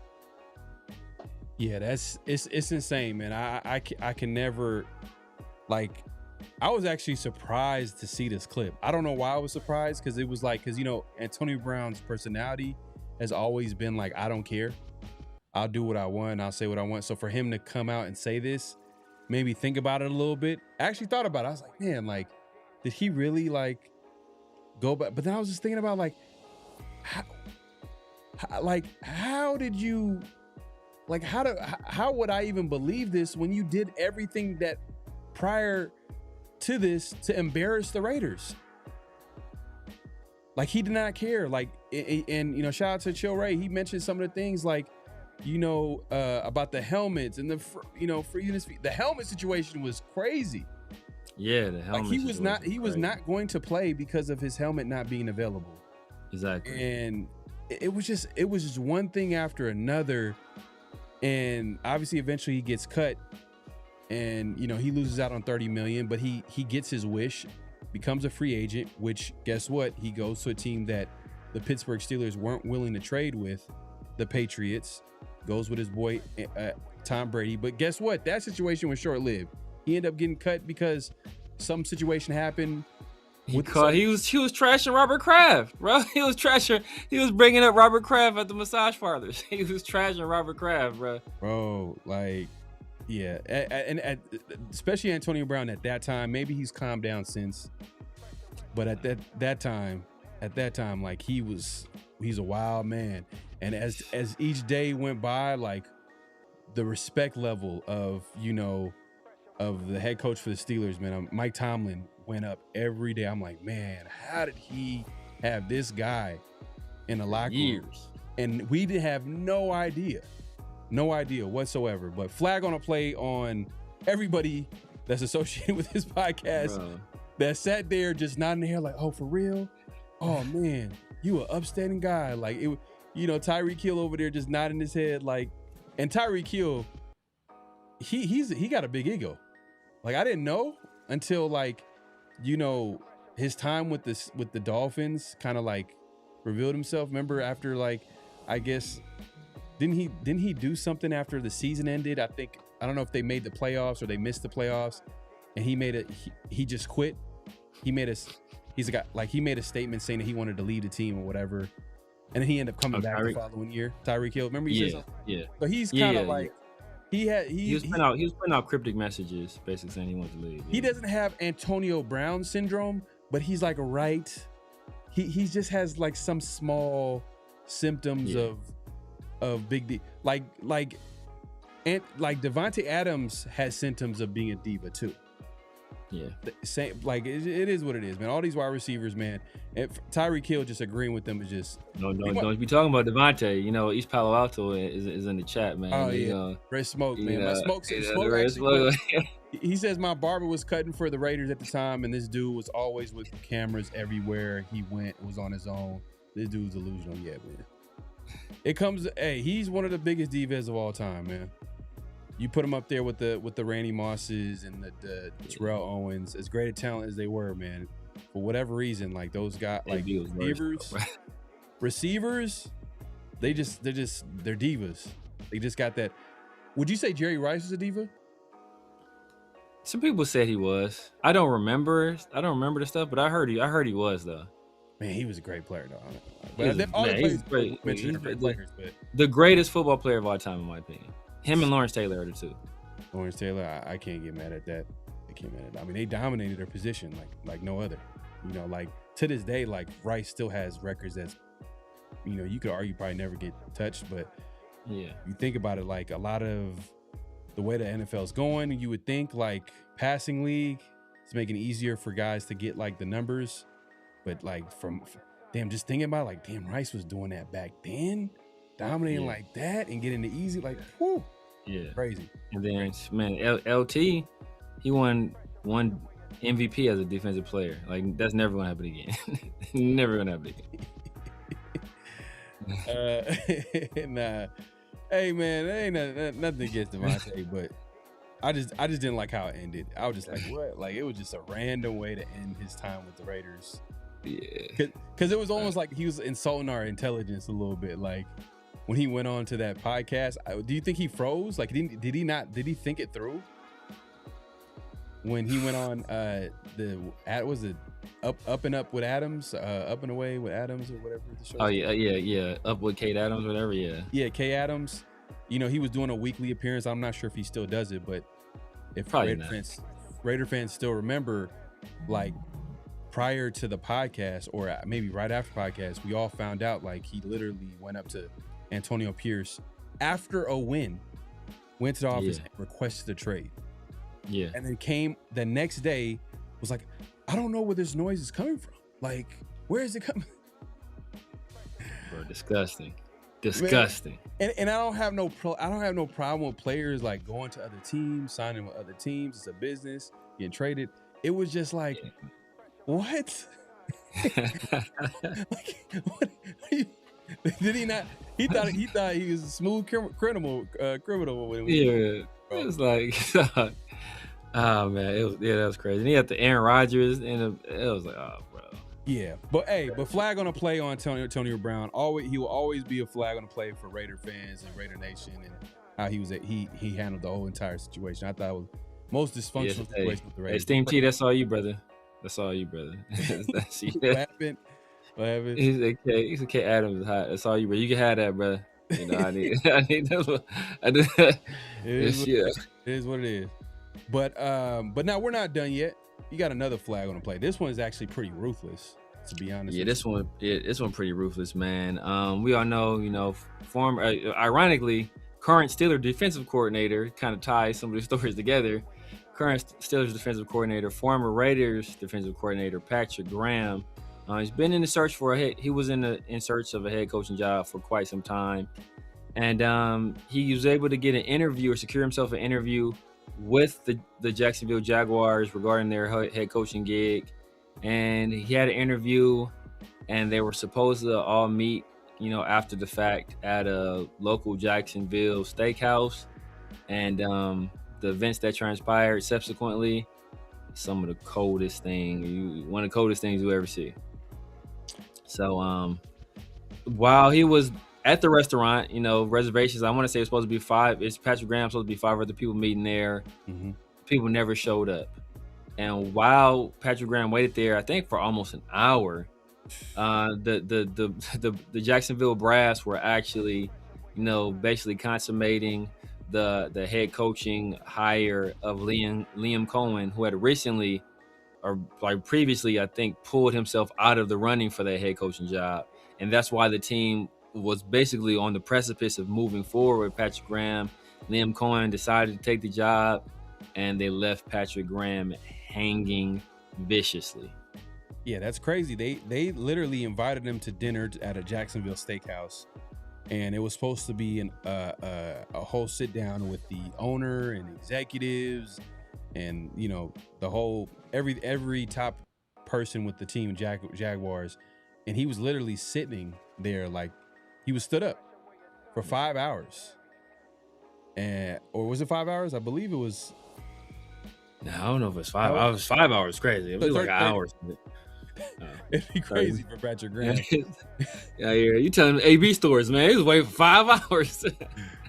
Yeah, it's insane, man. I can never, like, I was actually surprised to see this clip. I don't know why I was surprised, because it was like, because, you know, Antonio Brown's personality has always been like, I don't care. I'll do what I want. I'll say what I want. So for him to come out and say this, made me think about it a little bit. I actually thought about it. I was like, man, like, did he really like go back? But then I was just thinking about like, how did you, like, how would I even believe this when you did everything that prior to this to embarrass the Raiders? Like, he did not care. Like, and you know, shout out to Chill Ray. He mentioned some of the things, like, you know, about the helmets and the freezing his feet. The helmet situation was crazy. Yeah, the helmet. Like he was not going to play because of his helmet not being available. Exactly. And it was just one thing after another. And obviously eventually he gets cut and he loses out on 30 million, but he gets his wish, becomes a free agent, which guess what? He goes to a team that the Pittsburgh Steelers weren't willing to trade with, the Patriots, goes with his boy Tom Brady. But guess what? That situation was short-lived. He ended up getting cut because some situation happened. He was trashing Robert Kraft, bro. He was bringing up Robert Kraft at the massage parlors. He was trashing Robert Kraft, bro. Like, yeah, and especially Antonio Brown at that time. Maybe he's calmed down since, but at that time, like he's a wild man. And as each day went by, like the respect level of the head coach for the Steelers, man, Mike Tomlin, went up every day. I'm like, man, how did he have this guy in the locker room? And we did have no idea whatsoever. But flag on a play on everybody that's associated with this podcast, bro, that sat there just nodding their head like, oh, for real? Oh man, you an upstanding guy. Like it, Tyreek Hill over there just nodding his head like, and Tyreek Hill, he got a big ego. Like I didn't know until like, his time with the Dolphins kind of like revealed himself. Remember after like, I guess, didn't he do something after the season ended? I don't know if they made the playoffs or they missed the playoffs, and he just quit. He made a statement saying that he wanted to leave the team or whatever, and then he ended up coming back the following year. Tyreek Hill, remember he said something? Yeah. So he's kind of like. He was putting out cryptic messages, basically saying he wants to leave. Yeah. He doesn't have Antonio Brown syndrome, but he's like he just has like some small symptoms of big D. Like Devontae Adams has symptoms of being a diva too. Yeah, same. Like it is what it is, man. All these wide receivers, man. And Tyreek Hill just agreeing with them is just don't be talking about Devontae. East Palo Alto is in the chat, man. Oh yeah, Red Smoke, man. My Smoke he says my barber was cutting for the Raiders at the time, and this dude was always with cameras everywhere he went. Was on his own. This dude's delusional, yeah, man. It comes. Hey, he's one of the biggest divas of all time, man. You put him up there with the Randy Mosses and the Terrell Owens, as great a talent as they were, man. For whatever reason, like those guys, like receivers, they're divas. They just got that. Would you say Jerry Rice was a diva? Some people said he was. I don't remember the stuff, but I heard he was though. Man, he was a great player though. But he's great. The greatest football player of all time, in my opinion. Him and Lawrence Taylor are the two. Lawrence Taylor, I can't get mad at that. I mean, they dominated their position like no other. Like to this day, like Rice still has records that's, you could argue probably never get touched. But yeah, you think about it, like a lot of the way the NFL is going, you would think like passing league, it's making it easier for guys to get like the numbers. But like just thinking about it, like, damn, Rice was doing that back then, dominating like that and getting the easy, like, whoo. Yeah. Crazy. And then, man, LT, he won MVP as a defensive player. Like, that's never going to happen again. Never going to happen again. Nah. Hey, man, there ain't nothing against Devontae, but I just didn't like how it ended. I was just like, what? Like, it was just a random way to end his time with the Raiders. Yeah. Because it was almost like he was insulting our intelligence a little bit. Like, when he went on to that podcast, do you think he froze? Like, did he think it through? When he went on was it Up and Up with Adams, Up and Away with Adams or whatever the show? Oh yeah, Up with Kate Adams, whatever. Yeah, Kate Adams. He was doing a weekly appearance. I'm not sure if he still does it, but if Raider fans still remember, like prior to the podcast or maybe right after podcast, we all found out like he literally went up to Antonio Pierce after a win, went to the office and requested a trade. Yeah. And then came the next day, was like, I don't know where this noise is coming from. Like, where is it coming? Bro, disgusting. Man, and I don't have no problem with players like going to other teams, signing with other teams. It's a business, getting traded. it was just like, what? Like, what? Did he not? He thought he was a smooth criminal. When It was like, oh man, that was crazy. And he had the Aaron Rodgers, and it was like, oh bro. Yeah, but flag on a play on Antonio Brown. He will always be a flag on a play for Raider fans and Raider Nation, and how he handled the whole entire situation. I thought it was most dysfunctional situation with the Raiders. Hey, Steam T, that's all you, brother. That's all you, brother. What happened? He's a K Adams is hot. That's all you, brother. You can have that, brother. You know, I need It is what it is. But now we're not done yet. You got another flag on the play. This one is actually pretty ruthless, to be honest. Yeah, this one pretty ruthless, man. We all know, former, ironically, current Steelers defensive coordinator, kind of ties some of the stories together. Current Steelers defensive coordinator, former Raiders defensive coordinator, Patrick Graham. He's been in the search for he was in search of a head coaching job for quite some time, and he was able to get an interview or secure himself an interview with the Jacksonville Jaguars regarding their head coaching gig. And he had an interview, and they were supposed to all meet, after the fact at a local Jacksonville steakhouse. And the events that transpired subsequently, some of the coldest things, one of the coldest things you ever see. So while he was at the restaurant, reservations, I want to say it's supposed to be 5. It's Patrick Graham, supposed to be 5 other people meeting there. Mm-hmm. People never showed up. And while Patrick Graham waited there, I think for almost an hour, the Jacksonville brass were actually, basically consummating the head coaching hire of Liam Cohen, who had recently, or like previously, I think, pulled himself out of the running for that head coaching job. And that's why the team was basically on the precipice of moving forward with Patrick Graham. Liam Cohen decided to take the job, and they left Patrick Graham hanging viciously. Yeah, that's crazy. They literally invited him to dinner at a Jacksonville steakhouse, and it was supposed to be a whole sit down with the owner and executives, and the whole every top person with the team Jaguars, and he was literally sitting there like he was stood up for 5 hours, or was it 5 hours? I believe it was. No, I don't know if it's 5 hours. 5 hours crazy. It was like hours. It'd be crazy for Patrick Graham. Yeah, you telling AB stories, man. He was waiting for 5 hours.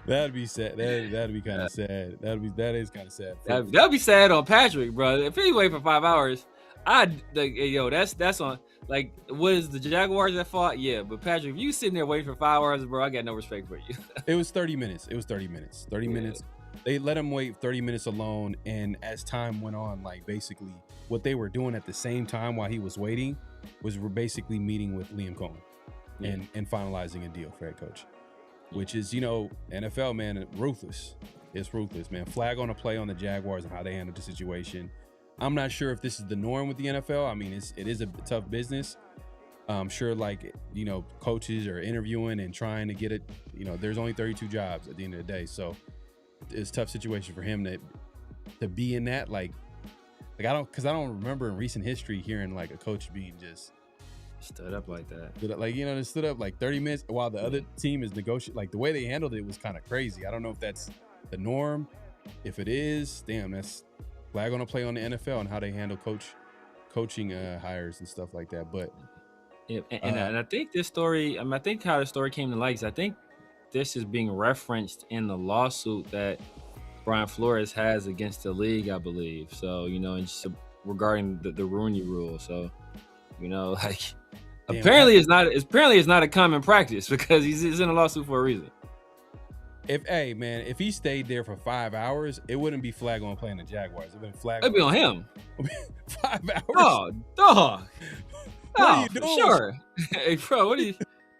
That'd be sad. That'd be kind of sad. That is kind of sad. That'd be sad on Patrick, bro. If he wait for 5 hours, that's on. Like, what is the Jaguars at fault? Yeah, but Patrick, if you sitting there waiting for 5 hours, bro, I got no respect for you. It was 30 minutes. 30 minutes. They let him wait 30 minutes alone, and as time went on, like basically what they were doing at the same time while he was waiting was we're basically meeting with Liam Cohen and finalizing a deal for head coach, which is, NFL, man, ruthless. It's ruthless, man. Flag on a play on the Jaguars and how they handled the situation. I'm not sure if this is the norm with the NFL. I mean, it is a tough business. I'm sure, coaches are interviewing and trying to get it. There's only 32 jobs at the end of the day, so it's a tough situation for him to be in that. Like I don't remember in recent history hearing like a coach being just stood up like that. They stood up like 30 minutes while the other team is negotiating. Like the way they handled it was kind of crazy. I don't know if that's the norm. If it is, damn, that's flag on a play on the NFL and how they handle coaching hires and stuff like that. But yeah, and I think this story, I think how the story came to light is I think this is being referenced in the lawsuit that Brian Flores has against the league, I believe. So, and just regarding the Rooney Rule. So, apparently it's not a common practice because he's in a lawsuit for a reason. If he stayed there for 5 hours, it wouldn't be flag on playing the Jaguars. It'd been flag. It'd be on him. 5 hours. Oh, dog. What are you doing? Sure. Hey, bro,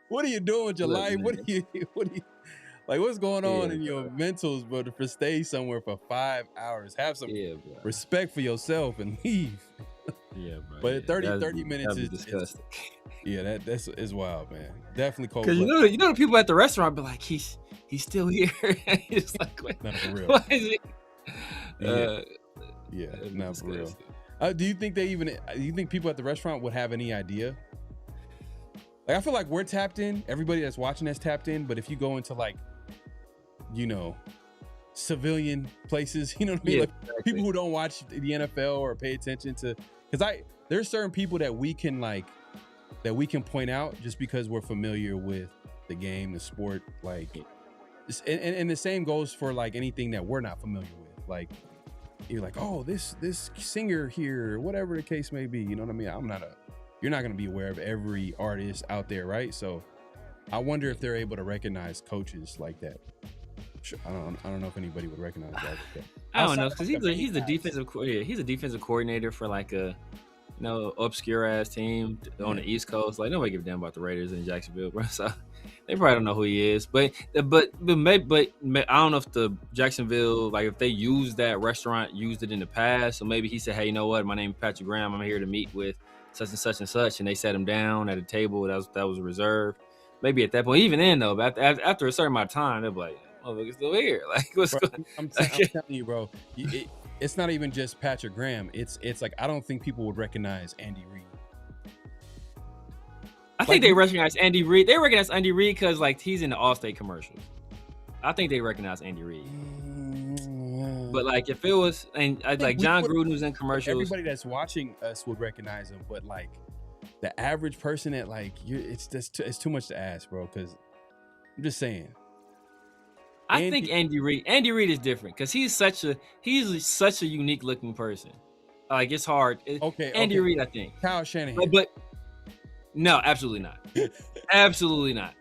what are you doing with your life? What are you like? What's going on in your mentals, bro? To stay somewhere for 5 hours, have some respect for yourself and leave. Yeah, bro. But 30 minutes is disgusting. That's wild, man. Definitely cold. Because the people at the restaurant be like, he's still here. He's like, wait, not for real. What is he? Not for real. Do you think people at the restaurant would have any idea? Like, I feel like we're tapped in. Everybody that's watching that's tapped in. But if you go into like, you know, civilian places, you know what I mean? Yeah, Like, exactly. people who don't watch the NFL or pay attention to, because there's certain people that we can point out just because we're familiar with the game, the sport, like, and the same goes for like anything that we're not familiar with. Like, you're like, oh, this singer here, whatever the case may be. You know what I mean? You're not going to be aware of every artist out there, right? So I wonder if they're able to recognize coaches like that. I don't know if anybody would recognize that. I don't know, because he's a defensive coordinator for like a obscure ass team on the East Coast. Like, nobody give a damn about the Raiders in Jacksonville, bro. So they probably don't know who he is. But I don't know if the Jacksonville, like, if they used that restaurant, used it in the past. So maybe he said, hey, you know what? My name is Patrick Graham. I'm here to meet with such and such and such, and they sat him down at a table that was reserved. Maybe at that point, even then though, after a certain amount of time, they're like, oh, look, it's still here. Like, what's going? I'm telling you, bro. It's not even just Patrick Graham. It's like, I don't think people would recognize Andy Reid. I think they recognize Andy Reid. They recognize Andy Reid because, like, he's in the Allstate commercials. I think they recognize Andy Reid. But like, if it was, and like John Gruden was in commercials, everybody that's watching us would recognize him. But like, the average person that it's too much to ask, bro. Because I'm just saying. I think Andy Reid is different because he's such a unique looking person. Like, it's hard. Andy Reid, I think. Kyle Shanahan. But no, absolutely not. Absolutely not.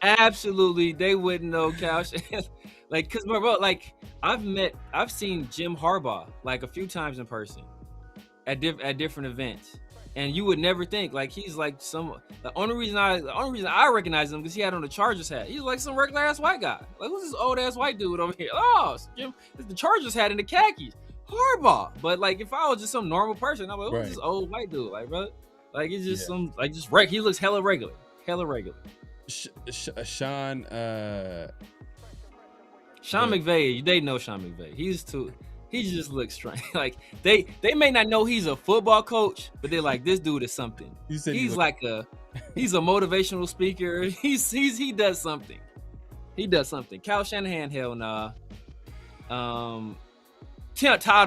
Absolutely, they wouldn't know Kyle Shanahan. Like, cause bro, like, I've seen Jim Harbaugh like a few times in person at different events, and you would never think like he's like the only reason I recognize him because he had on the Chargers hat. He's like some regular ass white guy. Like, who's this old ass white dude over here? Oh, it's Jim, it's the Chargers hat and the khakis. Harbaugh. But like, if I was just some normal person, I'm like, who's this old white dude? Like, bro, like, it's just he looks hella regular. Sean McVay, they know Sean McVay. He just looks strange. Like, they may not know he's a football coach, but they're like, this dude is something. He's a motivational speaker. He does something. He does something. Kyle Shanahan, hell nah. Todd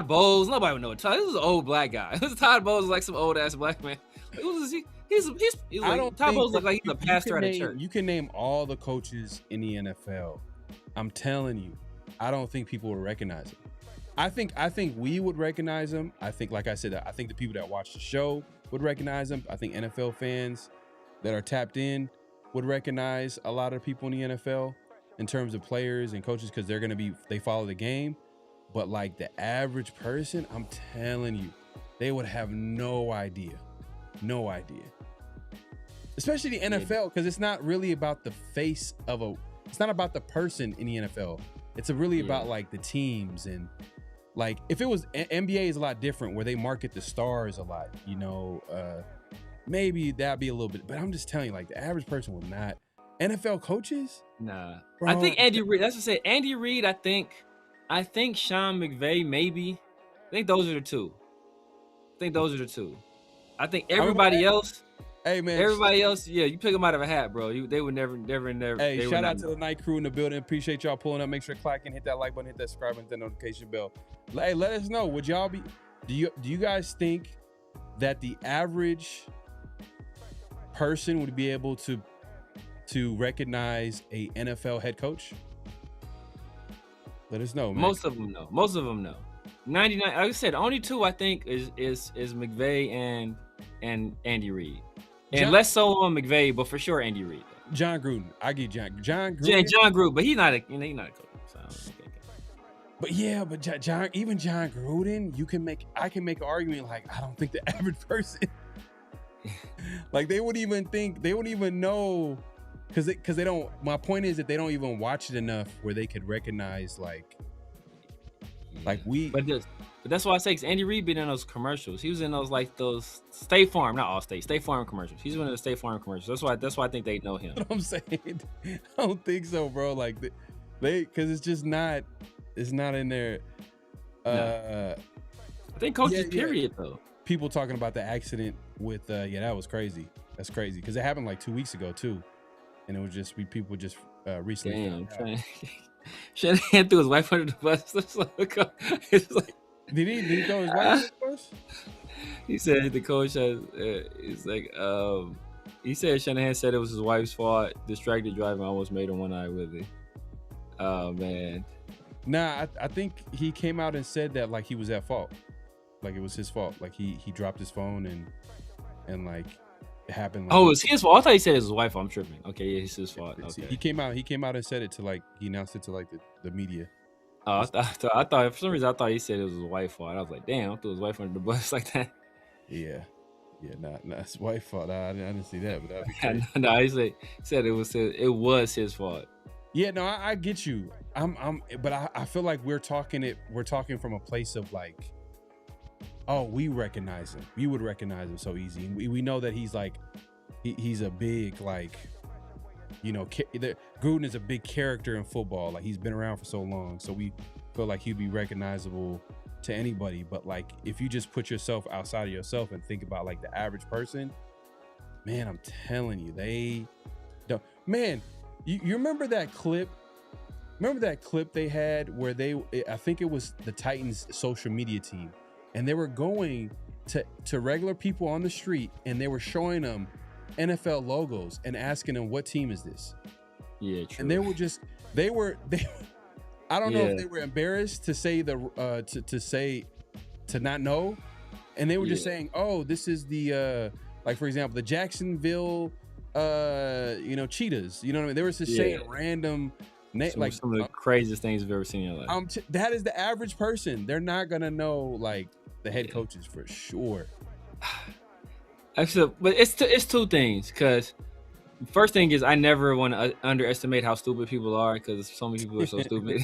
Bowles, nobody would know it. This is an old black guy. Todd Bowles is like some old ass black man. He's like, Todd Bowles look like he's a pastor at a church. You can name all the coaches in the NFL. I'm telling you, I don't think people would recognize him. I think we would recognize him. I think, like I said, I think the people that watch the show would recognize him. I think NFL fans that are tapped in would recognize a lot of people in the NFL in terms of players and coaches because they follow the game. But like, the average person, I'm telling you, they would have no idea. No idea. Especially the NFL, because it's not really about the face of it's not about the person in the NFL. It's really about like the teams, and like, if it was NBA is a lot different where they market the stars a lot, you know, maybe that'd be a little bit, but I'm just telling you, like, the average person would not. NFL coaches? Nah. Bro. I think Andy Reid, that's what I said. Andy Reid, I think Sean McVay, maybe. I think those are the two. I think everybody else. Hey, man. Everybody else, you pick them out of a hat, bro. They would never. Hey, shout out to the night crew in the building. Appreciate y'all pulling up. Make sure to clack and hit that like button, hit that subscribe button, hit that notification bell. Hey, let us know. Would y'all be? Do you guys think that the average person would be able to recognize a NFL head coach? Let us know, man. Most of them know. 99. Like I said, only two I think is McVay and Andy Reid. And less so on McVay, but for sure Andy Reid. John Gruden. I get John Gruden. John Gruden, but he's not a coach. So but John Gruden, I can make an argument like, I don't think the average person like they wouldn't even know because they don't. My point is that they don't even watch it enough where they could recognize like we. But that's why I say, 'cause Andy Reid been in those commercials. He was in those State Farm, not Allstate, State Farm commercials. He's one of the State Farm commercials. That's why I think they know him. That's what I'm saying. I don't think so, bro. Like because it's just not. It's not in there. No. I think coaches, period, though. People talking about the accident with, that was crazy. That's crazy because it happened like 2 weeks ago too, and it was just people just recently. Damn, Shanahan threw his wife under the bus. It's like, did he throw his wife under the bus? He said the coach has. He said Shanahan said it was his wife's fault. Distracted driving almost made him one eye with it. Oh man. Nah, I think he came out and said that like he was at fault, like it was his fault. Like he dropped his phone and like it happened. Like, oh, it's his fault. I thought he said it was his wife. I'm tripping. Okay, yeah, it's his fault. Okay. He came out and said it to like he announced it to like the media. Oh, I thought for some reason I thought he said it was his wife's fault. I was like, damn, I threw his wife under the bus like that. Yeah, not his wife's fault. I didn't see that, but that'd be crazy. No, he said it was his fault. Yeah, no, I get you. But I feel like we're talking from a place of like, oh, we recognize him. We would recognize him so easy. And we know that he's like, he's a big, like, you know, Gruden is a big character in football. Like he's been around for so long. So we feel like he'd be recognizable to anybody. But like, if you just put yourself outside of yourself and think about like the average person, man, I'm telling you, they don't, man, you remember that clip? Remember that clip they had where I think it was the Titans social media team, and they were going to regular people on the street and they were showing them NFL logos and asking them, what team is this? Yeah, true. And they I don't know if they were embarrassed to say to not know. And they were just saying, oh, this is the, like for example, the Jacksonville, Cheetahs, you know what I mean? They were just saying random like some of the craziest things you've ever seen in your life. That is the average person. They're not gonna know like the head coaches for sure. Actually, but it's two things. Because first thing is I never want to underestimate how stupid people are because so many people are so stupid.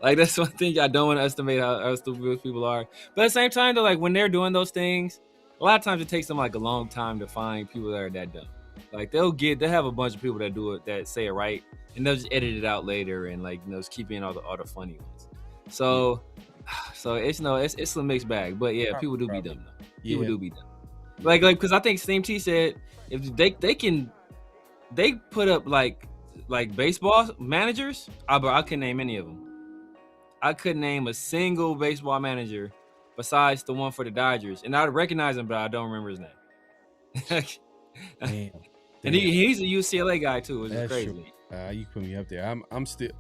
Like that's one thing I don't want to estimate how stupid people are. But at the same time, though, like when they're doing those things, a lot of times it takes them like a long time to find people that are that dumb. Like they'll have a bunch of people that do it that say it right, and they'll just edit it out later and like just keep in all the funny ones. So it's a mixed bag. But yeah, people do be dumb though. People do be dumb. Like because I think Steam T said if they put up like baseball managers, I couldn't name any of them. I couldn't name a single baseball manager besides the one for the Dodgers, and I'd recognize him, but I don't remember his name. Damn. And he's a UCLA guy too, which is crazy. You put me up there. I'm still,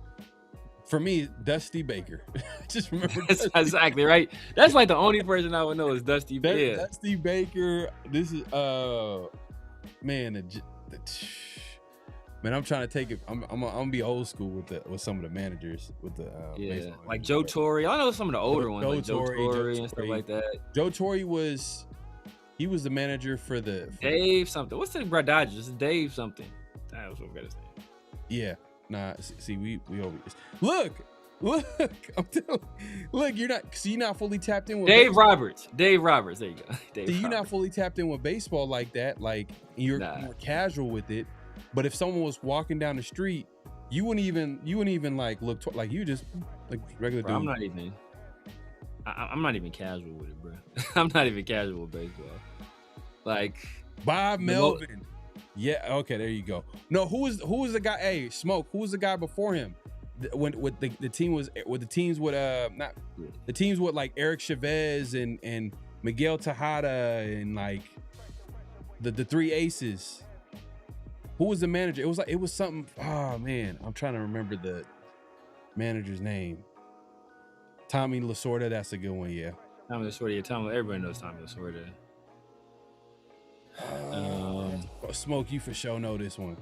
for me, Dusty Baker. Just remember. That's exactly right. That's like the only person I would know is Dusty Baker. Dusty Baker. This is man. Man, I'm trying to take it. I'm gonna be old school with some of the managers with the like managers. Joe Torre. I know some of the older ones like Joe Torre and stuff like that. Joe Torre was the manager for the Dave something. What's the Dodgers? It's Dave something. That was what we got to say. Yeah. Nah. See, we over this. Look. I'm telling. Look, you're not fully tapped in with Dave baseball. Roberts. There you go. You're not fully tapped in with baseball like that. Like you're more casual with it. But if someone was walking down the street, you wouldn't even like look like you just like regular dude. I'm not even casual with it, bro. I'm not even casual with baseball. Like Bob Melvin. Yeah. Okay. There you go. No. Who was the guy? Hey, Smoke. Who was the guy before him? When the teams with like Eric Chavez and Miguel Tejada and like the three aces. Who was the manager? It was something. Oh man, I'm trying to remember the manager's name. Tommy Lasorda. That's a good one. Yeah. Tommy Lasorda. Yeah, everybody knows Tommy Lasorda. Smoke, you for sure know this one.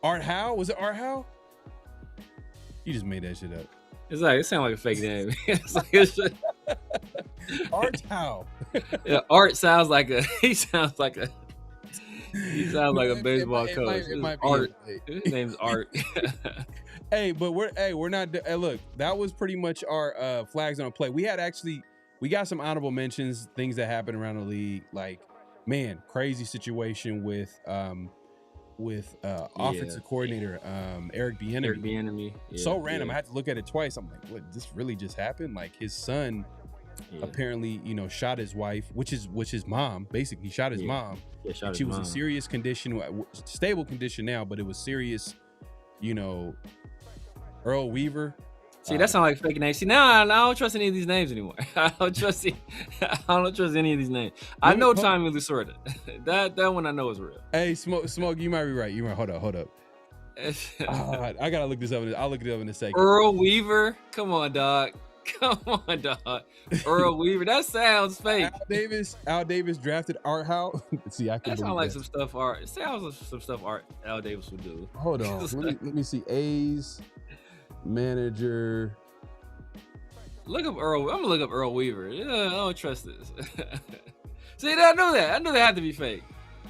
Art Howe? Was it Art Howe? You just made that shit up. It sounds like a fake name. Art Howe. Yeah, Art sounds like he sounds like a baseball coach. Art. His name's Art. Hey, but we're not. Hey, look, that was pretty much our flags on play. We got some honorable mentions, things that happened around the league. Like, man, crazy situation with offensive coordinator Eric Bieniemy. Yeah, so random. I had to look at it twice. I'm like, what? This really just happened? Like his son apparently, shot his wife, which is his mom. Basically, he shot his mom. Yeah, shot his she was mom. in serious condition, stable condition now, but it was serious. Earl Weaver. See, that sounds like fake names. See, now I don't trust any of these names anymore. I don't trust any of these names. I know Tommy Lasorda. That one I know is real. Hey, Smoke, you might be right. Hold up. I gotta look this up. I'll look it up in a second. Earl Weaver, come on, dog. Earl Weaver, that sounds fake. Al Davis drafted Art Howe. See, I can. That sounds like some stuff Al Davis would do. Hold on, let me see. A's manager. Look up Earl. I'm gonna look up Earl Weaver. Yeah, I don't trust this. See, I know that. I knew they had to be fake.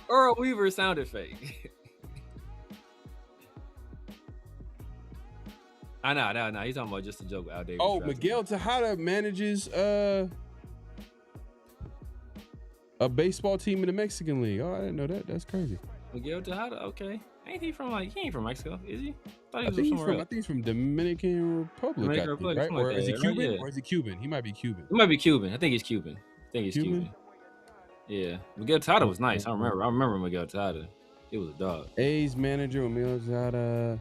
Earl Weaver sounded fake. I know. He's talking about just a joke. Al Davis. Oh, Miguel Tejada manages a baseball team in the Mexican League. Oh, I didn't know that. That's crazy. Miguel Tejada. Okay. He ain't from Mexico, is he? I think he's from Dominican Republic. Right? Or is he Cuban? Yeah. Or is he Cuban? He might be Cuban. He might be Cuban. I think he's Cuban. Yeah. Miguel Tejada was nice. I remember Miguel Tejada. He was a dog. A's manager Miguel Tejada.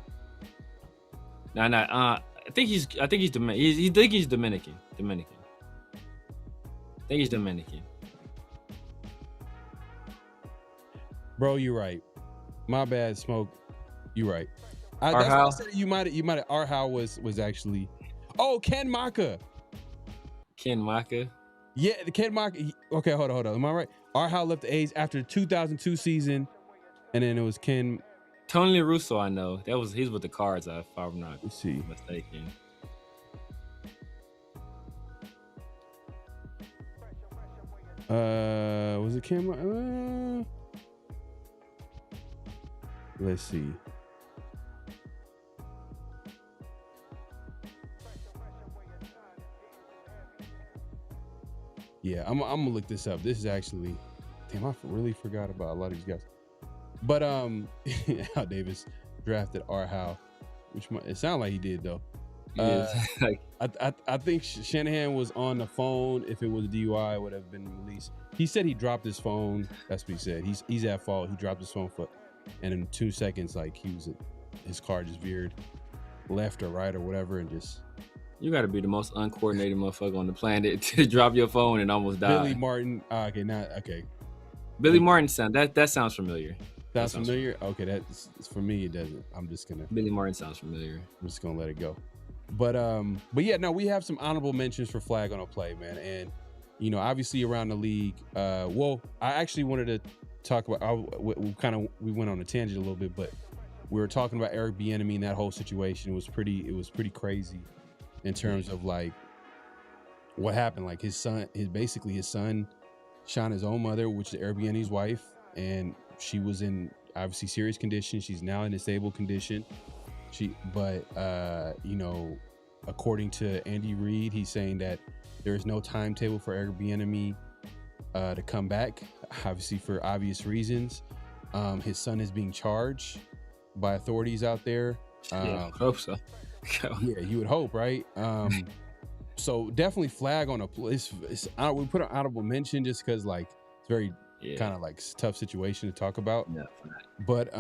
I think he's Dominican. Bro, you're right. My bad, Smoke. You're right. That's what I said. You might have. Art Howe was actually. Oh, Ken Maka. Yeah, the Ken Maka. Okay, hold on. Am I right? Art Howe left the A's after the 2002 season, and then it was Ken. Tony Russo, I know. He's with the Cards, if I'm not mistaken. Was it Ken? Let's see. Yeah, I'm gonna look this up. This is actually, damn, I really forgot about a lot of these guys. But Al Davis drafted Art Howe, which it sounded like he did though. I think Shanahan was on the phone. If it was a DUI, it would have been released. He said he dropped his phone. That's what he said. He's at fault. He dropped his phone and in 2 seconds, like his car just veered left or right or whatever, and just. You got to be the most uncoordinated motherfucker on the planet to drop your phone and almost die. Billy Martin. Okay. Billy Martin that sounds familiar. Sounds familiar? Okay, that's for me. It doesn't. I'm just gonna. Billy Martin sounds familiar. I'm just gonna let it go. But yeah, no, we have some honorable mentions for Flag on a Play, man, and obviously around the league. Well, I actually wanted to talk about. We went on a tangent a little bit, but we were talking about Eric Bieniemy and that whole situation. It was pretty crazy in terms of like what happened. Like his son shot his own mother, which is Eric Bieniemy's wife, and she was in obviously serious condition. She's now in a stable condition. According to Andy Reid, he's saying that there is no timetable for Eric Bieniemy to come back, obviously for obvious reasons. His son is being charged by authorities out there. I hope so. Yeah, you would hope, right? So definitely Flag on a place. We put an honorable mention just because like it's very kind of like tough situation to talk about. Yeah. But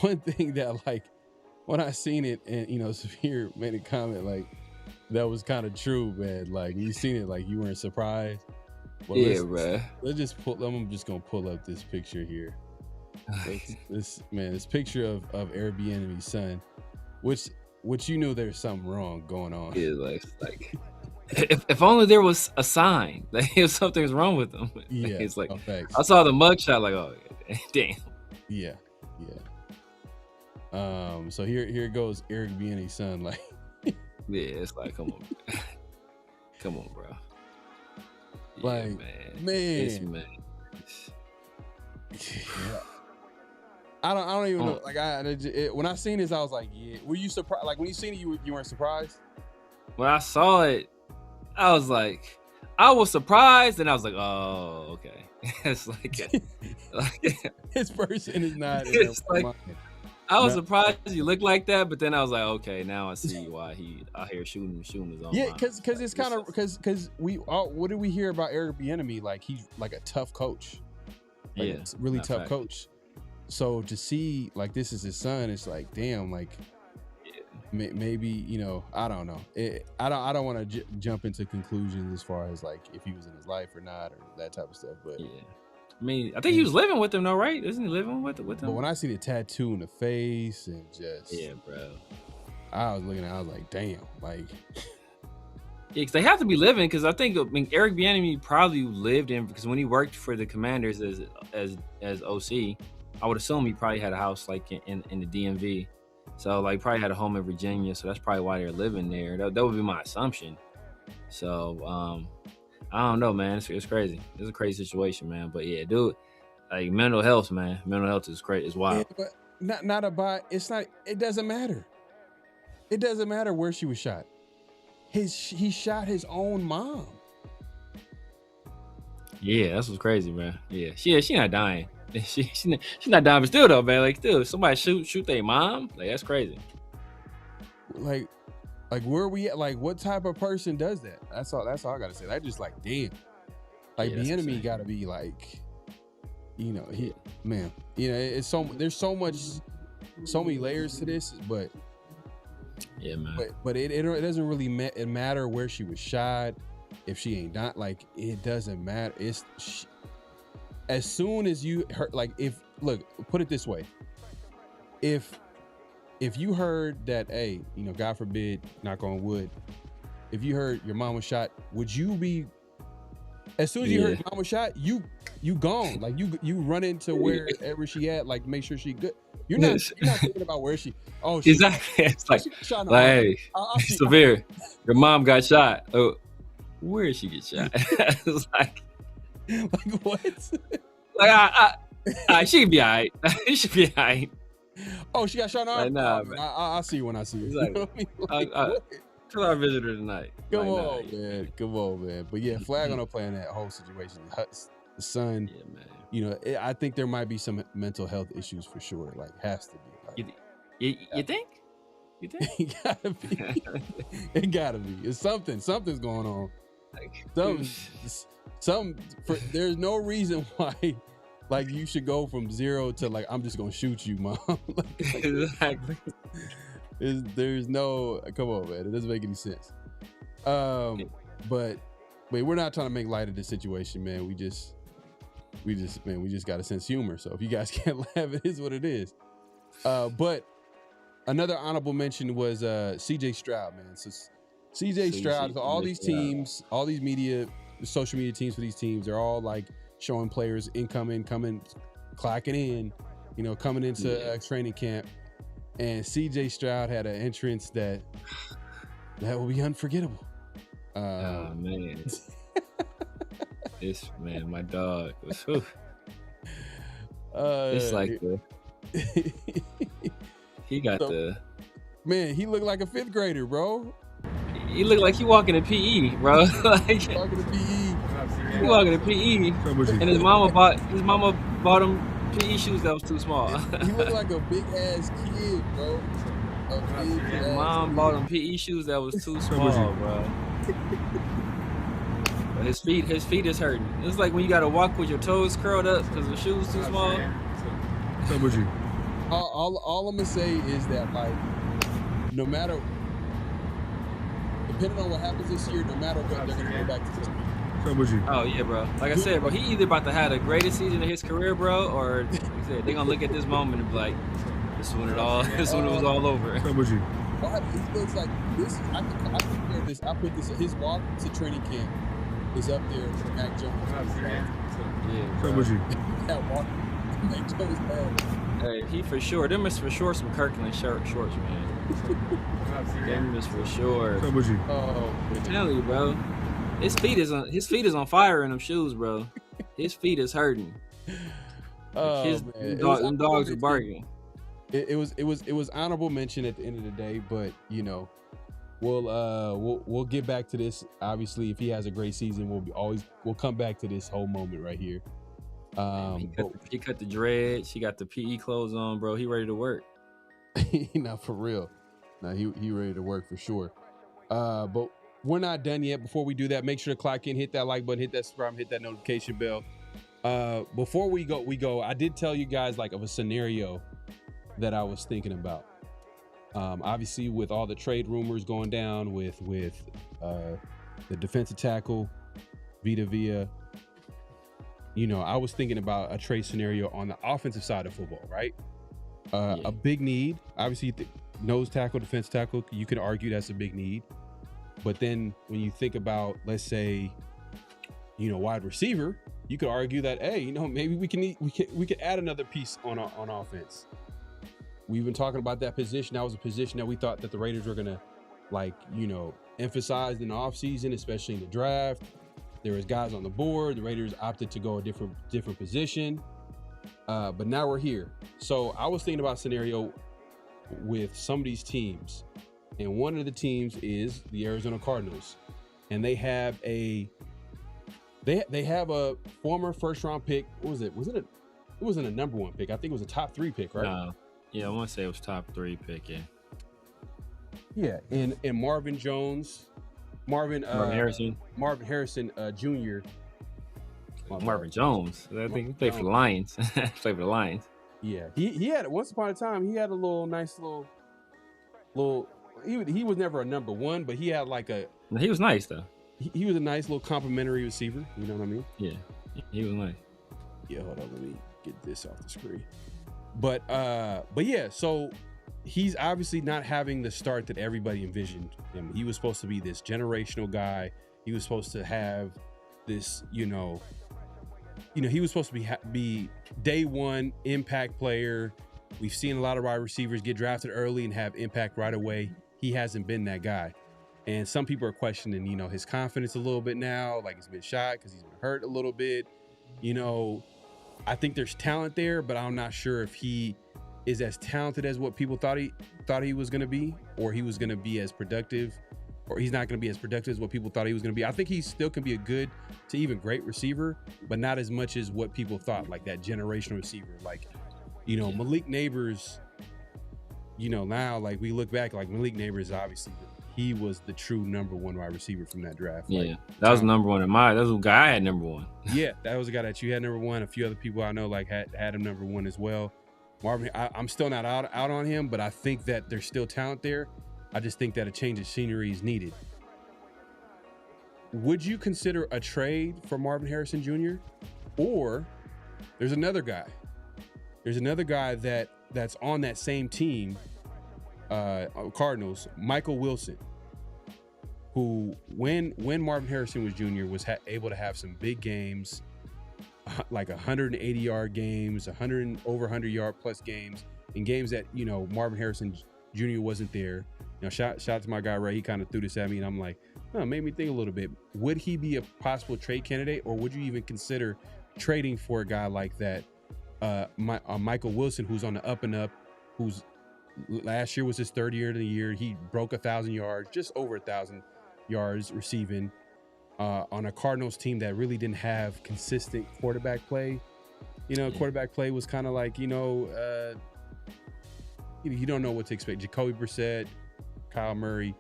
one thing that like when I seen it and Severe made a comment like that was kind of true, man. Like you seen it, like you weren't surprised. Well, bro. I'm just gonna pull up this picture here. This picture of Eric Bieniemy's son, which you knew there's something wrong going on. Yeah, like if only there was a sign that if something's wrong with him. Yeah, it's like I saw the mugshot, like, oh damn. Yeah. So here goes Eric Bieniemy's son, like. Yeah, it's like come on, bro. Yeah, like man. Yeah. I don't even know. Like when I seen this, I was like, yeah. Were you surprised? Like when you seen it, you weren't surprised? When I saw it, I was surprised, and I was like, oh, okay. It's like This person is not. It's like I was surprised he looked like that, but then I was like, okay, now I see why he out here shooting his own. Yeah, because it's kind of because we what did we hear about Eric Bieniemy? Like he's like a tough coach, like yeah, a really tough coach. So to see like this is his son, it's like damn, like maybe I don't know. I don't want to jump into conclusions as far as like if he was in his life or not or that type of stuff. But yeah. I mean, I think he was living with him, though, right? Isn't he living with him? But when I see the tattoo in the face and just bro, I was looking at, I was like, damn, like because they have to be living. Because I think Eric Bieniemy probably lived in because when he worked for the Commanders as OC, I would assume he probably had a house like in the DMV, so like probably had a home in Virginia. So that's probably why they're living there. That would be my assumption. So I don't know, man. It's crazy. It's a crazy situation, man. But yeah, dude, like mental health, man. Mental health is crazy. It's wild. Yeah, but not about. It's not. It doesn't matter. It doesn't matter where she was shot. He shot his own mom. Yeah, that's what's crazy, man. Yeah, she not dying. She's not dying, but still though, man. Like still, somebody shoot their mom. Like that's crazy. Like where are we at? Like what type of person does that? That's all I gotta say. I just like damn. Like the enemy gotta be like, it's there's so many layers to this, but yeah, man. But it doesn't really matter where she was shot. If she ain't not like it doesn't matter. As soon as you heard, like put it this way, if you heard that, hey, God forbid, knock on wood, if you heard your mom was shot, would you be, as soon as you heard your mom was shot, you gone, like you run into wherever she at, like make sure she good. You're not thinking about where she. Oh, exactly. It's like, hey, Severe, your mom got shot. Oh, where did she get shot? It's like what? Like she be all right. She should be all right. Oh, she got shot on. Like, nah, man. I'll see you when I see you. Exactly. Tell our visitor tonight. Come on, man. But yeah, flag on her playing that whole situation. The son. Yeah, man. I think there might be some mental health issues for sure. Like, has to be. Like, you think? You think? It gotta be. It gotta be. It's something. Something's going on. Like, there's no reason why. Like you should go from 0 to like I'm just gonna shoot you, mom. Exactly. There's no come on, man. It doesn't make any sense. But we're not trying to make light of the situation, man. We just got a sense of humor. So if you guys can't laugh, it is what it is. But another honorable mention was CJ Stroud, man. So CJ Stroud. So all these teams, all these social media teams for these teams, they're all like showing players coming, clocking in, coming into training camp. And CJ Stroud had an entrance that will be unforgettable. Oh man. My dog was it's like he got man, he looked like a 5th grader, bro. He looked like he walking in PE, bro. Like walking in PE. He walking in PE, and his mama bought him PE shoes that was too small. He looked like a big ass kid, bro. His mom bought him PE shoes that was too small, bro. But his feet is hurting. It's like when you gotta walk with your toes curled up because the shoes too small. So would you? All I'm gonna say is that like, no matter, depending on what happens this year, no matter what, they're gonna go back to this. Oh yeah, bro. Like I said, bro, he either about to have the greatest season of his career, bro, or like I said, they're gonna look at this moment and be like, this is when it was all over. What he looks like this. I compare this. I put this. His walk to training camp is up there with Mac Jones. Yeah. So would you? That walk, Mac Jones bad. Hey, he for sure. Them is for sure some Kirkland shorts, man. Them is for sure. So would you? I'm telling you, bro. His feet is on fire in them shoes, bro. His feet is hurting. Them dogs are barking. It was honorable mention at the end of the day, but we'll get back to this. Obviously, if he has a great season, we'll come back to this whole moment right here. He cut the dreads. He got the PE clothes on, bro. He ready to work. No, for real. No, he ready to work for sure. But we're not done yet. Before we do that, make sure to clock in, hit that like button, hit that subscribe, hit that notification bell. Before we go, I did tell you guys like of a scenario that I was thinking about. Obviously with all the trade rumors going down with the defensive tackle, Vita Vea, I was thinking about a trade scenario on the offensive side of football, right? A big need, obviously nose tackle, defense tackle, you could argue that's a big need. But then when you think about, let's say, wide receiver, you could argue that, hey, maybe we could add another piece on offense. We've been talking about that position. That was a position that we thought that the Raiders were gonna emphasize in the offseason, especially in the draft. There was guys on the board. The Raiders opted to go a different position. But now we're here. So I was thinking about a scenario with some of these teams. And one of the teams is the Arizona Cardinals. And they have a former first round pick. What was it? It wasn't a number 1 pick. I think it was a top 3 pick, right? No. Yeah, I want to say it was top 3 pick, yeah. Yeah, and Marvin Harrison Jr. Marvin Jones. I think he played for the Lions. Played for the Lions. Yeah, he had once upon a time he had a nice little. He was never a number 1, but he had He was nice though. He was a nice little complimentary receiver. You know what I mean? Yeah, he was nice. Yeah, hold on, let me get this off the screen. But yeah, so he's obviously not having the start that everybody envisioned him. He was supposed to be this generational guy. He was supposed to have this, he was supposed to be day 1 impact player. We've seen a lot of wide receivers get drafted early and have impact right away. He hasn't been that guy. And some people are questioning, his confidence a little bit now, like he's been shot because he's been hurt a little bit. I think there's talent there, but I'm not sure if he is as talented as what people thought he was going to be, or he was going to be as productive, or he's not going to be as productive as what people thought he was going to be. I think he still can be a good to even great receiver, but not as much as what people thought, like that generational receiver. Like, Malik Neighbors, now like we look back, like Malik Neighbors, obviously he was the true number 1 wide receiver from that draft. Yeah, that was number 1 in mine. That was the guy I had number 1. Yeah, that was the guy that you had number 1. A few other people I know had him number 1 as well. Marvin, I'm still not out on him, but I think that there's still talent there. I just think that a change of scenery is needed. Would you consider a trade for Marvin Harrison Jr.? Or there's another guy. There's another guy that's on that same team, Cardinals, Michael Wilson, who when Marvin Harrison was junior was able to have some big games, like 180-yard games, over 100-yard plus games, in games that Marvin Harrison Jr. wasn't there. Shout out to my guy Ray. He kind of threw this at me, and I'm like, made me think a little bit. Would he be a possible trade candidate, or would you even consider trading for a guy like that? Michael Wilson, who's on the up and up, who's last year was his 3rd year of the year. He broke 1,000 yards, just over 1,000 yards receiving, on a Cardinals team that really didn't have consistent quarterback play. Quarterback play was kind of like, you don't know what to expect. Jacoby Brissett, Kyle Murray,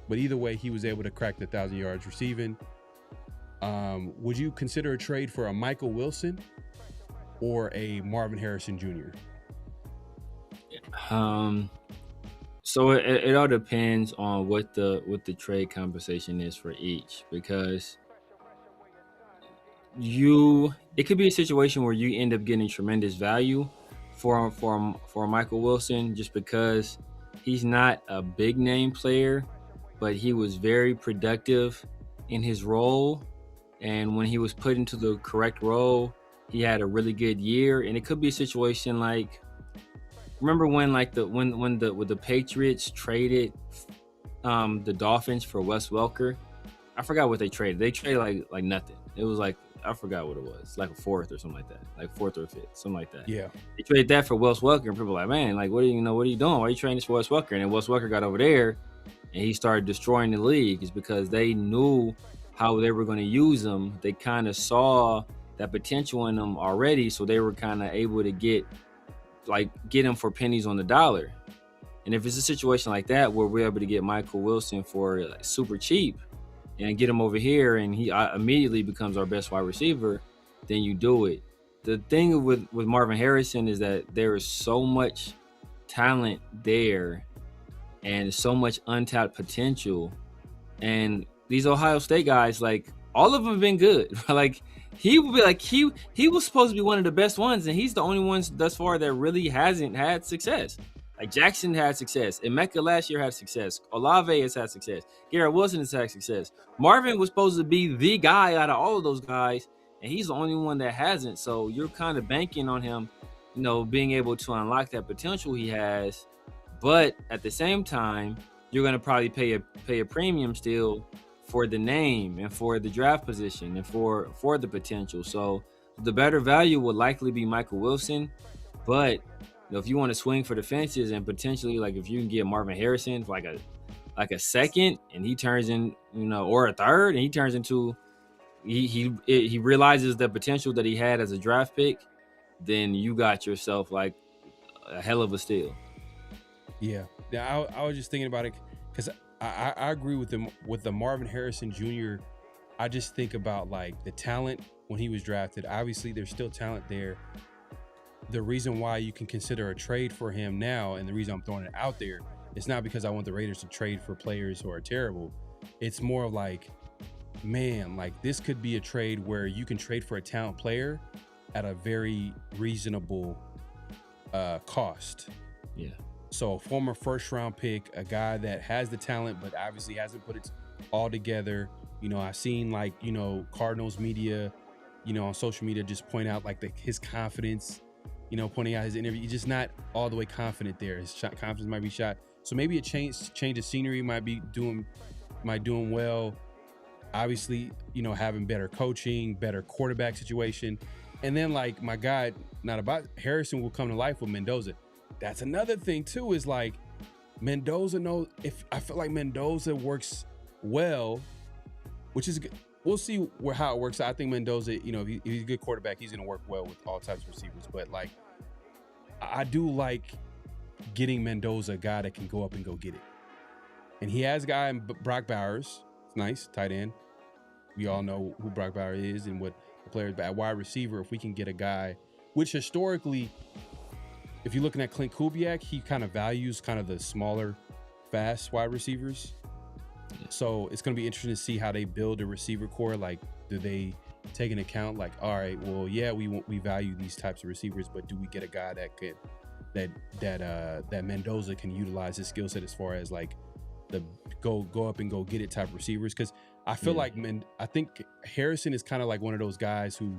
but either way, he was able to crack the 1,000 yards receiving. Would you consider a trade for a Michael Wilson or a Marvin Harrison Jr.? So it all depends on what the trade compensation is for each, because it could be a situation where you end up getting tremendous value for Michael Wilson, just because he's not a big name player, but he was very productive in his role, and when he was put into the correct role, he had a really good year. And it could be a situation like, remember when the Patriots traded the Dolphins for Wes Welker? I forgot what they traded. They traded like nothing. It was like, I forgot what it was, like a 4th or something like that, like 4th or 5th, something like that. Yeah, they traded that for Wes Welker, and people were like, man, like, what are you doing? Why are you trading this for Wes Welker? And then Wes Welker got over there, and he started destroying the league. It's because they knew how they were going to use him. They kind of saw that potential in him already, so they were kind of able to get him for pennies on the dollar. And if it's a situation like that where we're able to get Michael Wilson for like super cheap and get him over here and he immediately becomes our best wide receiver, then you do it. The thing with Marvin Harrison is that there is so much talent there and so much untapped potential. And these Ohio State guys, like, all of them have been good. Like, he would be like, he was supposed to be one of the best ones, and he's the only one thus far that really hasn't had success. Like, Jackson had success. Emeka last year had success. Olave has had success. Garrett Wilson has had success. Marvin was supposed to be the guy out of all of those guys, and he's the only one that hasn't. So you're kind of banking on him, you know, being able to unlock that potential he has. But at the same time, you're going to probably pay a premium still for the name and for the draft position and for the potential. So the better value would likely be Michael Wilson. But you know, if you want to swing for the fences and potentially, like, if you can get Marvin Harrison for like a second and he turns in, you know, or a third and he turns into he realizes the potential that he had as a draft pick, then you got yourself like a hell of a steal. Yeah, I was just thinking about it because I agree with the Marvin Harrison Jr. I just think about like the talent when he was drafted. Obviously, there's still talent there. The reason why you can consider a trade for him now, and the reason I'm throwing it out there, it's not because I want the Raiders to trade for players who are terrible. It's more like, man, like this could be a trade where you can trade for a talent player at a very reasonable cost. Yeah. So a former first-round pick, a guy that has the talent but obviously hasn't put it all together. You know, I've seen like, you know, Cardinals media, you know, on social media just point out like his confidence, you know, pointing out his interview. He's just not all the way confident there. His confidence might be shot. So maybe a change of scenery might doing well. Obviously, you know, having better coaching, better quarterback situation. And then like my guy, not about Harrison, will come to life with Mendoza. That's another thing too, is like Mendoza I feel like Mendoza works well, which is good. We'll see how it works out. I think Mendoza, you know, if he's a good quarterback, he's going to work well with all types of receivers. But like, I do like getting Mendoza a guy that can go up and go get it. And he has a guy in Brock Bowers. It's nice, tight end. We all know who Brock Bowers is and what the player is. But at wide receiver, if we can get a guy, which historically, if you're looking at Klint Kubiak, he kind of values kind of the smaller, fast wide receivers. So it's going to be interesting to see how they build a receiver core. Like, do they take into account like, all right, well, yeah, we value these types of receivers, but do we get a guy that Mendoza can utilize his skill set as far as like the go up and go get it type receivers? Because I feel like I think Harrison is kind of like one of those guys who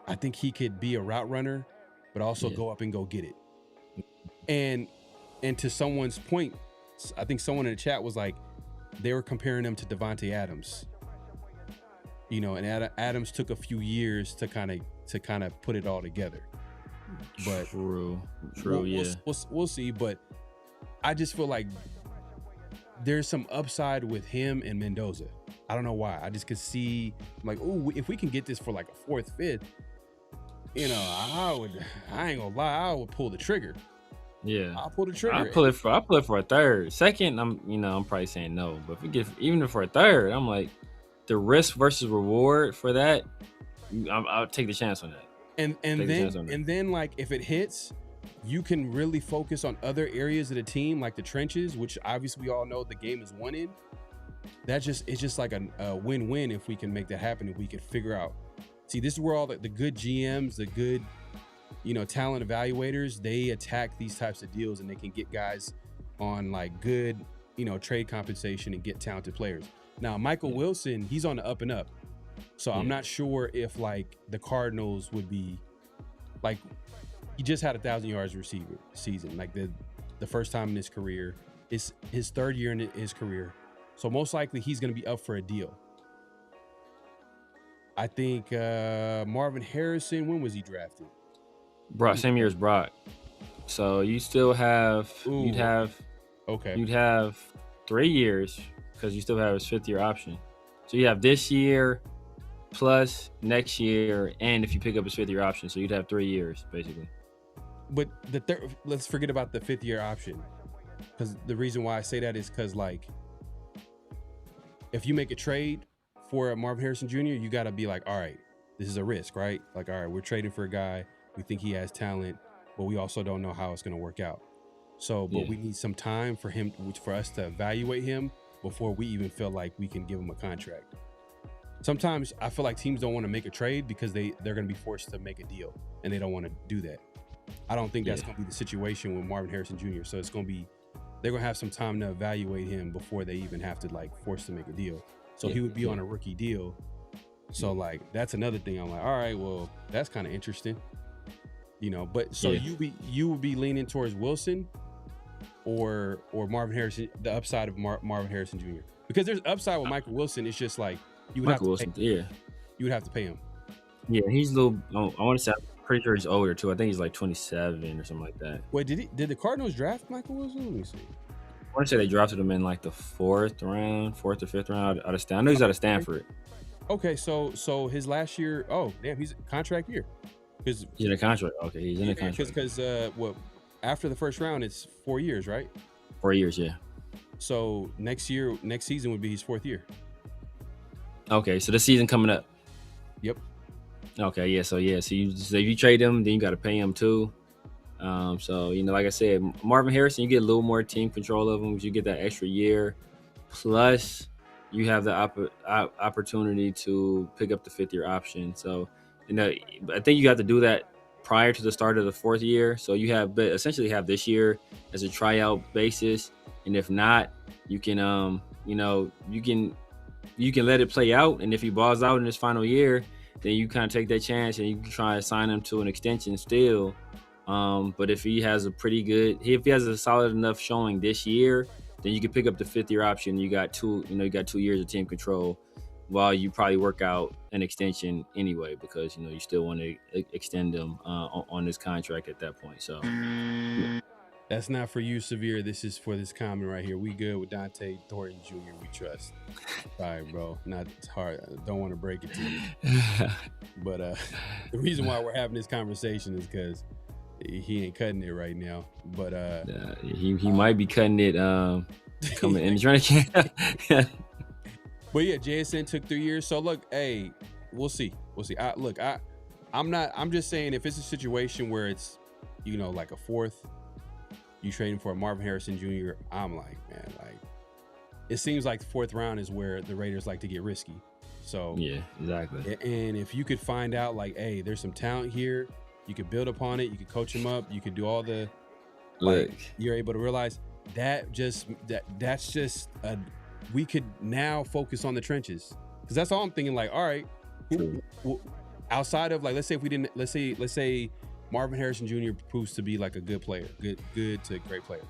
I think he could be a route runner, but also go up and go get it. And to someone's point, I think someone in the chat was like, they were comparing him to Devontae Adams. You know, and Adams took a few years to kind of put it all together. But True. We'll see. But I just feel like there's some upside with him and Mendoza. I don't know why. I just could see like, oh, if we can get this for like a fourth, fifth, you know, I ain't gonna lie, I would pull the trigger. Yeah, I'll pull the trigger. I'll pull it for a third. Second, I'm probably saying no. But if we get even for a third, I'm like, the risk versus reward for that, I'll take the chance on that. And then like if it hits, you can really focus on other areas of the team, like the trenches, which obviously we all know the game is won in. It's just like a win-win if we can make that happen. If we can figure out, see, this is where all the good GMs, the good, you know, talent evaluators, they attack these types of deals and they can get guys on like good, you know, trade compensation and get talented players. Now, Michael Wilson, he's on the up and up. So I'm not sure if like the Cardinals would be like, he just had 1,000 yards receiver season, like the first time in his career. It's his third year in his career. So most likely he's going to be up for a deal. I think Marvin Harrison, when was he drafted? Brock, same year as Brock. So you still have, you'd have 3 years because you still have his 5th year option. So you have this year plus next year, and if you pick up his 5th year option, so you'd have 3 years basically. but let's forget about the 5th year option, because the reason why I say that is because, like, if you make a trade for Marvin Harrison Jr., you got to be like, all right, this is a risk, right? Like, all right, we're trading for a guy. We think he has talent, but we also don't know how it's going to work out. So, but we need some time for us to evaluate him before we even feel like we can give him a contract. Sometimes I feel like teams don't want to make a trade because they're going to be forced to make a deal, and they don't want to do that. I don't think that's going to be the situation with Marvin Harrison Jr. So they're going to have some time to evaluate him before they even have to, like, force to make a deal. So he would be on a rookie deal. So, like, that's another thing. I'm like, all right, well, that's kind of interesting, you know. But so you would be leaning towards Wilson or Marvin Harrison, the upside of Marvin Harrison Jr. Because there's upside with Michael Wilson. It's just like you would you would have to pay him. Yeah, he's a little. I want to say, I'm pretty sure he's older too. I think he's like 27 or something like that. Wait, did the Cardinals draft Michael Wilson? Let me see. I want to say they drafted him in like the 4th or 5th round out of Stanford. I know he's out of Stanford. Okay, so his last year. Oh, damn, he's a contract year. He's in a contract. Okay, he's in a contract. Because after the first round, it's 4 years, right? 4 years, yeah. So next season would be his 4th year. Okay, so the season coming up. Yep. Okay, yeah. So if you trade him, then you got to pay him too. So, you know, like I said, Marvin Harrison, you get a little more team control of him. You get that extra year. Plus, you have the opportunity to pick up the 5th year option. So, you know, I think you have to do that prior to the start of the 4th year. So you essentially have this year as a tryout basis. And if not, you can, you can let it play out. And if he balls out in his final year, then you kind of take that chance and you can try to sign him to an extension still. But if he has if he has a solid enough showing this year, then you can pick up the 5th year option. You got 2 years of team control while you probably work out an extension anyway, because, you know, you still want to extend him on this contract at that point. So that's not for you, Severe. This is for this comment right here. We good with Dante Thornton Jr. We trust. Sorry, bro. Not hard. I don't want to break it to you. But the reason why we're having this conversation is because he ain't cutting it right now. But he might be cutting it coming in the training camp. But yeah, JSN took 3 years. So look, hey, we'll see. I'm just saying, if it's a situation where it's, you know, like a 4th, you trading for a Marvin Harrison Jr., I'm like, man, like, it seems like the 4th round is where the Raiders like to get risky. So yeah, exactly. And if you could find out, like, hey, there's some talent here, you could build upon it, you could coach him up, you could do all the, like, you're able to realize that's just we could now focus on the trenches, because that's all I'm thinking. Like, all right, outside of, like, let's say Marvin Harrison Jr. proves to be like a good player, good to great player.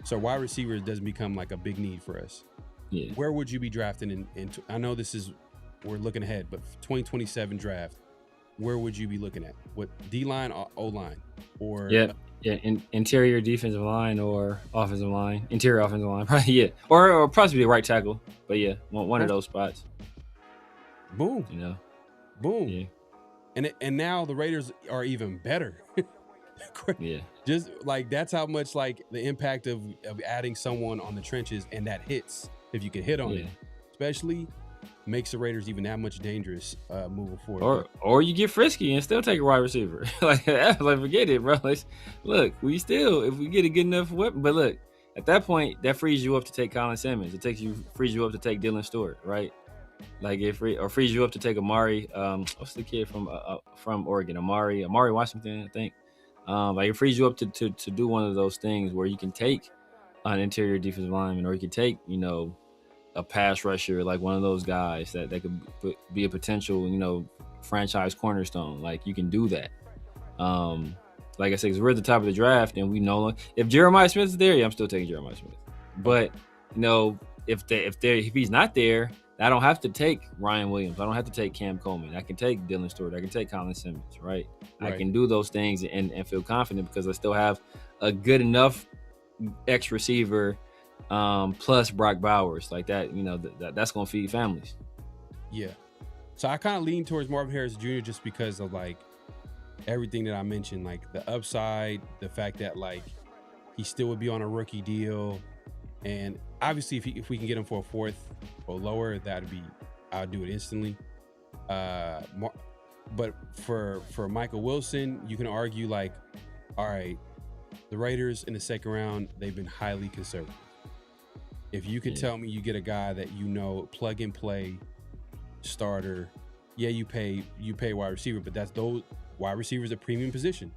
So wide receiver doesn't become like a big need for us. Yeah. Where would you be drafting I know we're looking ahead, but 2027 draft, where would you be looking at? What, D-line or O-line? Or interior defensive line or offensive line, interior offensive line, probably, yeah, or possibly a right tackle, but yeah, one of those spots. Boom, you know, boom, yeah. And now the Raiders are even better. Yeah, just like, that's how much, like, the impact of adding someone on the trenches, and that hits, if you can hit on it, especially, makes the Raiders even that much dangerous moving forward. Or you get frisky and still take a wide receiver. like forget it, bro. Look, if we get a good enough weapon, but look, at that point, that frees you up to take Colin Simmons. Frees you up to take Dylan Stewart, right? Like, or frees you up to take Amari. What's the kid from Oregon? Amari Washington, I think. Like, it frees you up to do one of those things where you can take an interior defensive lineman, or you can take, you know, a pass rusher, like one of those guys that could be a potential, you know, franchise cornerstone. Like, you can do that. Like I said, because we're at the top of the draft, and we know if Jeremiah Smith is there, I'm still taking Jeremiah Smith. But, you know, if he's not there, I don't have to take Ryan Williams. I don't have to take Cam Coleman. I can take Dylan Stewart. I can take Colin Simmons, right? I can do those things and feel confident, because I still have a good enough X receiver, plus Brock Bowers, like that. You know, that's going to feed families. Yeah. So I kind of lean towards Marvin Harrison Jr. just because of, like, everything that I mentioned, like the upside, the fact that like he still would be on a rookie deal, and obviously if we can get him for a fourth or lower, I'll do it instantly. But for Michael Wilson, you can argue like, all right, the Raiders in the second round, they've been highly conservative. If you can tell me you get a guy that plug and play starter, you pay wide receiver, but those wide receivers a premium position.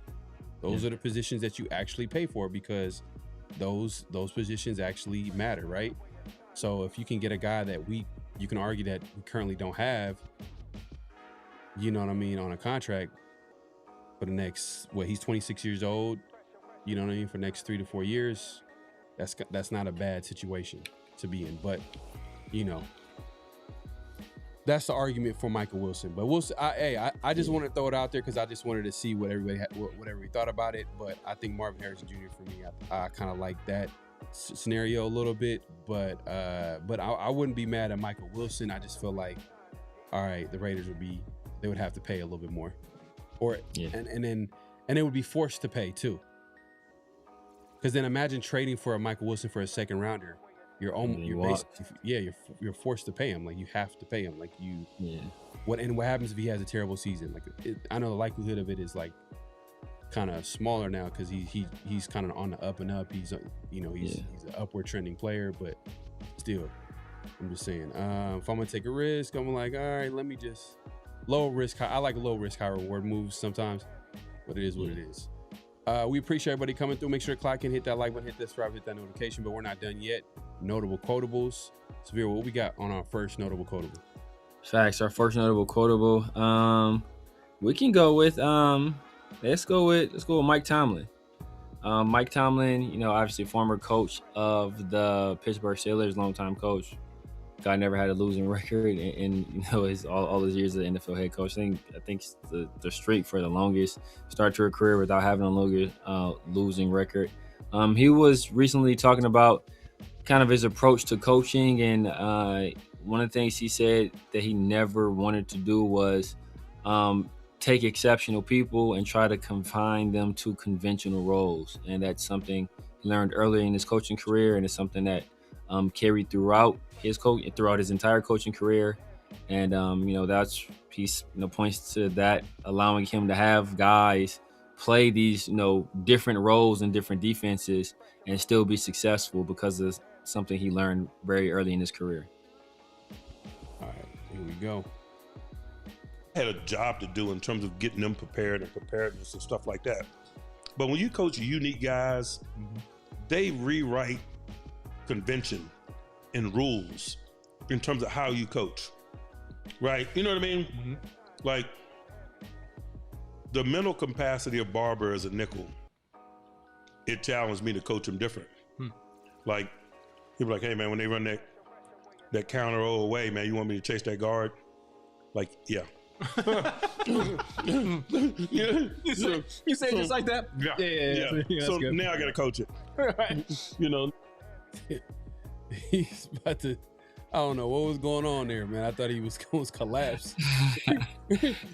Those are the positions that you actually pay for because those positions actually matter, right? So if you can get a guy that you can argue that we currently don't have, you know what I mean, on a contract for the next, he's 26 years old, you know what I mean, for the next 3 to 4 years, that's not a bad situation to be in. But, that's the argument for Michael Wilson. But I just want to throw it out there because I just wanted to see what everybody thought about it. But I think Marvin Harrison Jr. for me, I kind of like that scenario a little bit. But I wouldn't be mad at Michael Wilson. I just feel like, all right, the Raiders would have to pay a little bit more, and they would be forced to pay too. Because then imagine trading for a Michael Wilson for a second rounder. You're forced to pay him. Like you have to pay him. Like what happens if he has a terrible season? Like I know the likelihood of it is like kind of smaller now because he's kind of on the up and up. He's an upward trending player, but still, I'm just saying. If I'm gonna take a risk, I'm like, all right, let me just low risk. I like low risk, high reward moves sometimes, but it is what it is. We appreciate everybody coming through. Make sure to clock in, hit that like button, hit that subscribe, hit that notification. But we're not done yet. Notable quotables. Severe, what we got on our first notable quotable? Facts. Our first notable quotable. We can go with let's go with Mike Tomlin. Mike Tomlin, obviously former coach of the Pittsburgh Steelers, longtime coach. Guy never had a losing record in his all his years as an NFL head coach. I think the streak for the longest start to a career without having a losing record. He was recently talking about kind of his approach to coaching, and one of the things he said that he never wanted to do was take exceptional people and try to confine them to conventional roles. And that's something he learned early in his coaching career, and it's something that carried throughout his entire coaching career. And that's piece points to that, allowing him to have guys play these different roles and different defenses and still be successful because of something he learned very early in his career. All right, here we go. I had a job to do in terms of getting them prepared and preparedness and stuff like that. But when you coach unique guys, they rewrite convention and rules in terms of how you coach, right? You know what I mean? Like the mental capacity of Barber as a nickel, it challenged me to coach him different. Like he'd be like, hey man, when they run that counter away, man, you want me to chase that guard? Like, yeah. You say it just like that? Yeah. So now I got to coach it. He's about to, I don't know what was going on there, man. I thought he was going to collapse.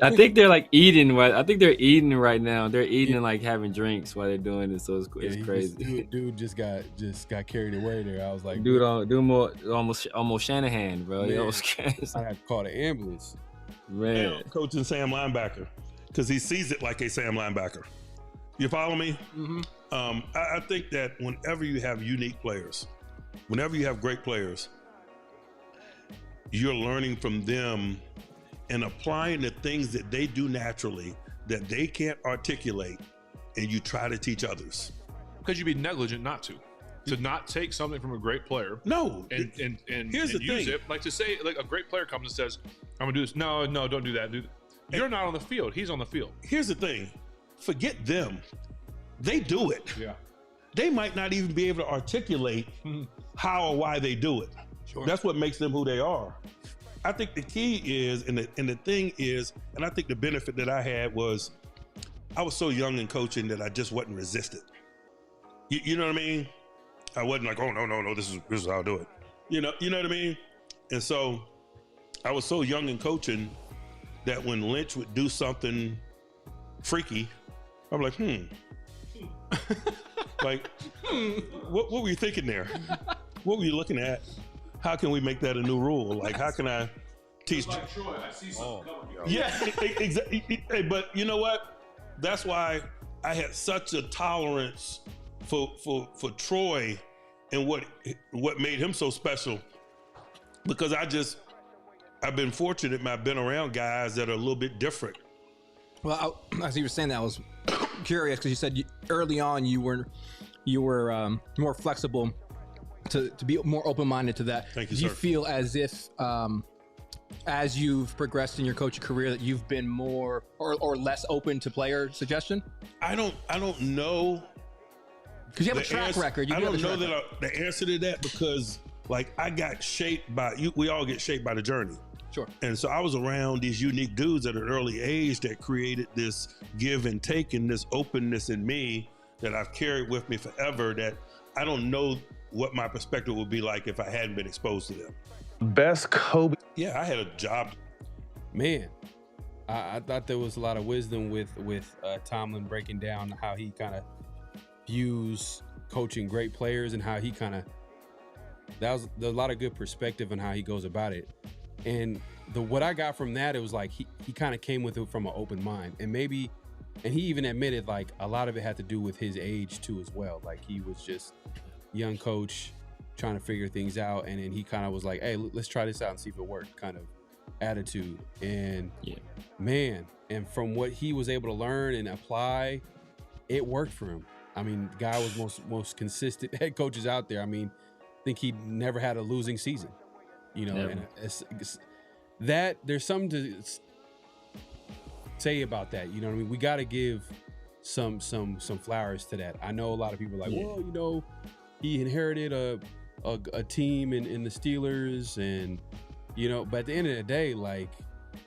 I think they're like eating. I think they're eating right now. They're eating and like having drinks while they're doing it. So it's crazy. Dude just got carried away there. I was like, dude more almost Shanahan, bro. Man, I had to call the ambulance. Man, now, coaching Sam linebacker because he sees it like a Sam linebacker. You follow me? I think that whenever you have unique players, whenever you have great players, you're learning from them and applying the things that they do naturally that they can't articulate, and you try to teach others. Because you'd be negligent not to not take something from a great player. No, and here's the use thing. It. Like to say, like a great player comes and says, "I'm gonna do this." No, don't do that. You're not on the field. He's on the field. Here's the thing. Forget them. They do it. Yeah. They might not even be able to articulate how or why they do it. Sure. That's what makes them who they are. I think the key is, and the thing is, and I think the benefit that I had was I was so young in coaching that I just wasn't resisted. You know what I mean? I wasn't like, oh, no, this is how I do it. You know what I mean? And so I was so young in coaching that when Lynch would do something freaky. I'm like, like, what were you thinking there? What were you looking at? How can we make that a new rule? Like, how can I teach? Like Troy, I see something coming. Yeah, exactly. But you know what? That's why I had such a tolerance for Troy and what made him so special. Because I've been fortunate. I've been around guys that are a little bit different. Well, as you were saying that, I was curious because you said early on you were more flexible to be more open-minded to that. Thank you, Do you sir. feel as if as you've progressed in your coaching career that you've been more or less open to player suggestion? I don't know. Because you have a track record. I don't know the answer to that because, like, I got shaped by you. We all get shaped by the journey. Sure. And so I was around these unique dudes at an early age that created this give and take and this openness in me that I've carried with me forever, that I don't know what my perspective would be like if I hadn't been exposed to them. Best Kobe. Yeah, I had a job. Man, I thought there was a lot of wisdom with Tomlin breaking down how he kind of views coaching great players and how he there's a lot of good perspective on how he goes about it. And what I got from that, it was like he kind of came with it from an open mind, and he even admitted like a lot of it had to do with his age too as well. Like he was just young coach trying to figure things out, and then he kind of was like, hey, let's try this out and see if it worked kind of attitude. And man, and from what he was able to learn and apply, it worked for him. I mean, the guy was most consistent head coaches out there. I mean, I think he never had a losing season, you know. And it's that there's something to say about that. You know what I mean? We got to give some flowers to that. I know a lot of people are like, well, you know, he inherited a team in the Steelers, and you know, but at the end of the day, like,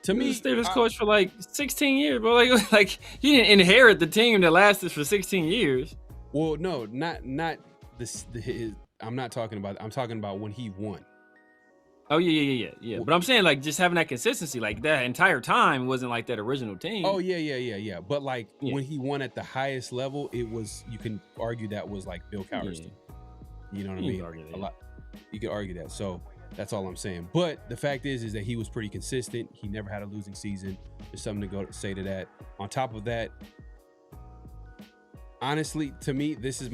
to me, the Steelers coach for like 16 years, bro. Like he didn't inherit the team that lasted for 16 years. Well, no, not this. I'm not talking about. I'm talking about when he won. Oh yeah. But I'm saying like just having that consistency, like that entire time wasn't like that original team. Oh yeah. But like when he won at the highest level, it was, you can argue that was like Bill Cowher's team. You know what I mean? A lot. You could argue that. So that's all I'm saying. But the fact is that he was pretty consistent. He never had a losing season. There's something to say to that. On top of that, honestly, to me, this is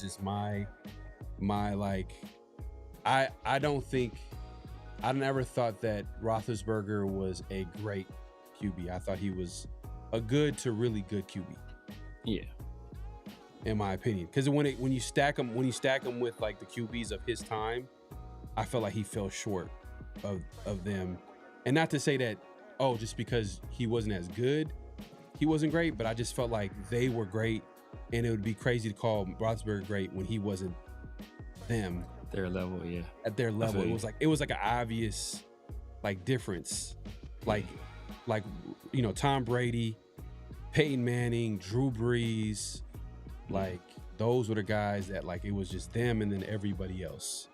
just my like, I never thought that Roethlisberger was a great QB. I thought he was a good to really good QB. Yeah. In my opinion. Because when you stack him with like the QBs of his time, I felt like he fell short of them. And not to say that, just because he wasn't as good, he wasn't great, but I just felt like they were great, and it would be crazy to call Roethlisberger great when he wasn't them. Their level, yeah. At their level. It was like an obvious like difference. Like you know, Tom Brady, Peyton Manning, Drew Brees, like those were the guys that like it was just them, and then everybody else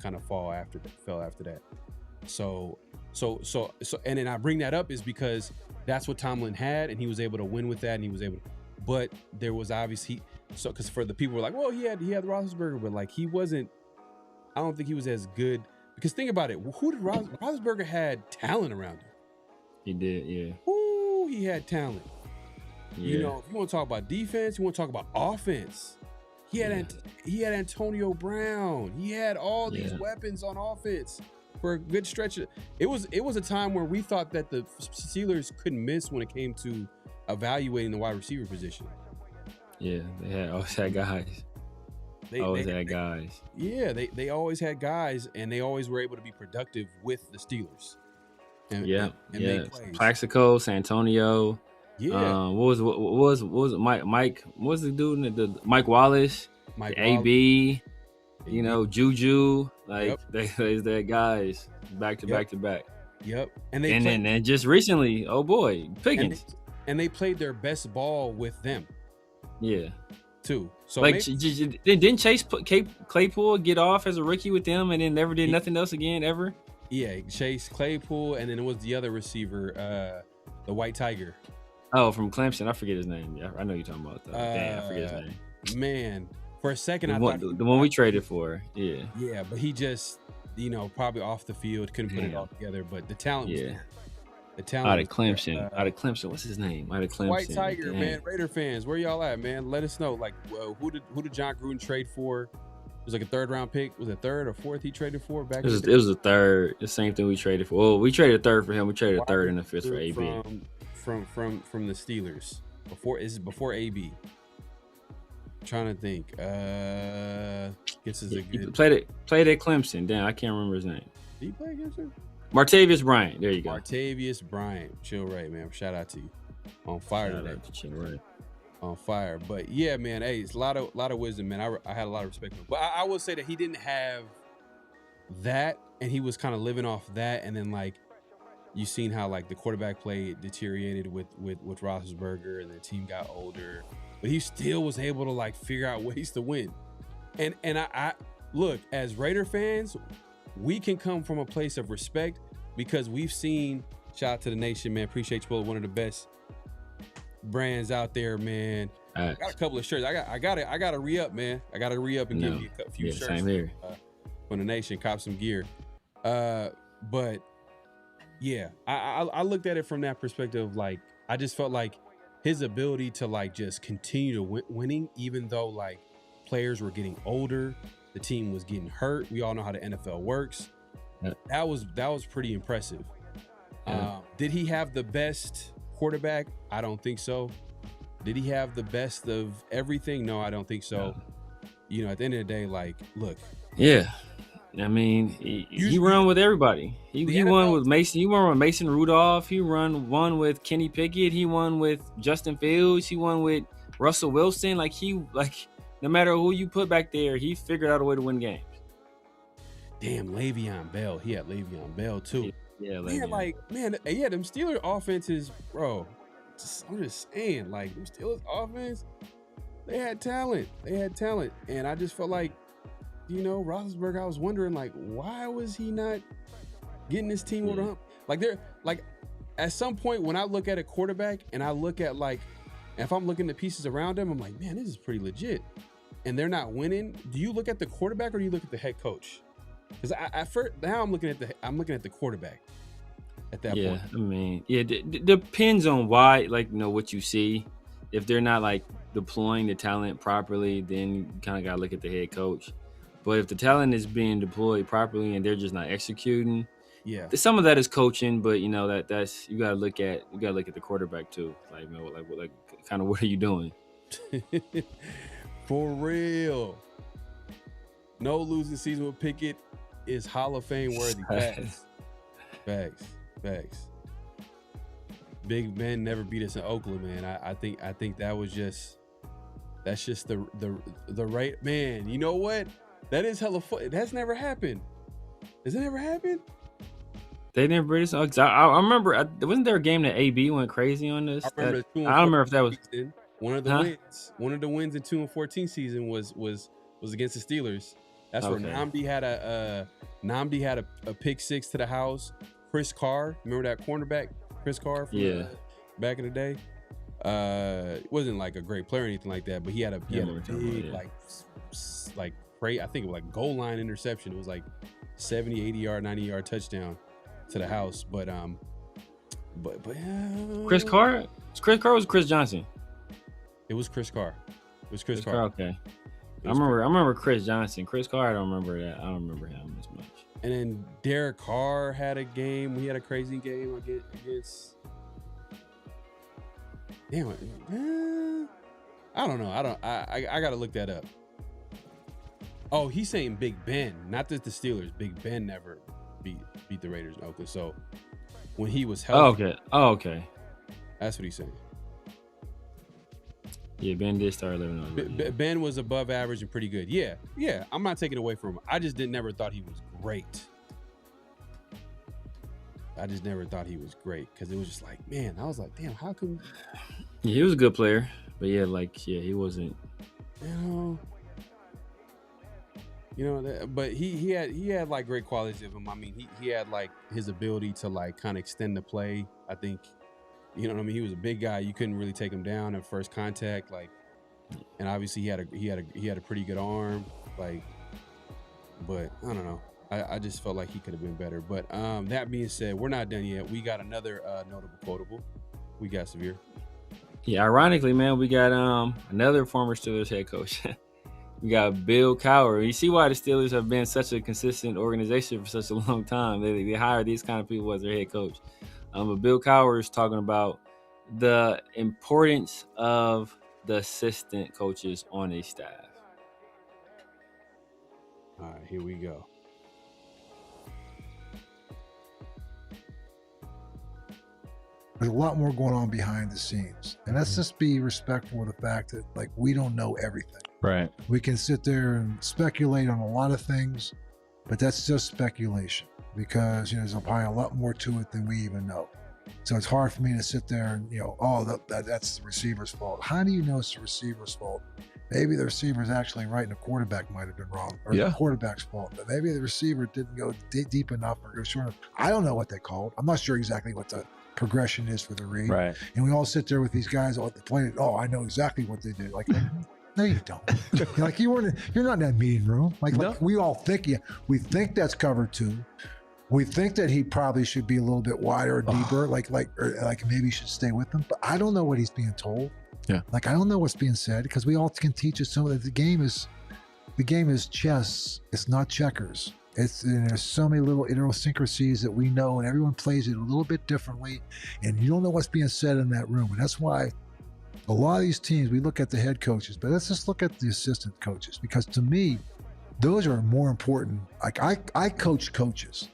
kind of fell after that. So and then I bring that up is because that's what Tomlin had, and he was able to win with that, and he was able to, but there was obviously, so because for the people were like, well, he had Roethlisberger, but like he wasn't, I don't think he was as good, because think about it, who did Roethlisberger had talent around him? He did, yeah. Ooh, he had talent. Yeah. You know, if you want to talk about defense, you want to talk about offense. He had Antonio Brown. He had all these weapons on offense for a good stretch. It was a time where we thought that the Steelers couldn't miss when it came to evaluating the wide receiver position. Yeah, they always had guys. They always had guys. Yeah, they always had guys, and they always were able to be productive with the Steelers. And make plays. Plaxico, Santonio. Yeah. What was Mike? What was the dude? The Mike Wallace, AB. You know, Juju. Like they're guys back to back. Yep. And just recently, oh boy, Pickens. And they played their best ball with them. Yeah. Too. So like, didn't Chase Claypool get off as a rookie with them, and then never did nothing else again ever? Yeah, Chase Claypool, and then it was the other receiver, the White Tiger. Oh, from Clemson. I forget his name. Yeah, I know you're talking about. Damn, I forget his name. Man, for a second, I thought the one we traded for. Yeah. Yeah, but he just, probably off the field, couldn't put it all together. But the talent was there. The talent out of Clemson. Out of Clemson. What's his name? Out of Clemson. White Tiger, man. Raider fans, where y'all at, man? Let us know. Like, who did John Gruden trade for? It was like a 3rd round pick. Was it 3rd or 4th he traded for back? It was a 3rd. The same thing we traded for. Well, we traded a 3rd for him. We traded a 3rd and a 5th for AB. From the Steelers. Before AB. I'm trying to think. Guess is a good. Played at Clemson. Damn, I can't remember his name. Did he play against him? Martavius Bryant. There you go. Martavius Bryant. Chill right, man. Shout out to you. On fire today. Chill right. On fire. But yeah, man. Hey, it's a lot of wisdom, man. I had a lot of respect for him. But I will say that he didn't have that, and he was kind of living off that. And then like you seen how like the quarterback play deteriorated with Roethlisberger, and the team got older, but he still was able to like figure out ways to win. And I look, as Raider fans, we can come from a place of respect because we've seen, shout out to the nation, man. Appreciate you, one of the best brands out there, man. I got a couple of shirts. I got to re-up, man. I got to re-up and give you a few shirts same here. From the nation, cop some gear. But yeah, I looked at it from that perspective. Like, I just felt like his ability to like just continue to winning, even though like players were getting older, the team was getting hurt. We all know how the NFL works. Yeah. That was pretty impressive. Did he have the best quarterback? I don't think so. Did he have the best of everything? No, I don't think so. At the end of the day, like, look. Yeah. I mean, he run with everybody. He won with Mason. He won with Mason Rudolph. He won with Kenny Pickett. He won with Justin Fields. He won with Russell Wilson. No matter who you put back there, he figured out a way to win games. Damn, Le'Veon Bell. He had Le'Veon Bell too. Yeah, them Steelers offenses, bro. I'm just saying, like, them Steelers offense, they had talent. And I just felt like, Roethlisberger, I was wondering, like, why was he not getting this team over the hump? Like, at some point when I look at a quarterback and I look at, like, if I'm looking at the pieces around him, I'm like, man, this is pretty legit. And they're not winning. Do you look at the quarterback or do you look at the head coach? Because now I'm looking at the quarterback at that point. I mean, depends on why, what you see. If they're not like deploying the talent properly, then you kind of got to look at the head coach. But if the talent is being deployed properly and they're just not executing, some of that is coaching. But that's you got to look at the quarterback too. Like kind of what are you doing? For real. No losing season with Pickett is Hall of Fame worthy. Facts. Big Ben never beat us in Oakland, man. I think that's just the right man. You know what? That is hella fun. That's never happened. Has it ever happened? They never beat us. I remember. Wasn't there a game that AB went crazy on this? I don't remember if that was one of the wins. One of the wins in 2-14 season was against the Steelers. That's where Nnamdi had a pick six to the house. Chris Carr, remember that cornerback, Chris Carr from back in the day? It wasn't like a great player or anything like that, but he had a big I think it was like goal line interception. It was like 70, 80 yard, 90 yard touchdown to the house. But Chris Carr? Chris Carr was Chris Johnson. It was Chris Carr. Okay. I remember Chris Johnson. Chris Carr, I don't remember that. I don't remember him as much. And then Derek Carr had a game. He had a crazy game against. Damn it. I don't know. I got to look that up. Oh, he's saying Big Ben, not just the Steelers. Big Ben never beat the Raiders in Oakland. So when he was healthy. Oh, okay. That's what he's saying. Yeah, Ben did start living on. Ben was above average and pretty good. Yeah. I'm not taking it away from him. I just never thought he was great. Because it was just like, man, I was like, damn, how come? Yeah, he was a good player, but he wasn't. But he had like great qualities of him. I mean, he had like his ability to like kind of extend the play. I think You know what I mean? He was a big guy. You couldn't really take him down at first contact. Like, and obviously he had a pretty good arm. Like, but I don't know. I just felt like he could have been better. But that being said, we're not done yet. We got another notable quotable. We got Severe. Yeah, ironically, man, we got another former Steelers head coach. We got Bill Cowher. You see why the Steelers have been such a consistent organization for such a long time. They hire these kind of people as their head coach. But Bill Cowher is talking about the importance of the assistant coaches on a staff. All right, here we go. There's a lot more going on behind the scenes. And let's just be respectful of the fact that, like, we don't know everything. Right. We can sit there and speculate on a lot of things, but that's just speculation because, there's probably a lot more to it than we even know. So it's hard for me to sit there and, that's the receiver's fault. How do you know it's the receiver's fault? Maybe the receiver's actually right and the quarterback might have been wrong, or the quarterback's fault. But maybe the receiver didn't go deep enough or go short enough. I don't know what they called. I'm not sure exactly what the progression is for the read. Right. And we all sit there with these guys all the play. Oh, I know exactly what they did. Like, no, you don't. Like, you're not in that meeting room. Like we all think we think that's cover 2. We think that he probably should be a little bit wider or deeper, like maybe he should stay with them. But I don't know what he's being told. Yeah. Like, I don't know what's being said because we all can teach us some of the game is chess. It's not checkers. There's so many little idiosyncrasies that we know, and everyone plays it a little bit differently, and you don't know what's being said in that room. And that's why a lot of these teams, we look at the head coaches, but let's just look at the assistant coaches, because to me, those are more important. Like, I coach coaches.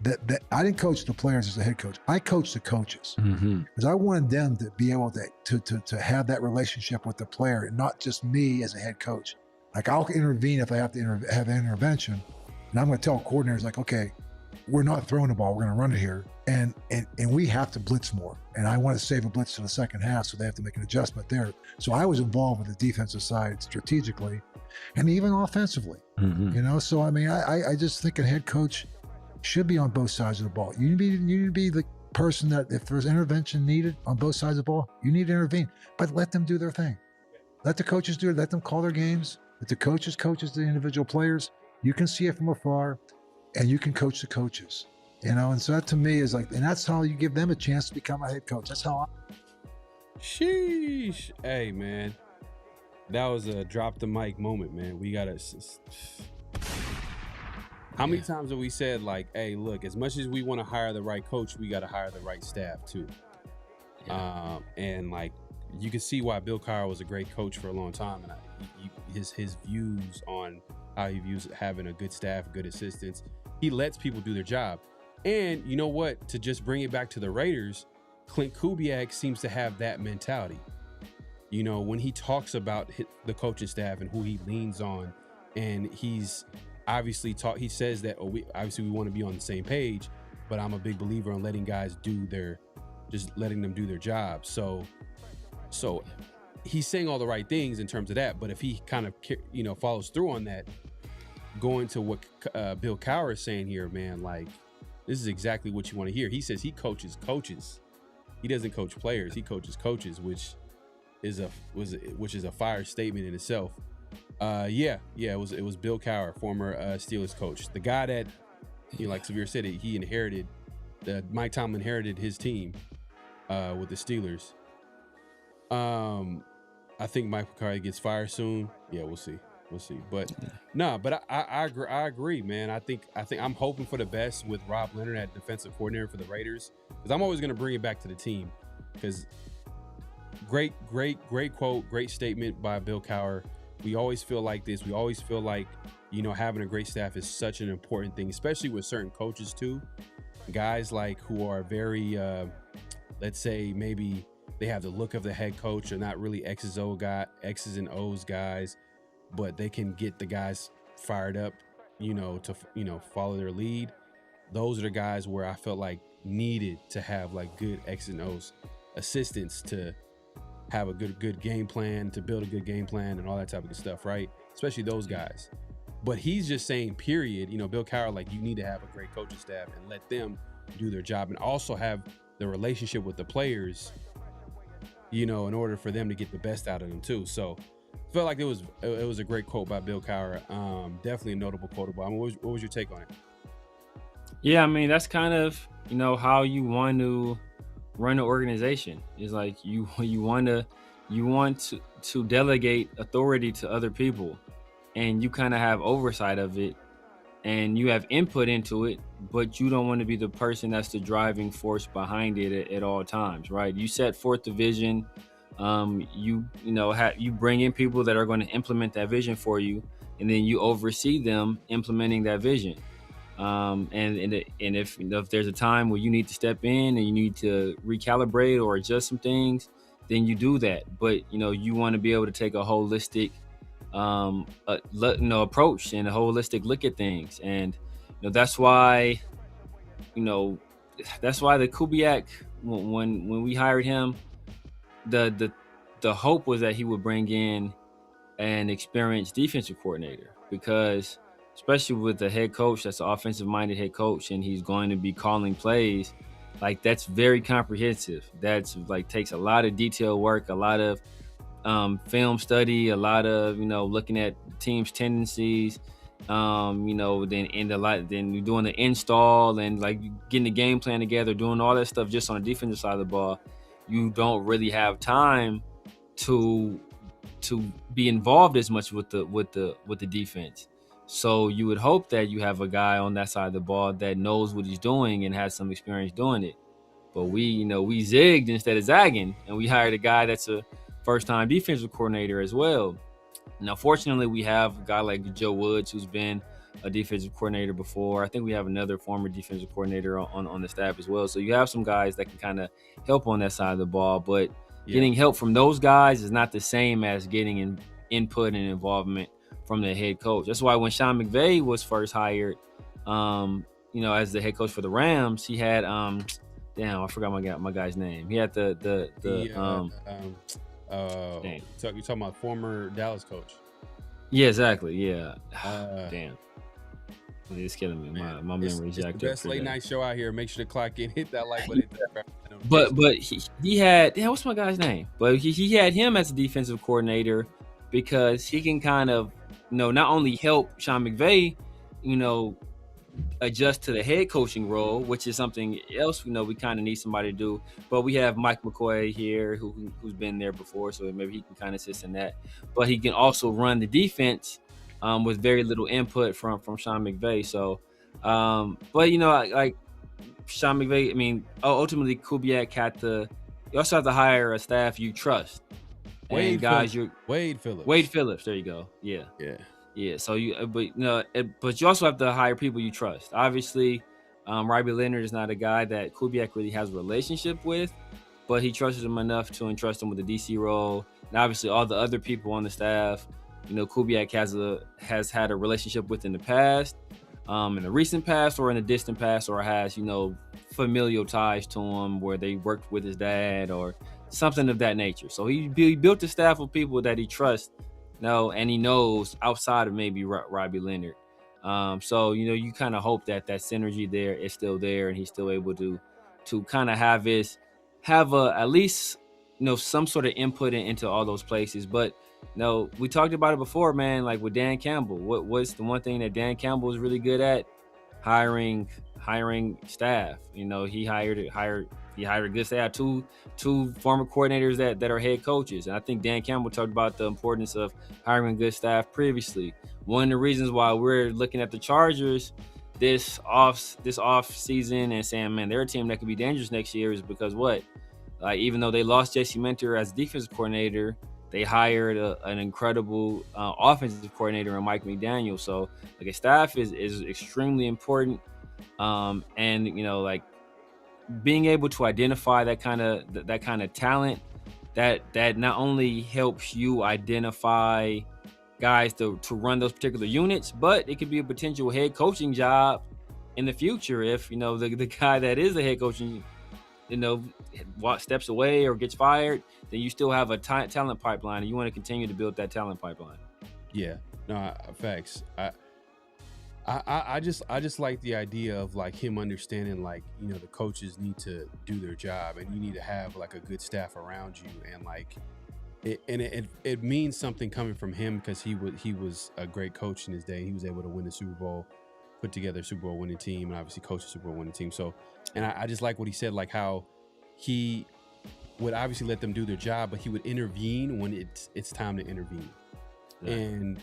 That I didn't coach the players as a head coach. I coached the coaches because I wanted them to be able to have that relationship with the player, and not just me as a head coach. Like, I'll intervene if I have to have an intervention, and I'm going to tell coordinators, like, okay, we're not throwing the ball, we're going to run it here, and we have to blitz more. And I want to save a blitz to the second half, so they have to make an adjustment there. So I was involved with the defensive side strategically, and even offensively. So I mean, I just think a head coach should be on both sides of the ball. You need to be the person that, if there's intervention needed on both sides of the ball, you need to intervene. But let them do their thing. Let the coaches do it. Let them call their games. Let the coaches the individual players. You can see it from afar, and you can coach the coaches. And so that to me is like, and that's how you give them a chance to become a head coach. That's how Sheesh. Hey, man. That was a drop the mic moment, man. We got to... How many times have we said, like, hey, look, as much as we want to hire the right coach, we got to hire the right staff too. Yeah. And like, you can see why Bill Cowher was a great coach for a long time, and his views on how he views having a good staff, good assistants, he lets people do their job. And you know what? To just bring it back to the Raiders, Klint Kubiak seems to have that mentality. When he talks about the coaching staff and who he leans on, and he's obviously he says that we want to be on the same page, but I'm a big believer on letting guys letting them do their job. So he's saying all the right things in terms of that, but if he kind of follows through on that, going to what Bill Cowher is saying here, man, like, this is exactly what you want to hear. He says he coaches coaches. He doesn't coach players. He coaches coaches, which is a fire statement in itself. It was Bill Cowher, former Steelers coach, the guy that, like Severe said, he inherited. Mike Tomlin inherited his team with the Steelers. I think Mike McCarthy gets fired soon. Yeah, we'll see. But I agree, man. I think I'm hoping for the best with Rob Leonard at defensive coordinator for the Raiders, because I'm always going to bring it back to the team. Because great quote, great statement by Bill Cowher. We always feel like this. We always feel like, having a great staff is such an important thing, especially with certain coaches too. Guys like who are very, let's say maybe they have the look of the head coach. They're not really X's and O's guys, but they can get the guys fired up, to follow their lead. Those are the guys where I felt like needed to have like good X's and O's assistants to have a good game plan, to build a good game plan and all that type of good stuff, right? Especially those guys. But he's just saying, period, Bill Cowher, like, you need to have a great coaching staff and let them do their job, and also have the relationship with the players, in order for them to get the best out of them too. So I felt like it was a great quote by Bill Cowher. Definitely a notable quotable. I mean, what was your take on it? Yeah, I mean, that's kind of, how you want to run an organization. Is like you want to delegate authority to other people, and you kind of have oversight of it, and you have input into it, but you don't want to be the person that's the driving force behind it at all times, right? You set forth the vision. You bring in people that are going to implement that vision for you, and then you oversee them implementing that vision. And if there's a time where you need to step in and you need to recalibrate or adjust some things, then you do that. But you want to be able to take a holistic approach and a holistic look at things, and that's why the Kubiak, when we hired him, the hope was that he would bring in an experienced defensive coordinator, because especially with the head coach that's an offensive minded head coach and he's going to be calling plays, like that's very comprehensive. That's like takes a lot of detail work, a lot of film study, a lot of looking at teams' tendencies, then you're doing the install and like getting the game plan together, doing all that stuff just on the defensive side of the ball. You don't really have time to be involved as much with the defense. So you would hope that you have a guy on that side of the ball that knows what he's doing and has some experience doing it. But we zigged instead of zagging, and we hired a guy that's a first-time defensive coordinator as well. Now, fortunately, we have a guy like Joe Woods, who's been a defensive coordinator before. I think we have another former defensive coordinator on the staff as well. So you have some guys that can kind of help on that side of the ball. But getting help from those guys is not the same as getting input and involvement from the head coach. That's why when Sean McVay was first hired, as the head coach for the Rams, he had I forgot my guy's name. He had you're talking about former Dallas coach. Yeah, exactly. Yeah. Damn. It's killing me. My memory's jacked up. The best late night show out here. Make sure to clock in, hit that like button. But he had what's my guy's name? But he had him as a defensive coordinator because he can kind of not only help Sean McVay, adjust to the head coaching role, which is something else we kind of need somebody to do. But we have Mike McCoy here who's been there before, so maybe he can kind of assist in that. But he can also run the defense with very little input from Sean McVay. So, but like Sean McVay, I mean, ultimately Kubiak you also have to hire a staff you trust. Wade Phillips. Wade Phillips. There you go. Yeah. So but you also have to hire people you trust. Obviously, Robbie Leonard is not a guy that Kubiak really has a relationship with, but he trusts him enough to entrust him with the DC role. And obviously, all the other people on the staff, Kubiak has had a relationship with in the past, in the recent past, or in the distant past, or has familial ties to him where they worked with his dad or something of that nature. So he built a staff of people that he trusts. And he knows outside of maybe Robbie Leonard. So you kind of hope that synergy there is still there, and he's still able to kind of have at least some sort of input into all those places. But we talked about it before, man. Like with Dan Campbell, what's the one thing that Dan Campbell is really good at? Hiring staff. He hired a good staff, two former coordinators that are head coaches. And I think Dan Campbell talked about the importance of hiring good staff previously. One of the reasons why we're looking at the Chargers this off season and saying, man, they're a team that could be dangerous next year is because even though they lost Jesse Minter as defensive coordinator, they hired an incredible offensive coordinator in Mike McDaniel. So a staff is extremely important. And being able to identify that kind of talent that not only helps you identify guys to run those particular units, but it could be a potential head coaching job in the future if the guy that is the head coaching steps away or gets fired, then you still have a talent pipeline, and you want to continue to build that talent pipeline. Yeah, no, facts. I just like the idea of like him understanding like, you know, the coaches need to do their job and you need to have like a good staff around you, and like it means something coming from him because he was a great coach in his day. He was able to win the Super Bowl, put together a Super Bowl winning team, and obviously coach a Super Bowl winning team. So, and I just like what he said, like how he would obviously let them do their job, but he would intervene when it's time to intervene. Yeah. And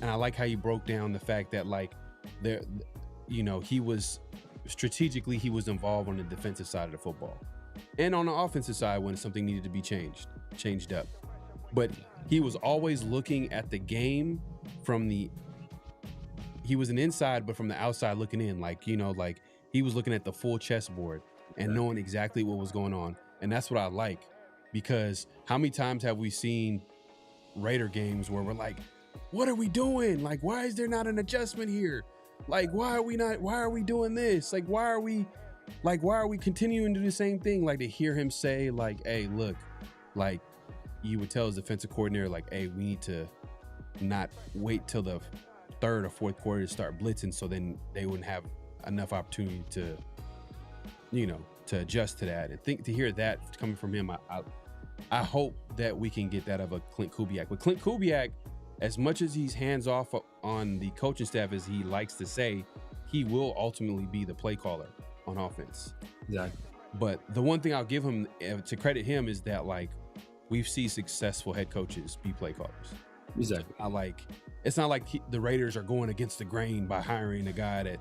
I like how he broke down the fact that like there, you know, he was strategically involved on the defensive side of the football and on the offensive side when something needed to be changed up. But he was always looking at the game he was an inside, but from the outside looking in, like, you know, like he was looking at the full chessboard and knowing exactly what was going on. And that's what I like, because how many times have we seen Raider games where we're like, what are we doing? Like, why is there not an adjustment here? Like, why are we doing this? Like, why are we continuing to do the same thing? Like, to hear him say like, hey, look, like you would tell his defensive coordinator, like, hey, we need to not wait till the third or fourth quarter to start blitzing, so then they wouldn't have enough opportunity to, you know, to adjust to that. And to hear that coming from him, I hope that we can get that of a Klint Kubiak. But Klint Kubiak, as much as he's hands off on the coaching staff as he likes to say, he will ultimately be the play caller on offense. Exactly. But the one thing I'll give him to credit him is that like we've seen successful head coaches be play callers. Exactly. It's not like the Raiders are going against the grain by hiring a guy that,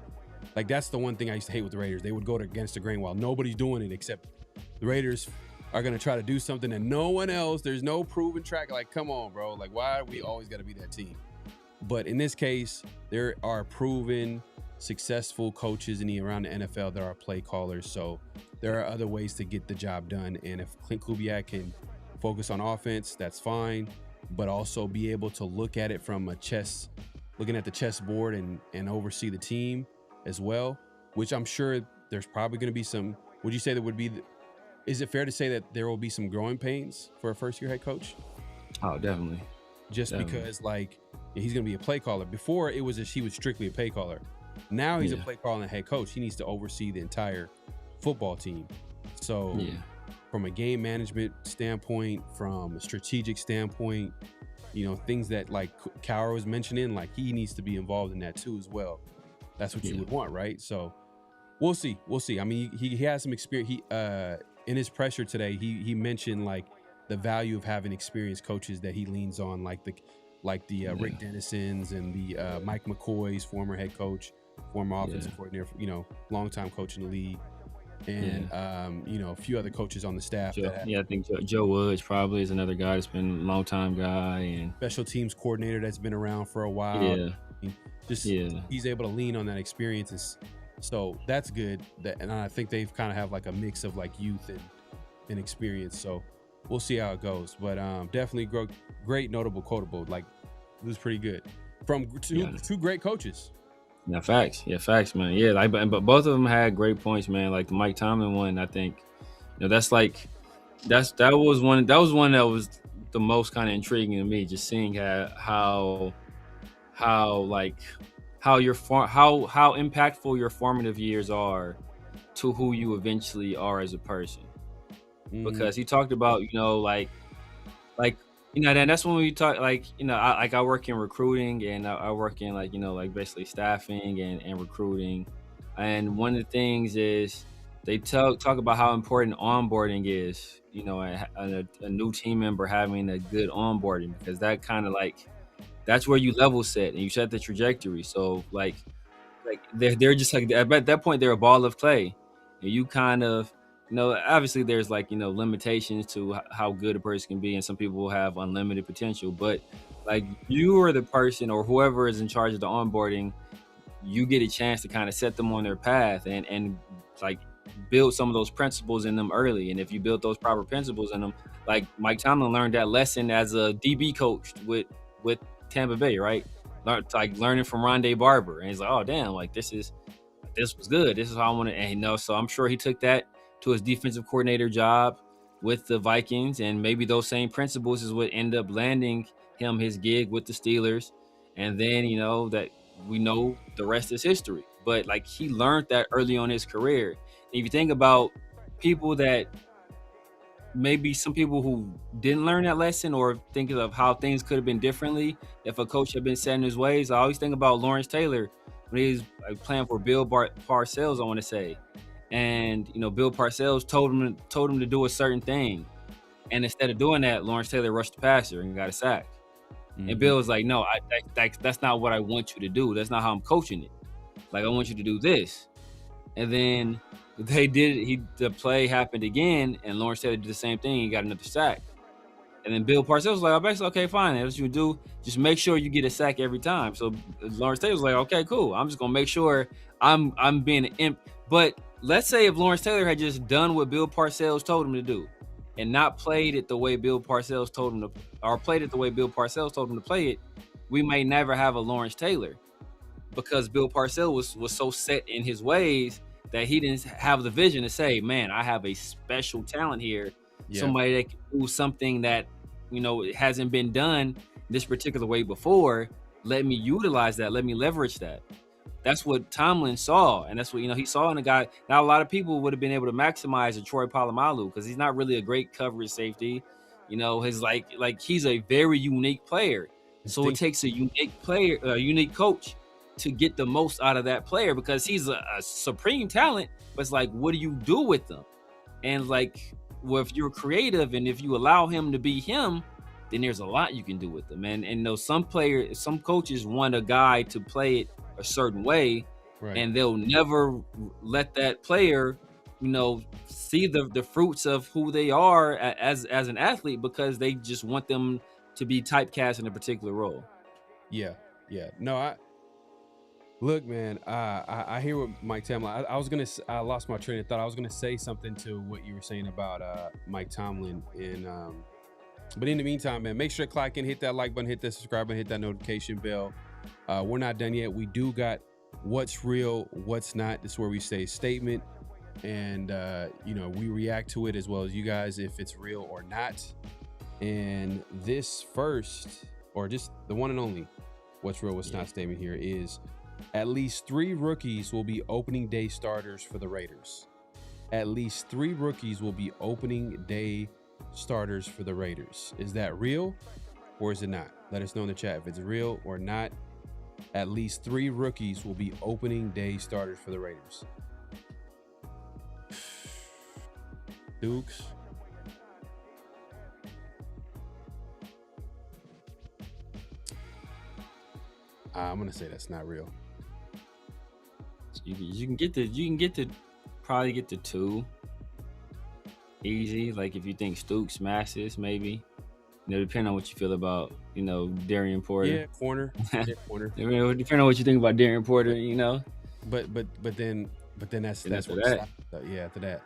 like, that's the one thing I used to hate with the Raiders. They would go against the grain while nobody's doing it, except the Raiders are going to try to do something and no one else. There's no proven track. Like, come on, bro. Like, why are we always got to be that team? But in this case, there are proven successful coaches around the NFL that are play callers. So there are other ways to get the job done. And if Klint Kubiak can focus on offense, that's fine. But also be able to look at it from looking at the chessboard and oversee the team as well, which I'm sure there's probably going to be some. Would you say there would be? Is it fair to say that there will be some growing pains for a first-year head coach? Oh, definitely. Because like he's going to be a play caller. Before he was strictly a play caller. Now he's a play caller and a head coach. He needs to oversee the entire football team. So. Yeah. From a game management standpoint, from a strategic standpoint, you know, things that like Cowher was mentioning, like he needs to be involved in that too as well. That's what you would want, right? So we'll see. I mean, he has some experience. He in his pressure today, he mentioned like the value of having experienced coaches that he leans on, like the Rick Dennison's and the Mike McCoy's, former head coach, former offensive coordinator, you know, longtime coach in the league. And you know, a few other coaches on the staff. I think Joe Woods probably is another guy that's been a long time guy, and special teams coordinator that's been around for a while. He's able to lean on that experience, so that's good. And I think they've kind of have like a mix of like youth and experience. So we'll see how it goes. But definitely great, notable, quotable. Like it was pretty good from two great coaches. Yeah, facts, man. Yeah, like, but both of them had great points, man. Like the Mike Tomlin one, I think, you know, that was one that was the most kind of intriguing to me, just seeing how impactful your formative years are to who you eventually are as a person. Because he talked about, you know, like. You know, then that's when we talk, like, you know, I work in recruiting and I work in like, you know, like basically staffing and recruiting. And one of the things is they talk about how important onboarding is, you know, a new team member having a good onboarding, because that kind of like, that's where you level set and you set the trajectory. So like they're just like, at that point, they're a ball of clay. And you kind of, you know, obviously there's like, you know, limitations to how good a person can be, and some people have unlimited potential, but like you are the person, or whoever is in charge of the onboarding, you get a chance to kind of set them on their path and like build some of those principles in them early. And if you build those proper principles in them, like Mike Tomlin learned that lesson as a DB coach with Tampa Bay, right? Learning from Rondé Barber, and he's like, oh damn, like this was good. This is how I want to, and you know, so I'm sure he took that to his defensive coordinator job with the Vikings, and maybe those same principles is what end up landing him his gig with the Steelers. And then, you know, that we know the rest is history. But like he learned that early on in his career. And if you think about people that maybe some people who didn't learn that lesson or thinking of how things could have been differently if a coach had been set in his ways, I always think about Lawrence Taylor when he was playing for Bill Parcells, I want to say. And, Bill Parcells told him to do a certain thing. And instead of doing that, Lawrence Taylor rushed the passer and got a sack. Mm-hmm. And Bill was like, no, that's not what I want you to do. That's not how I'm coaching it. Like, I want you to do this. And then they did. The play happened again, and Lawrence Taylor did the same thing. He got another sack. And then Bill Parcells was like, basically, okay, fine. That's what you do. Just make sure you get a sack every time. So Lawrence Taylor was like, okay, cool. I'm just gonna make sure I'm being an imp. But let's say if Lawrence Taylor had just done what Bill Parcells told him to do, and not played it the way Bill Parcells told him to, or played it the way Bill Parcells told him to play it, we may never have a Lawrence Taylor, because Bill Parcells was so set in his ways that he didn't have the vision to say, man, I have a special talent here. Yeah. Somebody that can do something that, it hasn't been done this particular way before. Let me utilize that. Let me leverage that. That's what Tomlin saw. And that's what, he saw in a guy. Now, a lot of people would have been able to maximize a Troy Polamalu because he's not really a great coverage safety. His like he's a very unique player. So it takes a unique player, a unique coach to get the most out of that player, because he's a supreme talent, but it's like, what do you do with them? And like, well, if you're creative and if you allow him to be him, then there's a lot you can do with them. And some coaches want a guy to play it a certain way, right, and they'll never let that player, see the fruits of who they are as an athlete, because they just want them to be typecast in a particular role. Yeah. No, look, man, I hear what Mike Tomlin. I lost my train of thought. I was gonna say something to what you were saying about Mike Tomlin, and but in the meantime, man, make sure to click in, hit that like button, hit that subscribe button, hit that notification bell. We're not done yet. We do got what's real, what's not. This is where we say statement, and we react to it as well as you guys, if it's real or not. And this first, or just the one and only what's real, what's not statement here is: at least 3 rookies will be opening day starters for the Raiders. At least 3 rookies will be opening day starters for the Raiders. Is that real or is it not? Let us know in the chat if it's real or not. At least 3 rookies will be opening day starters for the Raiders. Dukes. I'm gonna say that's not real. You can probably get to 2 easy. Like if you think Stooks smashes, maybe. Depending on what you feel about, Darian Porter. Yeah, corner. Corner. Depending on what you think about Darian Porter, But then that's after what that. After that,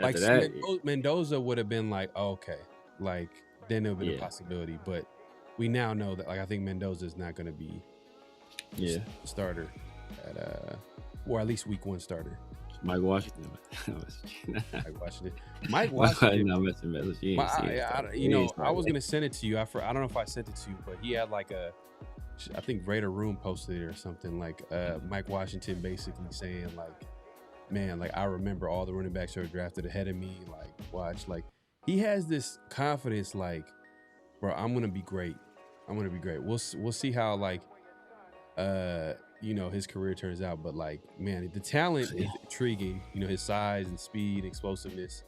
after that, Mendoza would have been like, oh, okay, like then there would be a possibility. But we now know that, like, I think Mendoza is not going to be starter at or at least week 1 starter. Mike Washington. Mike Washington. I was gonna send it to you. I don't know if I sent it to you, but he had like I think Raider Room posted it or something, like Mike Washington basically saying like, man, like I remember all the running backs that were drafted ahead of me. Like, watch, like he has this confidence, like, bro, I'm gonna be great. We'll see how like his career turns out, but like, man, the talent is intriguing, his size and speed, explosiveness.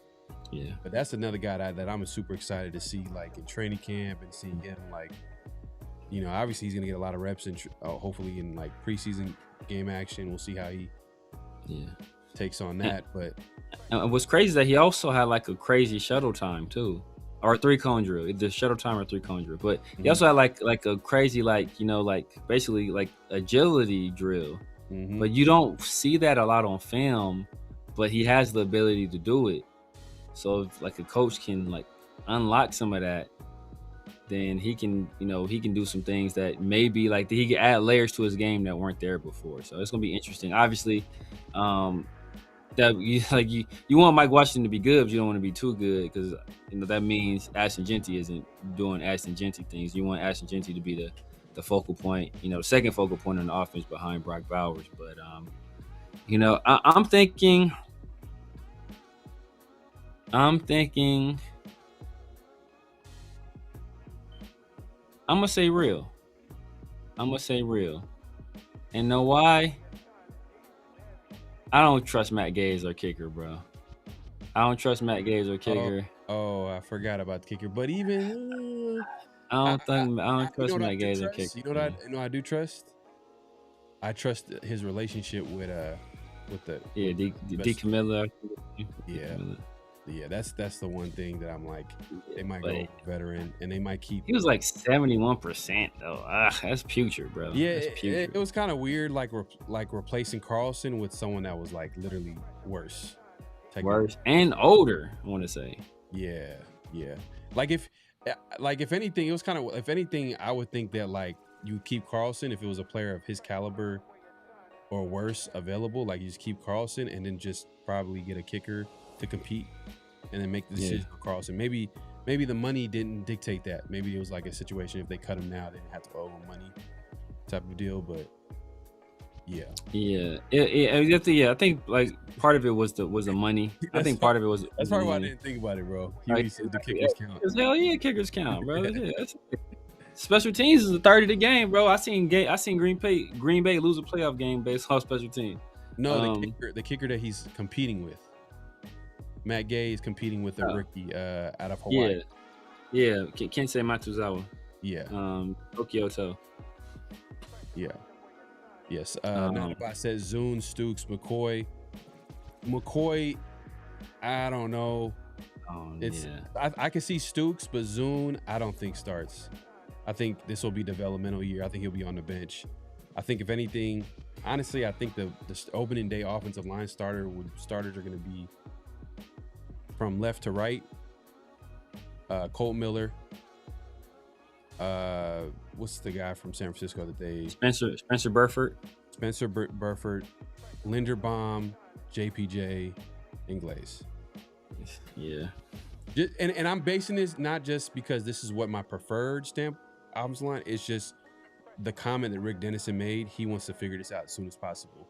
Yeah. But that's another guy that I'm super excited to see, like in training camp, and seeing him, like, obviously he's going to get a lot of reps and hopefully in like preseason game action. We'll see how he takes on that. But what's crazy is that he also had like a crazy shuttle time too. Or 3-cone drill, the shuttle time or 3-cone drill. But he also had like a crazy, basically like agility drill. Mm-hmm. But you don't see that a lot on film, but he has the ability to do it. So if like a coach can like unlock some of that, then he can do some things that maybe like he can add layers to his game that weren't there before. So it's gonna be interesting. Obviously, that you want Mike Washington to be good, but you don't want to be too good, because that means Ashton Jeanty isn't doing Ashton Jeanty things. You want Ashton Jeanty to be the focal point, the second focal point on the offense behind Brock Bowers. But I'm thinking I'm gonna say real. And know why? I don't trust Matt Gay as our kicker, bro. I don't trust Matt Gay as our kicker. Oh, I forgot about the kicker. But even I don't trust Matt Gay as our kicker. You know what I do trust? I trust his relationship with the D. Camilla. Yeah, that's the one thing that I'm like, they might go veteran and they might keep. He was like 71% though. That's putrid, bro. Yeah, that's putrid. It was kind of weird, like replacing Carlson with someone that was like literally worse and older. I want to say. Yeah. Like if anything, it was kind of, if anything, I would think that like you keep Carlson if it was a player of his caliber or worse available. Like you just keep Carlson and then just probably get a kicker to compete and then make the decision for Carlson. Maybe the money didn't dictate that. Maybe it was like a situation if they cut him now, they didn't have to owe him money type of deal. But I think like part of it was the money. I think part of it was. That's probably why I didn't think about it, bro. You said the kickers count. Hell yeah, kickers count, bro. Special teams is a third of the game, bro. I seen Green Bay lose a playoff game based off special teams. No, the kicker that he's competing with. Matt Gay is competing with a rookie out of Hawaii. Yeah. Kensei Matsuzawa. Yeah. Tokyo To. Yeah. Yes. Nanaba says Zune, Stooks, McCoy. I don't know. I can see Stooks, but Zune, I don't think starts. I think this will be developmental year. I think he'll be on the bench. I think if anything, honestly, I think the opening day offensive line starters are going to be from left to right. Colt Miller. What's the guy from San Francisco that they? Spencer Burford. Burford, Linderbaum, JPJ, and Glaze. Yeah. And I'm basing this not just because this is what my preferred stamp offensive line. It's just the comment that Rick Dennison made. He wants to figure this out as soon as possible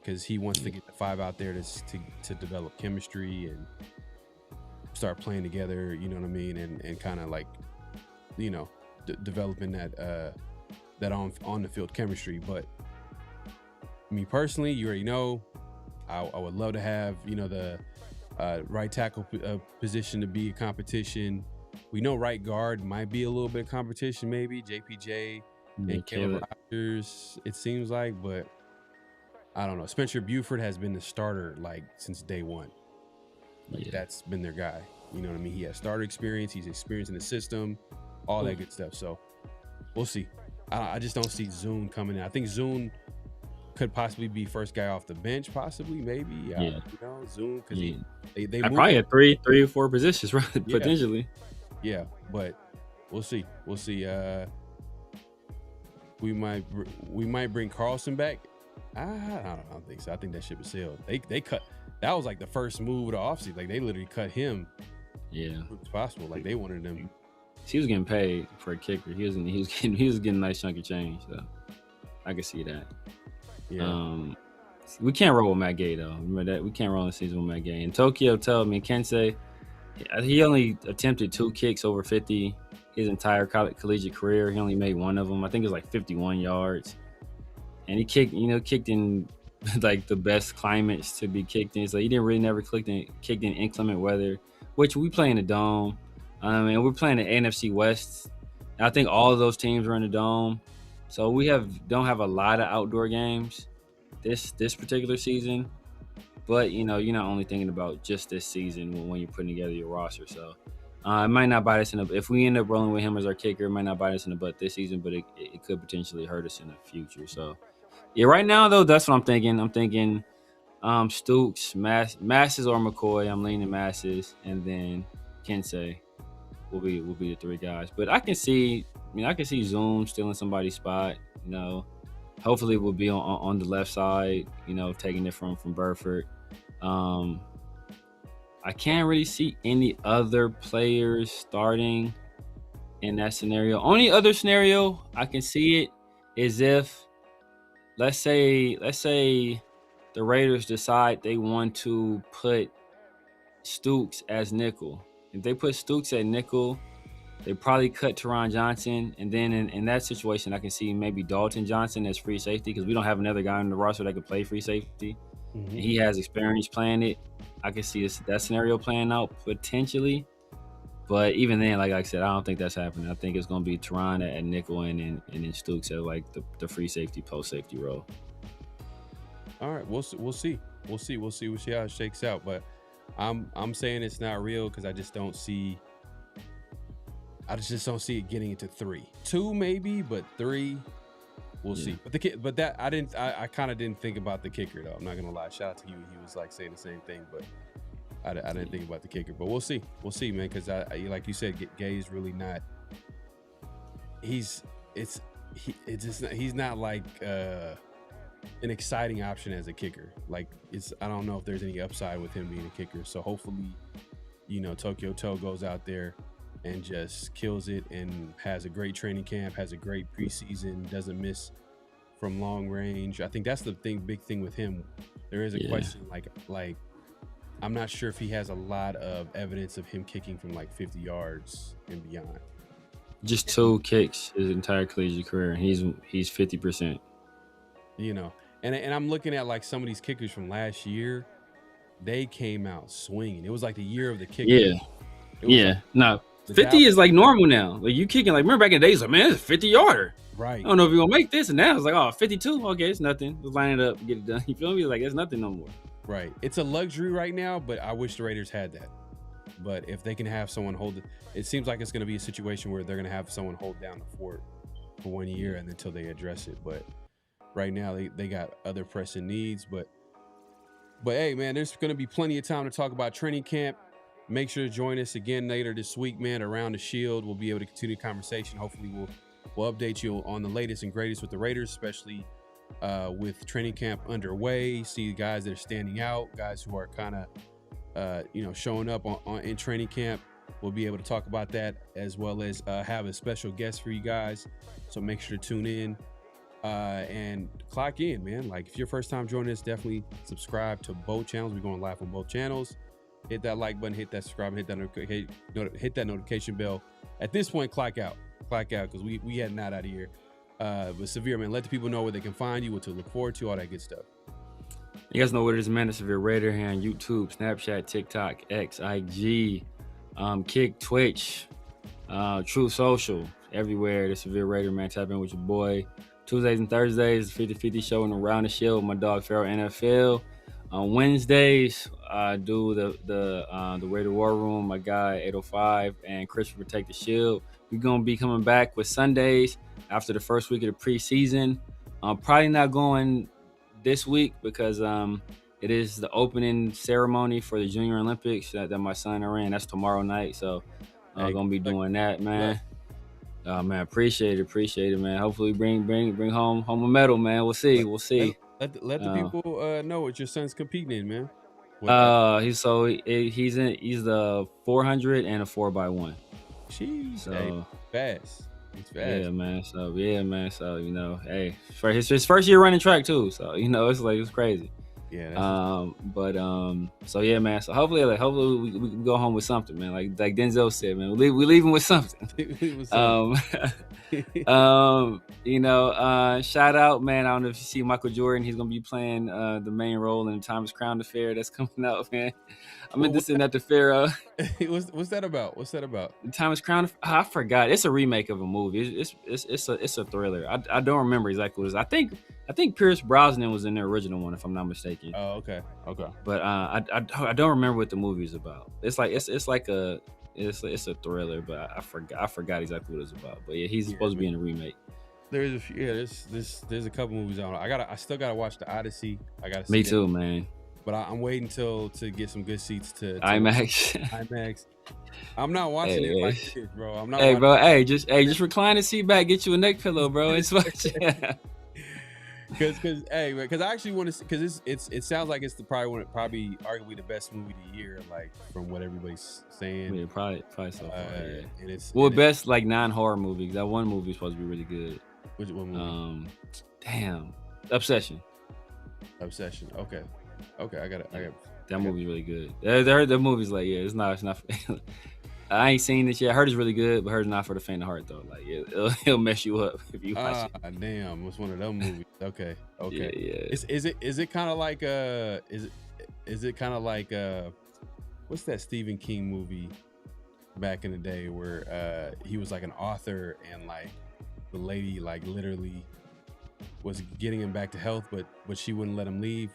because he wants to get the five out there to develop chemistry and start playing together. You know what I mean? And kind of like, developing that on the field chemistry. But me personally, you already know, I would love to have the right tackle position to be a competition. We know right guard might be a little bit of competition, maybe JPJ and Caleb Rogers, it seems like, but I don't know. Spencer Buford has been the starter like since day one. That's been their guy. You know what I mean? He has starter experience. He's experienced in the system, all that good stuff. So we'll see. I just don't see Zune coming in. I think Zune could possibly be first guy off the bench, possibly, maybe. Zune, because they probably had three or four positions, right? Potentially. Yeah, but we'll see. We might bring Carlson back. I don't think so. I think that ship is sailed. They cut. That was like the first move of the offseason. Like they literally cut him. Yeah, it's possible. Like they wanted him. He was getting paid for a kicker. He was getting a nice chunk of change. So I could see that. Yeah. We can't roll with Matt Gay though. Remember that we can't roll in the season with Matt Gay. And Tokyo told me Kensei, he only attempted 2 kicks over 50 his entire collegiate career. He only made one of them. I think it was like 51 yards. And he kicked in like the best climates to be kicked in. So he didn't really never kicked in inclement weather, which we play in the dome. And we're playing the NFC West. I think all of those teams are in the dome. So we don't have a lot of outdoor games this particular season. But, you're not only thinking about just this season when you're putting together your roster. So it might not bite us if we end up rolling with him as our kicker, it might not bite us in the butt this season, but it could potentially hurt us in the future. So, yeah, right now, though, that's what I'm thinking. I'm thinking Stooks, Masses or McCoy. I'm leaning Masses, and then Kensei will be the 3 guys. But I can see Zoom stealing somebody's spot. Hopefully we'll be on the left side. Taking it from Burford. I can't really see any other players starting in that scenario. Only other scenario I can see it is if, let's say the Raiders decide they want to put Stooks as nickel. If they put Stooks at nickel, they probably cut Teron Johnson, and then in that situation, I can see maybe Dalton Johnson as free safety because we don't have another guy on the roster that could play free safety. And he has experience playing it. I can see that scenario playing out potentially. But even then, like I said, I don't think that's happening. I think it's going to be Teron at nickel and then Stooks at like the free safety, post safety role. All right, we'll see. We'll see how it shakes out. But I'm saying it's not real because I just don't see it getting into 3. 2 maybe, but 3 we'll see. But I kind of didn't think about the kicker though. I'm not gonna lie. Shout out to you. He was like saying the same thing, but I didn't think about the kicker. But we'll see, man. Because I like you said, Gay's really not. He's not like an exciting option as a kicker. Like I don't know if there's any upside with him being a kicker. So hopefully, Tokyo Toe goes out there and just kills it and has a great training camp, has a great preseason, doesn't miss from long range. I think that's the big thing with him. There is a question, like I'm not sure if he has a lot of evidence of him kicking from like 50 yards and beyond. Just 2 kicks his entire collegiate career, and he's 50%. And I'm looking at like some of these kickers from last year. They came out swinging. It was like the year of the kicker. No. 50 is like normal now. Like you kicking, like remember back in the days, like man, it's a 50-yarder. Right. I don't know if you're gonna make this, and now it's like 52. Okay, it's nothing. Just line it up, get it done. You feel me? Like it's nothing no more. Right. It's a luxury right now, but I wish the Raiders had that. But if they can have someone hold it seems like it's gonna be a situation where they're gonna have someone hold down the fort for 1 year and until they address it. But right now they got other pressing needs. But hey, man, there's gonna be plenty of time to talk about training camp. Make sure to join us again later this week, man, around the Shield. We'll be able to continue the conversation. Hopefully we'll update you on the latest and greatest with the Raiders, especially with training camp underway. See guys that are standing out, guys who are kind of, showing up in training camp. We'll be able to talk about that as well as have a special guest for you guys. So make sure to tune in and clock in, man. Like if you're first time joining us, definitely subscribe to both channels. We're going live on both channels. Hit that like button, hit that subscribe, hit that notification bell. At this point, clock out because we heading out of here. But Severe, man, let the people know where they can find you, what to look forward to, all that good stuff. You guys know what it is, man. The Severe Raider here on YouTube, Snapchat, TikTok, X, IG, Kick, Twitch, True Social, everywhere. The Severe Raider, man. Tap in with your boy. Tuesdays and Thursdays, the 50-50 show and Around the Shield with my dog PharoahNFL. On Wednesdays, I do the Raider War Room, my guy 805 and Christopher Take the Shield. We're gonna be coming back with Sundays after the first week of the preseason. I'm probably not going this week because it is the opening ceremony for the Junior Olympics that my son are in. That's tomorrow night, so I'm gonna be doing that, man. Man, appreciate it, man. Hopefully bring home a medal, man. We'll see. Let the people know what your son's competing in, man. He's the 400 and a 4x1. Jeez, so fast. He's fast. Yeah, man. So hey, for his first year running track too. So it's crazy. Yeah. So yeah, man. So hopefully we can go home with something, man. Like Denzel said, man, we leaving with something. Shout out, man. I don't know if you see Michael Jordan. He's gonna be playing the main role in the Thomas Crown Affair that's coming out, man. I meant to send that to Pharaoh. What's that about? The Thomas Crown. I forgot. It's a remake of a movie. It's a thriller. I don't remember exactly what it is. I think Pierce Brosnan was in the original one, if I'm not mistaken. Oh, okay. But I don't remember what the movie is about. It's a thriller, but I forgot exactly what it's about. But yeah, he's supposed to be in a remake. There's a couple movies on. I still gotta watch the Odyssey. I gotta see Me too, man. But I'm waiting to get some good seats to IMAX. I'm not watching it like this, bro. I'm not. Hey, bro. Just recline the seat back. Get you a neck pillow, bro. It's Because I actually want to, because it sounds like it's probably arguably the best movie of the year, like from what everybody's saying. Yeah, probably so far. Yeah. And it's best like non-horror movie. That one movie is supposed to be really good. Which one movie? Damn, Obsession. Okay. I got it. That movie's really good. The movie's like, yeah, it's not. I ain't seen it yet. I heard it's really good, but I heard it's not for the faint of heart though. Like it'll mess you up if you watch it. Damn, it's one of them movies. Okay. Yeah. Is it kind of like what's that Stephen King movie back in the day where he was like an author and like the lady like literally was getting him back to health, but she wouldn't let him leave.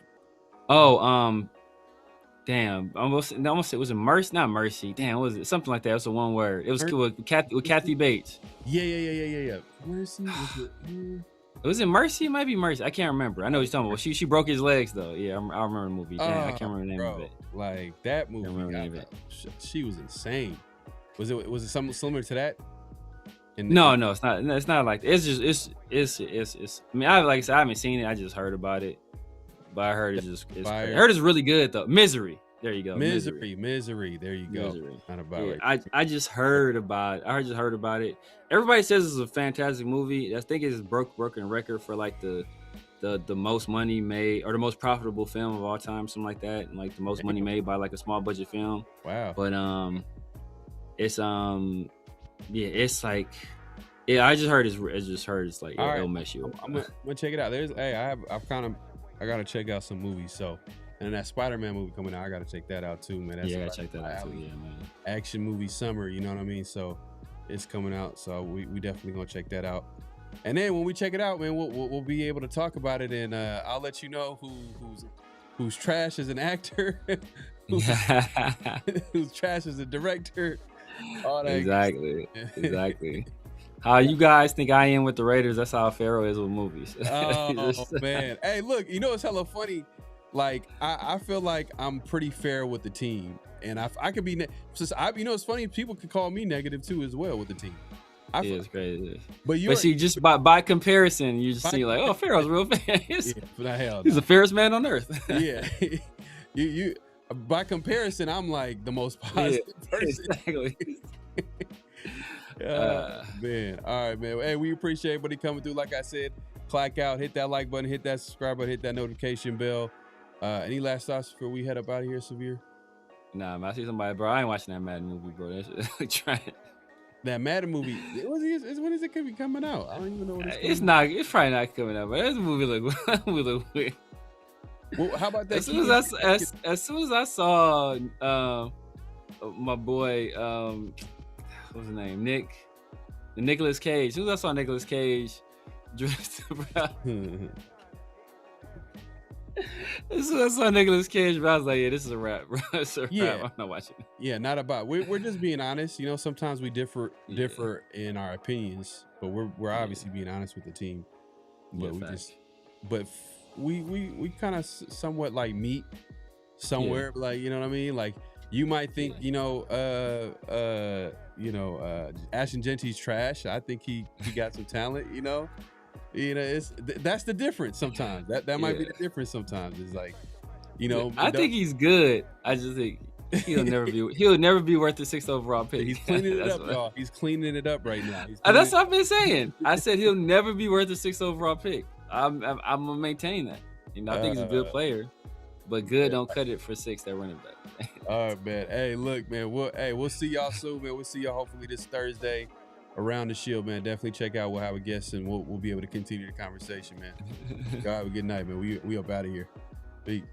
Damn, almost it was a Mercy, not Mercy. Damn, what was it? Something like that. It was a one word. It was with Kathy Bates. Yeah. Mercy was it Mercy? It might be Mercy. I can't remember. I know what you're talking about. She broke his legs though. Yeah, I remember the movie. Damn, I can't remember the name of it. Like that movie. She was insane. Was it something similar to that? No, it's not. It's not like it's just it's. I mean, like I said, I haven't seen it. I just heard about it. But I heard I heard it's really good though. Misery. There you go. Misery. There you go. Not about it. I just heard about it. I just heard about it. Everybody says it's a fantastic movie. I think it's broken record for like the most money made or the most profitable film of all time, something like that. And like the most money made by like a small budget film. Wow. But it's like I just heard it's like it'll mess you up. I'm gonna check it out. I gotta check out some movies. So, and that Spider-Man movie coming out, I gotta check that out too, man. I gotta check that out too. Yeah, man. Action movie summer, you know what I mean? So, it's coming out. So we definitely gonna check that out. And then when we check it out, man, we'll be able to talk about it, and I'll let you know who's trash as an actor, who's trash as a director. All that Exactly. How you guys think I am with the Raiders, that's how Pharaoh is with movies. Oh, man. Hey, look, it's hella funny. Like, I feel like I'm pretty fair with the team. And I could be, it's funny, people could call me negative too as well with the team. It's crazy. But see, just by comparison, you just see like, oh, Pharaoh's real fan. He's the fairest man on earth. Yeah. you by comparison, I'm like the most positive person. Exactly. Man. All right, man. Hey, we appreciate everybody coming through. Like I said, clack out, hit that like button, hit that subscribe button, hit that notification bell. Any last thoughts before we head up out of here, Severe? Nah, man, I see somebody, bro. I ain't watching that Madden movie, bro. That's trying. That Madden movie, when is it be coming out? I don't even know what it's coming. It's probably not coming out, but that movie look weird. Well, how about that? As soon as I saw my boy, what's his name? Nicolas Cage. As soon as I saw Nicolas Cage dressed up. As soon as I saw Nicolas Cage, bro, I was like, yeah, this is a wrap, bro. It's a wrap. I'm not watching it. Yeah, not about. We're just being honest. Sometimes we differ in our opinions, but we're obviously being honest with the team. But we kind of somewhat like meet somewhere, like, you know what I mean? Like, you might think, Ashton Genty's trash. I think he got some talent, that's the difference sometimes. That might be the difference sometimes. It's like, I think he's good. I just think he'll never be worth the 6th overall pick. He's cleaning it up, y'all. He's cleaning it up right now. That's what I've been saying. I said he'll never be worth the 6th overall pick. I'm gonna maintain that. I think he's a good player, but good don't cut it for 6 that running back. All right, man. Hey, look, man. We'll see y'all soon, man. We'll see y'all hopefully this Thursday around the Shield, man. Definitely check out. We'll have a guest, and we'll be able to continue the conversation, man. Y'all have a good night, man. We up out of here. Peace.